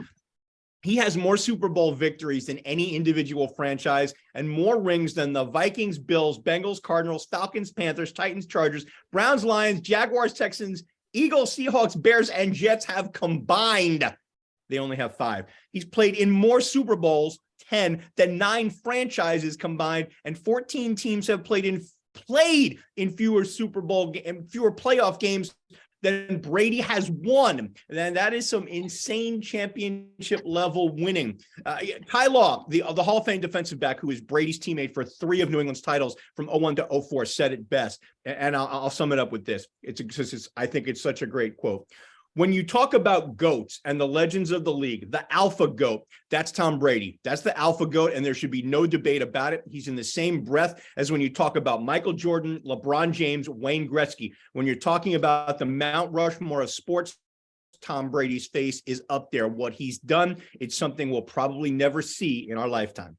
He has more Super Bowl victories than any individual franchise and more rings than the Vikings, Bills, Bengals, Cardinals, Falcons, Panthers, Titans, Chargers, Browns, Lions, Jaguars, Texans, Eagles, Seahawks, Bears, and Jets have combined. They only have 5. He's played in more Super Bowls, 10, than 9 franchises combined, and 14 teams have played in fewer Super Bowl and fewer playoff games than Brady has won. And that is some insane championship level winning. Ty Law, the Hall of Fame defensive back, who is Brady's teammate for 3 of New England's titles from 01 to 04, said it best. And I'll sum it up with this. I think it's such a great quote. When you talk about GOATs and the legends of the league, the alpha GOAT, that's Tom Brady. That's the alpha GOAT, and there should be no debate about it. He's in the same breath as when you talk about Michael Jordan, LeBron James, Wayne Gretzky. When you're talking about the Mount Rushmore of sports, Tom Brady's face is up there. What he's done, it's something we'll probably never see in our lifetime.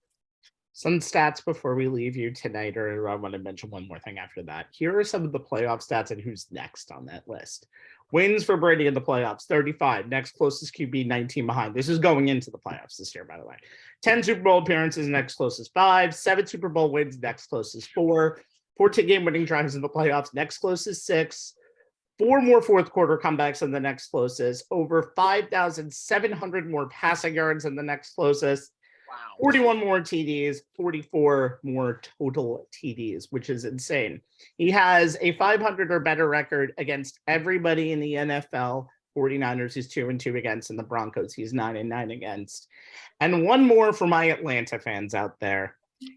Some stats before we leave you tonight, or I want to mention one more thing after that. Here are some of the playoff stats and who's next on that list. Wins for Brady in the playoffs, 35. Next closest QB, 19 behind. This is going into the playoffs this year, by the way. 10 Super Bowl appearances, next closest 5. 7 Super Bowl wins, next closest 4. 14-game winning drives in the playoffs, next closest 6. 4 more fourth quarter comebacks than the next closest. Over 5,700 more passing yards than the next closest. Wow. 41 more TDs, 44 more total TDs, which is insane. He has a 500 or better record against everybody in the NFL. 49ers, he's 2-2 against, and the Broncos, he's 9-9 against. And one more for my Atlanta fans out there.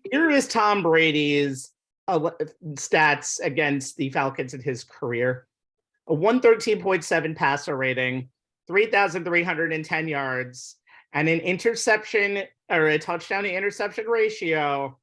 Here is Tom Brady's stats against the Falcons in his career. A 113.7 passer rating, 3,310 yards, and an interception or a touchdown to interception ratio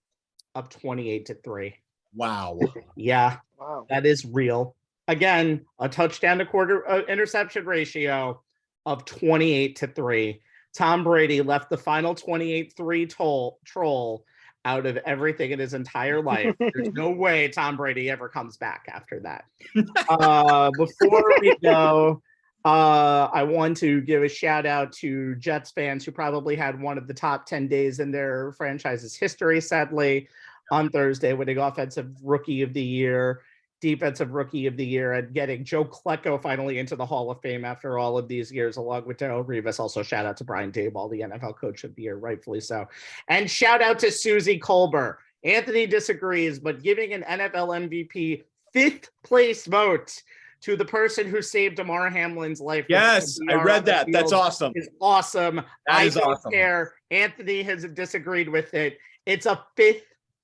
of 28-3. Wow. Yeah, Wow. that is real. Again, a touchdown to interception ratio of 28-3. Tom Brady left the final 28-3 troll out of everything in his entire life. There's no way Tom Brady ever comes back after that. Before we go, I want to give a shout out to Jets fans who probably had one of the top 10 days in their franchise's history, sadly, on Thursday, winning Offensive Rookie of the Year, Defensive Rookie of the Year, and getting Joe Klecko finally into the Hall of Fame after all of these years, along with Darrelle Revis. Also, shout out to Brian Daboll, the NFL Coach of the Year, rightfully so. And shout out to Susie Colbert. Anthony disagrees, but giving an NFL MVP 5th place vote to the person who saved Damar Hamlin's life. Yes, I read that. That's awesome. Is awesome. That is don't awesome. care. Anthony has disagreed with it. It's a 5th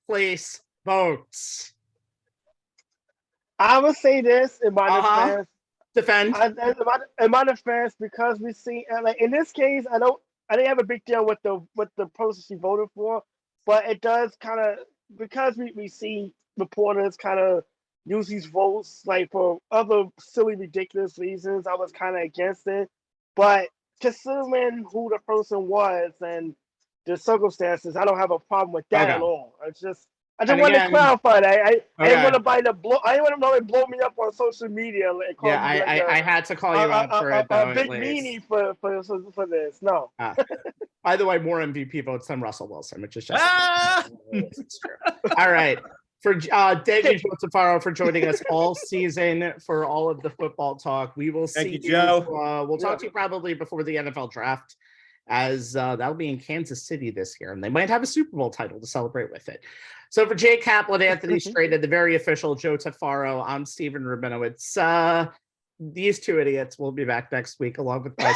place vote. I would say this in my defense. Defend. In my defense, because we see, like in this case, I didn't have a big deal with the person she voted for, but it does kind of, because we see reporters kind of use these votes like for other silly, ridiculous reasons. I was kind of against it, but considering who the person was and the circumstances, I don't have a problem with that at all. I just wanted to clarify that. I didn't want anybody to blow. I didn't want nobody to blow me up on social media. And call me I had to call you out for it though. A big meanie for this. No. By the way, more MVP votes than Russell Wilson, which is just it's true. All right. For thank you, Joe Tufaro, for joining us all season for all of the football talk. We will see you, Joe. We'll talk to you probably before the NFL draft, as that'll be in Kansas City this year, and they might have a Super Bowl title to celebrate with it. So for Jay Kaplan, Anthony Strait, and the very official Joe Tufaro, I'm Stephen Rabinowitz. These two idiots will be back next week, along with my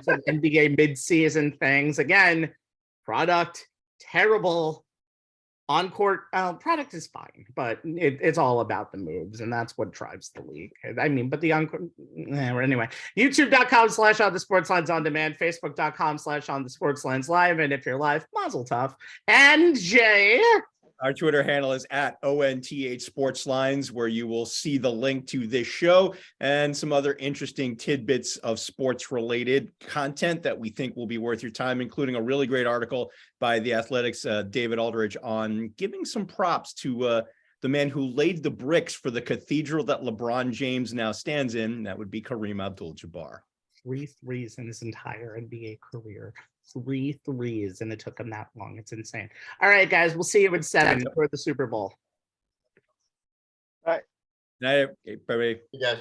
some NBA midseason things. Again, product terrible. On-court product is fine, but it's all about the moves, and that's what drives the league. I mean, but the on-court, anyway, youtube.com/on the sports lines on demand, facebook.com/on the sports lines live, and if you're live, mazel tov. And Jay. Our Twitter handle is at ONTH Sports Lines, where you will see the link to this show and some other interesting tidbits of sports related content that we think will be worth your time, including a really great article by the Athletics' David Aldridge on giving some props to the man who laid the bricks for the cathedral that LeBron James now stands in. That would be Kareem Abdul-Jabbar. 3 threes in his entire NBA career. 3 threes, and it took him that long. It's insane. All right, guys, we'll see you in 7 for the Super Bowl. Night, everybody. You guys.